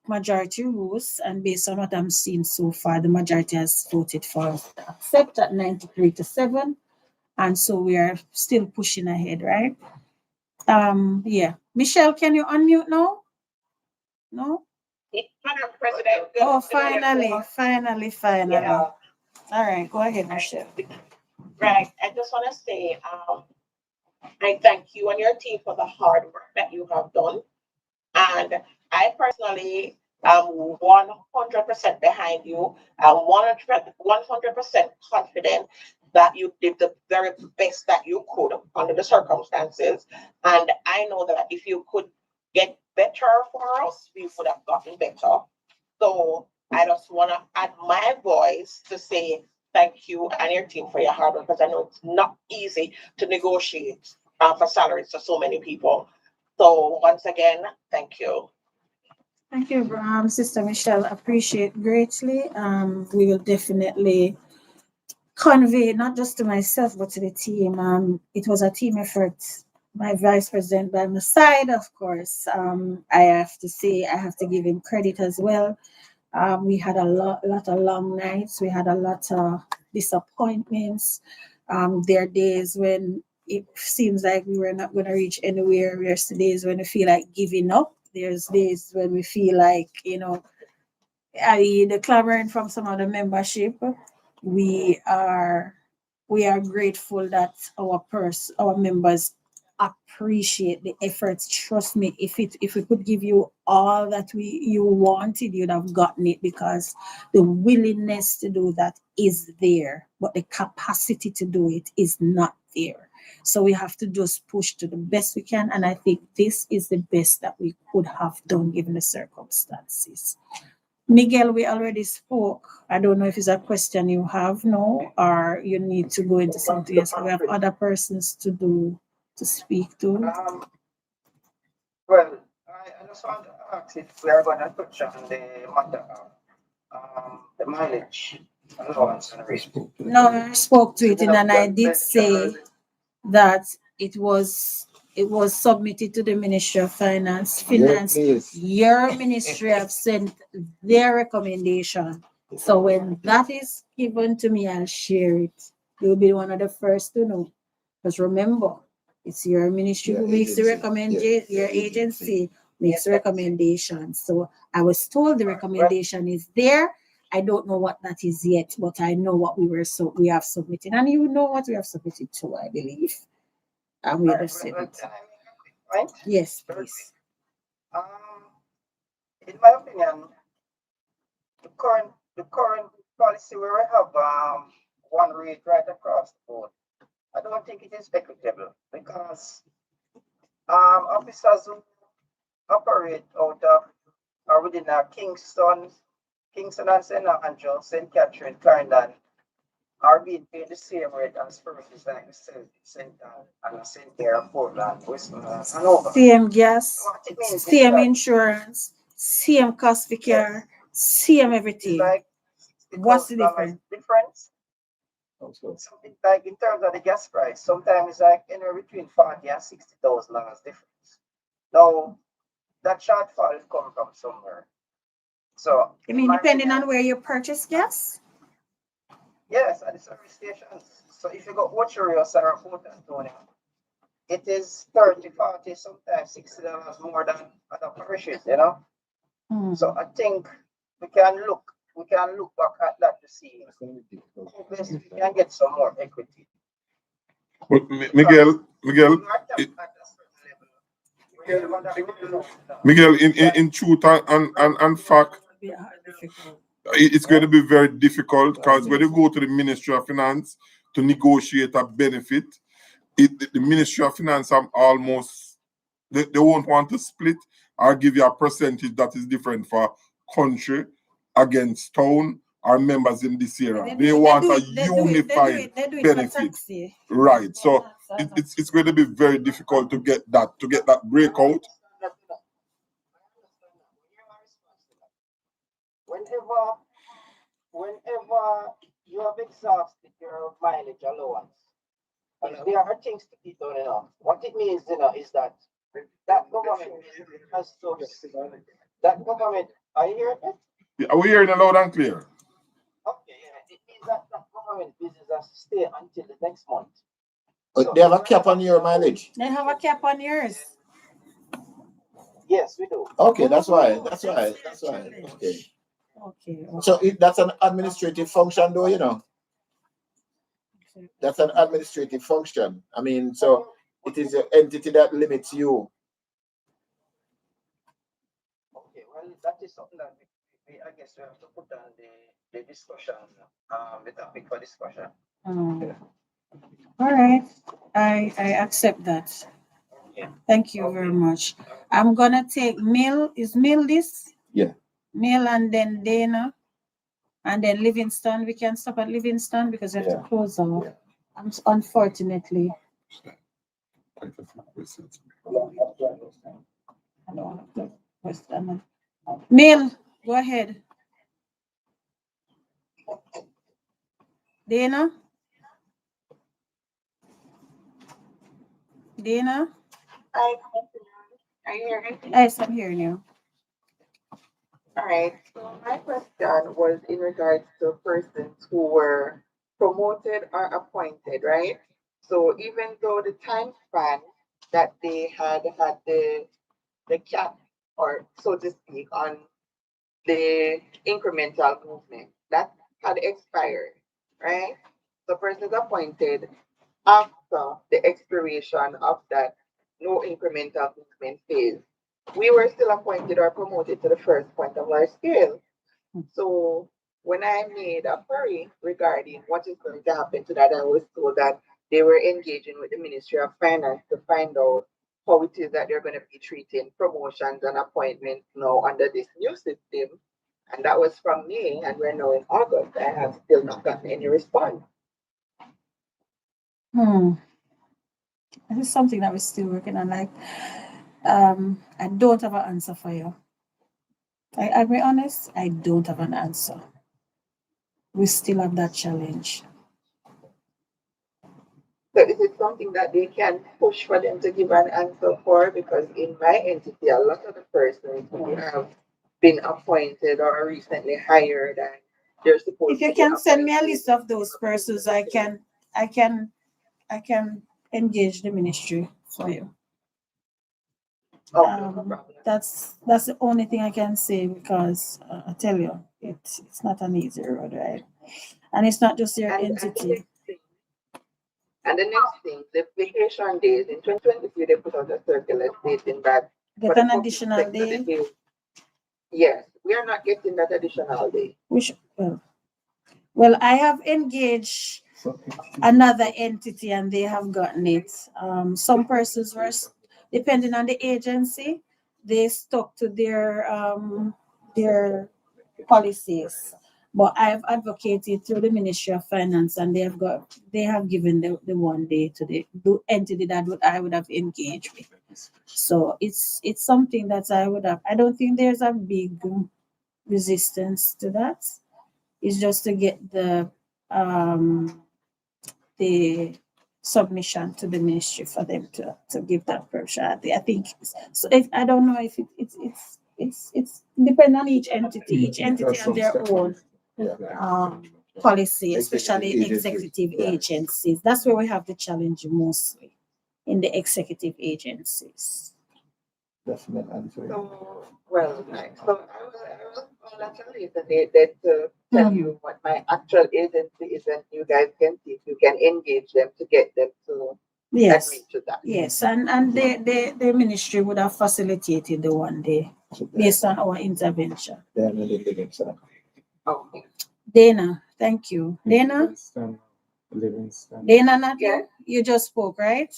S1: majority rules, and based on what I'm seeing so far, the majority has voted for accept at 93 to 7. And so we are still pushing ahead, right? Yeah. Michelle, can you unmute now? No?
S8: Madam President.
S1: Oh, finally.
S8: Yeah.
S1: All right, go ahead, Michelle.
S8: Right. I just want to say, I thank you and your team for the hard work that you have done. And I personally am 100% behind you. I'm 100% confident that you did the very best that you could under the circumstances. And I know that if you could get better for us, we would have gotten better. So I just want to add my voice to say thank you and your team for your hard work, because I know it's not easy to negotiate for salaries for so many people. So once again, thank you.
S1: Thank you, Sister Michelle. Appreciate greatly. We will definitely convey not just to myself but to the team. It was a team effort. My vice president by my side, of course. I have to say, I have to give him credit as well. We had a lot of long nights. We had a lot of disappointments. There are days when it seems like we were not going to reach anywhere. There's days when we feel like giving up. There's days when we feel like, the clamoring from some of the membership. We are grateful that our members appreciate the efforts. Trust me, if we could give you all that you wanted, you'd have gotten it, because the willingness to do that is there, but the capacity to do it is not there. So we have to just push to the best we can, and I think this is the best that we could have done given the circumstances. Miguel, we already spoke. I don't know if it's a question you have now, or you need to go into something else. We have other persons to speak to.
S7: Well, I just want to ask if we are going to touch on the matter of the mileage allowance and rate.
S1: No, I spoke to it, and I did say that it was submitted to the Ministry of Finance. Your ministry have sent their recommendation. So when that is given to me, I'll share it. You'll be one of the first to know. Because remember, it's your ministry who makes the recommendation, your agency makes the recommendation. So I was told the recommendation is there. I don't know what that is yet, but I know what we have submitted. And you know what we have submitted too, I believe. And we have said it.
S7: Right?
S1: Yes, please.
S7: In my opinion, the current policy where we have one rate right across the board, I don't think it is equitable, because officers who operate out of or within Kingston and St. Andrew, St. Catherine, Clarendon, are being paid the same rate as persons like St. and St. Clair, Portland, Western, Hanover.
S1: Same gas, same insurance, same cost for care, same everything.
S7: Like
S1: What's the
S7: $50,000
S1: difference?
S7: difference. Something like in terms of the gas price, sometimes it's like anywhere between $40,000 and $60,000 difference. Now, that shortfall is coming from somewhere. So,
S1: I mean, depending on where you purchase gas?
S7: yes, at the service stations. So if you go Ocherios or Port Antonio, it is 30, 40, sometimes $60 more than other parishes, you know? So I think we can look back at that to see if we can get some more equity.
S14: But Miguel, in truth and fact, it's going to be very difficult because when you go to the Ministry of Finance to negotiate a benefit, the Ministry of Finance have almost, they won't want to split or give you a percentage that is different for country against town or members in this area. They want a unified benefit. Right. So it's going to be very difficult to get that breakout.
S7: Whenever you have exhausted your mileage allowance, and there are things to be done, you know. What it means, you know, is that government has to, that government, are you hearing it?
S14: Yeah, we're hearing it loud and clear.
S7: Okay, yeah, it means that government business has to stay until the next month.
S2: They have a cap on your mileage.
S1: They have a cap on yours.
S7: Yes, we do.
S2: Okay, that's why. Okay.
S1: Okay.
S2: So that's an administrative function, though, you know. That's an administrative function. I mean, so it is an entity that limits you.
S7: Okay, well, that is something that I guess we have to put on the discussion, the topic for discussion.
S1: All right. I accept that. Thank you very much. I'm gonna take Mill. Is Mill this?
S2: Yeah.
S1: Mill and then Dana. And then Livingston. We can stop at Livingston because we have to close out. Unfortunately. I don't have to question. Mill, go ahead. Dana? Dana?
S11: Are you hearing me?
S1: Yes, I'm hearing you.
S11: All right. So my question was in regards to persons who were promoted or appointed, right? So even though the time span that they had the cap, or so to speak, on the incremental movement, that had expired, right? The person is appointed after the expiration of that no incremental movement phase. We were still appointed or promoted to the first point of our scale. So when I made a query regarding what is going to happen to that, I was told that they were engaging with the Ministry of Finance to find out how it is that they're going to be treating promotions and appointments now under this new system. And that was from May, and we're now in August. I have still not gotten any response.
S1: This is something that we're still working on. Like, I don't have an answer for you. I'll be honest, I don't have an answer. We still have that challenge.
S11: So is it something that they can push for them to give an answer for? Because in my entity, a lot of the persons who have been appointed or recently hired, and they're supposed
S1: If you can send me a list of those persons, I can engage the ministry for you. That's the only thing I can say, because I tell you, it's not an easy road, right? And it's not just your entity.
S11: And the next thing, the vacation days. In 2023, they put out a circular stating that
S1: Get an additional day.
S11: Yes, we are not getting that additional day.
S1: Well, I have engaged another entity and they have gotten it. Some persons were, depending on the agency, they stuck to their policies. But I've advocated through the Ministry of Finance, and they have given the 1 day to the entity that I would have engaged with. So it's something that I don't think there's a big resistance to that. is just to get the submission to the ministry for them to give that permission. I think so. I don't know if it's depend on each entity. Each entity and their own policy, especially executive agencies. That's where we have the challenge mostly in the executive agencies.
S2: That's my answer.
S11: So, well, so I will call at a later date then to tell you what my actual agency is, and you guys can see if you can engage them to get them to agree to that.
S1: Yes, and the ministry would have facilitated the one day based on our intervention.
S11: Okay.
S1: Dana, thank you. Dana?
S6: Livingston.
S1: Dana, not you? You just spoke, right?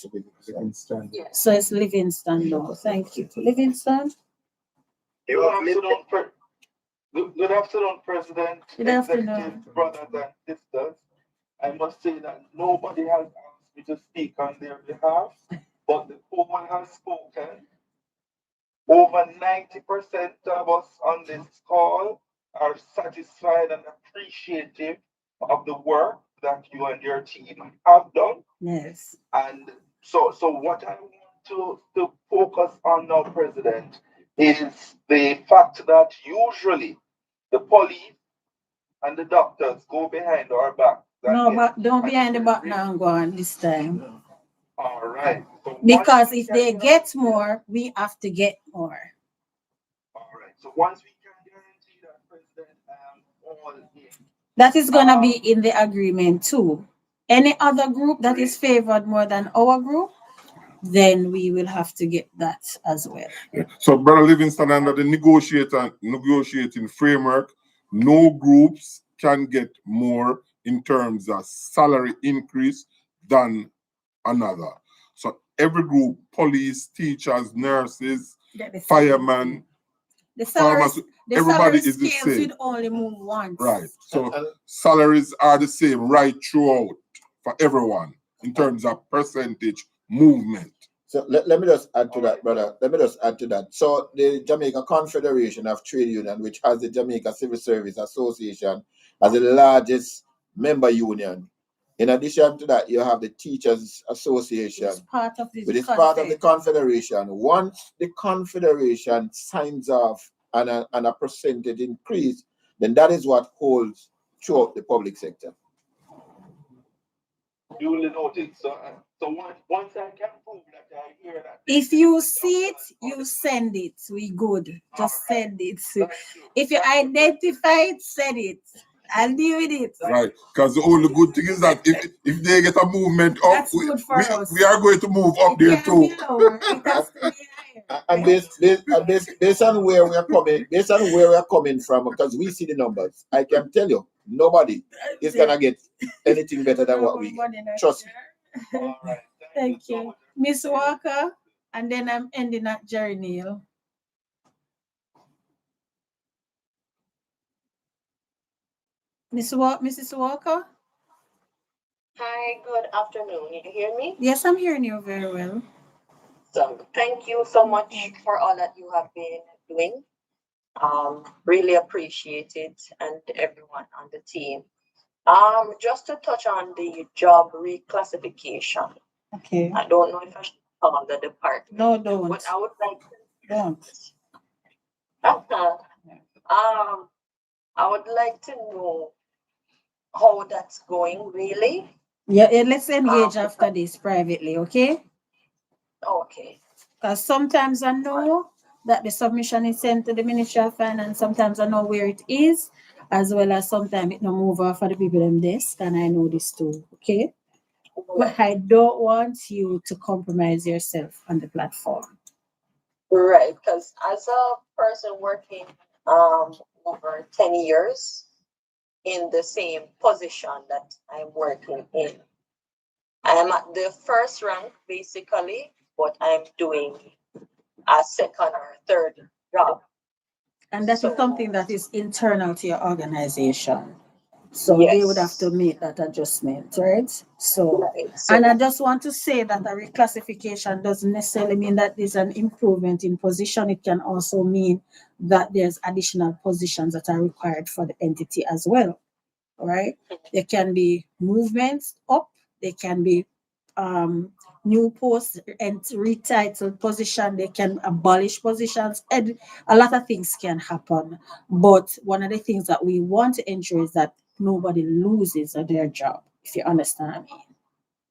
S6: Livingston.
S1: So it's Livingston now. Thank you. Livingston?
S3: Good afternoon, President.
S1: Good afternoon.
S3: Executive brothers and sisters. I must say that nobody has asked me to speak on their behalf, but the poll has spoken. Over 90% of us on this call are satisfied and appreciative of the work that you and your team have done.
S1: Yes.
S3: And so what I want to focus on now, President, is the fact that usually the police and the doctors go behind our back.
S1: No, but don't behind the back now and go on this time.
S3: All right. So
S1: because if they get more, we have to get more.
S3: All right. So once we can guarantee that, President, all in.
S1: That is going to be in the agreement too. Any other group that is favored more than our group, then we will have to get that as well.
S14: So, Brother Livingston, under the negotiating framework, no groups can get more in terms of salary increase than another. So every group, police, teachers, nurses, firemen, farmers, everybody is the same.
S1: Should only move once.
S14: Right. So salaries are the same right throughout for everyone in terms of percentage movement.
S2: So let me just add to that, brother. Let me just add to that. So the Jamaica Confederation of Trade Union, which has the Jamaica Civil Service Association as the largest member union. In addition to that, you have the Teachers Association, which is part of the Confederation. Once the Confederation signs off on a percentage increase, then that is what holds throughout the public sector.
S3: Duly noted. So once I can prove that I hear that.
S1: If you see it, you send it. We good. Just send it. If you identify it, send it. I'll deal with it.
S14: Right. Because the only good thing is that if they get a movement up, we are going to move up there too.
S2: And based on where we are coming from, because we see the numbers, I can tell you, nobody is gonna get anything better than what we get. Trust me.
S3: All right.
S1: Thank you. Miss Walker, and then I'm ending at Jerry Neal. Mrs. Walker?
S22: Hi, good afternoon. You hear me?
S1: Yes, I'm hearing you very well.
S22: So thank you so much for all that you have been doing. Really appreciate it, and everyone on the team. Just to touch on the job reclassification.
S1: Okay.
S22: I don't know if I should call the department.
S1: No, don't.
S22: But I would like to.
S1: Don't.
S22: I would like to know how that's going, really.
S1: Yeah, let's engage after this privately, okay?
S22: Okay.
S1: Because sometimes I know that the submission is sent to the Ministry of Finance, sometimes I know where it is, as well as sometimes it no move off for the people in desk, and I know this too, okay? But I don't want you to compromise yourself on the platform.
S22: Right, because as a person working over 10 years in the same position that I'm working in, I am at the first rank basically, but I'm doing a second or third job.
S1: And that is something that is internal to your organization. So they would have to make that adjustment, right? So, and I just want to say that a reclassification doesn't necessarily mean that there's an improvement in position. It can also mean that there's additional positions that are required for the entity as well. right? There can be movements up, there can be new posts and retitled position, they can abolish positions, and a lot of things can happen. But one of the things that we want to ensure is that nobody loses their job, if you understand me,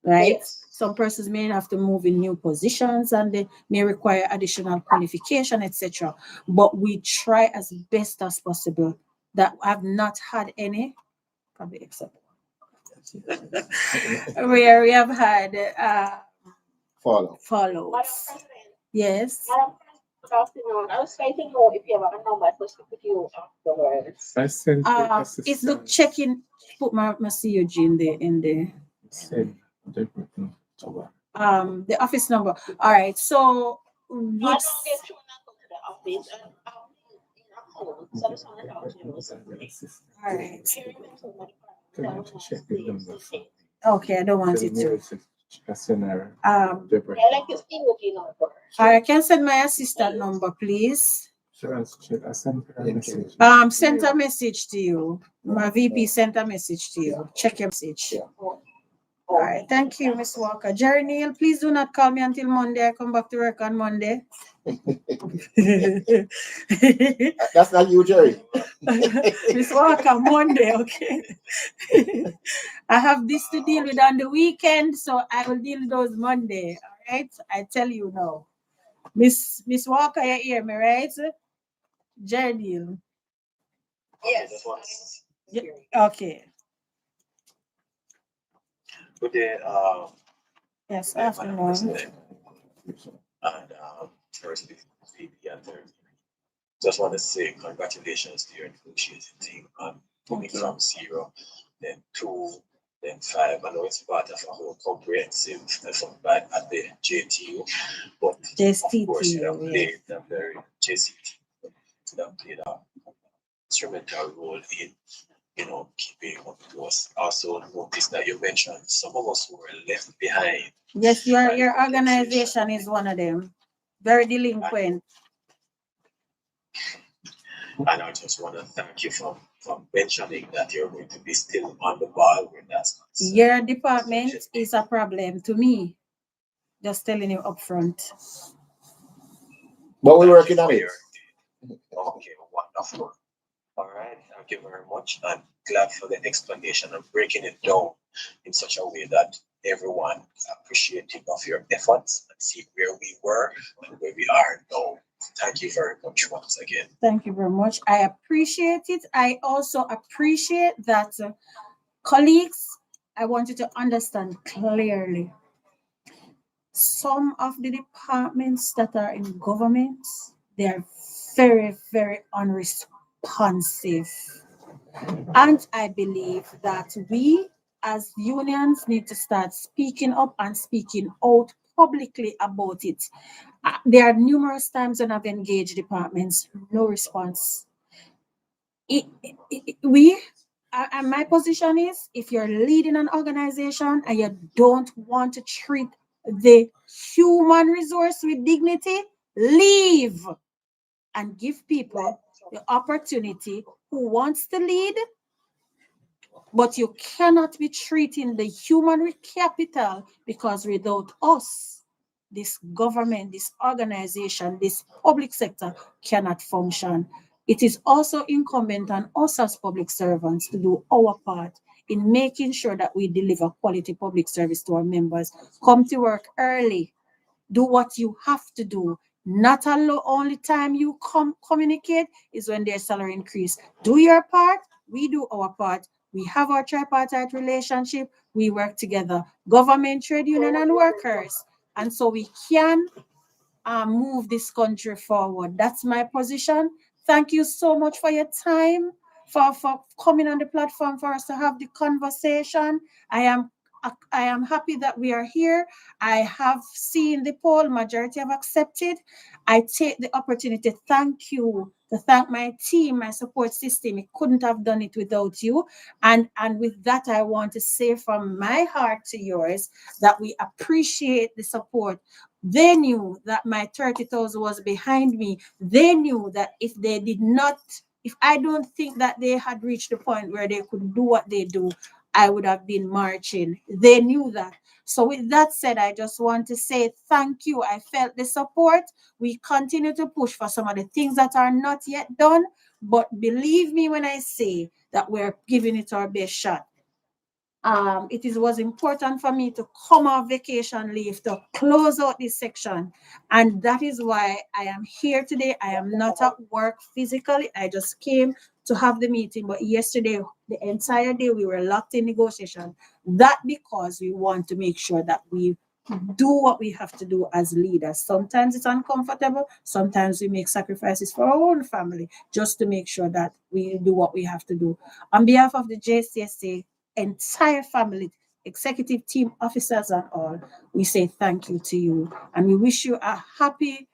S1: right?
S22: Yes.
S1: Some persons may have to move in new positions and they may require additional qualification, etc. But we try as best as possible. That I've not had any, probably except where we have had follow-ups. Yes.
S12: Good afternoon. I was trying to know if you have a number to speak with you afterwards.
S6: I sent
S1: It's the check-in. Put my COG in the the office number. All right. So which
S12: I don't get through now to the office and I'm in a home. So I just want to talk to you.
S1: all right.
S6: Can you check the number?
S1: Okay, I don't want you to.
S12: I like to speak with you number.
S1: I can send my assistant number, please.
S6: I sent her a message.
S1: Sent a message to you. My VP sent a message to you. Check your message. All right, thank you, Miss Walker. Jerry Neal, please do not call me until Monday. I come back to work on Monday.
S2: That's not you, Jerry.
S1: Miss Walker, Monday, okay. I have this to deal with on the weekend, so I will deal with those Monday. All right, I tell you now. Miss Walker, you hear me, right? Jerry Neal.
S22: Yes.
S1: Okay.
S4: Good day,
S1: Yes,
S4: Madam
S1: afternoon.
S4: President, and first VP and third. Just want to say congratulations to your negotiating team on moving from 0, then 2, then 5. I know it's part of a whole comprehensive effort by at the JTU, but of course you have played a very JCT. You have played a instrumental role in, you know, keeping up with us. Also notice that you mentioned some of us who were left behind.
S1: Yes, your organization is one of them. Very delinquent.
S4: And I just want to thank you for mentioning that you're going to be still on the ball with that.
S1: Your department is a problem to me. Just telling you upfront.
S2: But we're working on it.
S4: Okay, wonderful. All right, thank you very much. I'm glad for the explanation and breaking it down in such a way that everyone is appreciative of your efforts and see where we were and where we are now. Thank you very much once again.
S1: Thank you very much. I appreciate it. I also appreciate that colleagues, I want you to understand clearly. Some of the departments that are in government, they are very, very unresponsive. And I believe that we as unions need to start speaking up and speaking out publicly about it. There are numerous times when I've engaged departments, no response. My position is, if you're leading an organization and you don't want to treat the human resource with dignity, leave and give people the opportunity who wants to lead. But you cannot be treating the human capital, because without us, this government, this organization, this public sector cannot function. It is also incumbent on us as public servants to do our part in making sure that we deliver quality public service to our members. Come to work early. Do what you have to do. Not only time you communicate is when there's salary increase. Do your part. We do our part. We have our tripartite relationship. We work together, government, trade union, and workers. And so we can move this country forward. That's my position. Thank you so much for your time, for coming on the platform for us to have the conversation. I am happy that we are here. I have seen the poll, majority have accepted. I take the opportunity to thank my team, my support system. I couldn't have done it without you. And with that, I want to say from my heart to yours that we appreciate the support. They knew that my 30,000 was behind me. They knew that if they did not If I don't think that they had reached the point where they could do what they do, I would have been marching. They knew that. So with that said, I just want to say thank you. I felt the support. We continue to push for some of the things that are not yet done, but believe me when I say that we're giving it our best shot. Was important for me to come off vacation leave to close out this section. And that is why I am here today. I am not at work physically. I just came to have the meeting. But yesterday, the entire day, we were locked in negotiation. That because we want to make sure that we do what we have to do as leaders. Sometimes it's uncomfortable. Sometimes we make sacrifices for our own family just to make sure that we do what we have to do. On behalf of the JCSA, entire family, executive team, officers and all, we say thank you to you. And we wish you a happy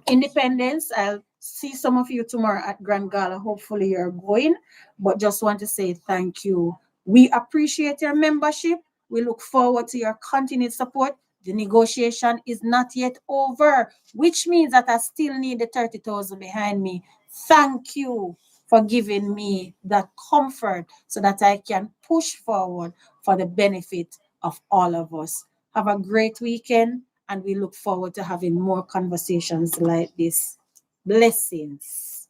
S1: independence. I'll see some of you tomorrow at Grand Gala. Hopefully you're going, but just want to say thank you. We appreciate your membership. We look forward to your continued support. The negotiation is not yet over, which means that I still need the 30,000 behind me. Thank you for giving me that comfort so that I can push forward for the benefit of all of us. Have a great weekend, and we look forward to having more conversations like this. Blessings.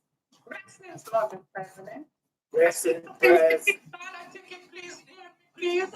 S16: Blessings, loving President.
S3: Blessings,
S16: Please.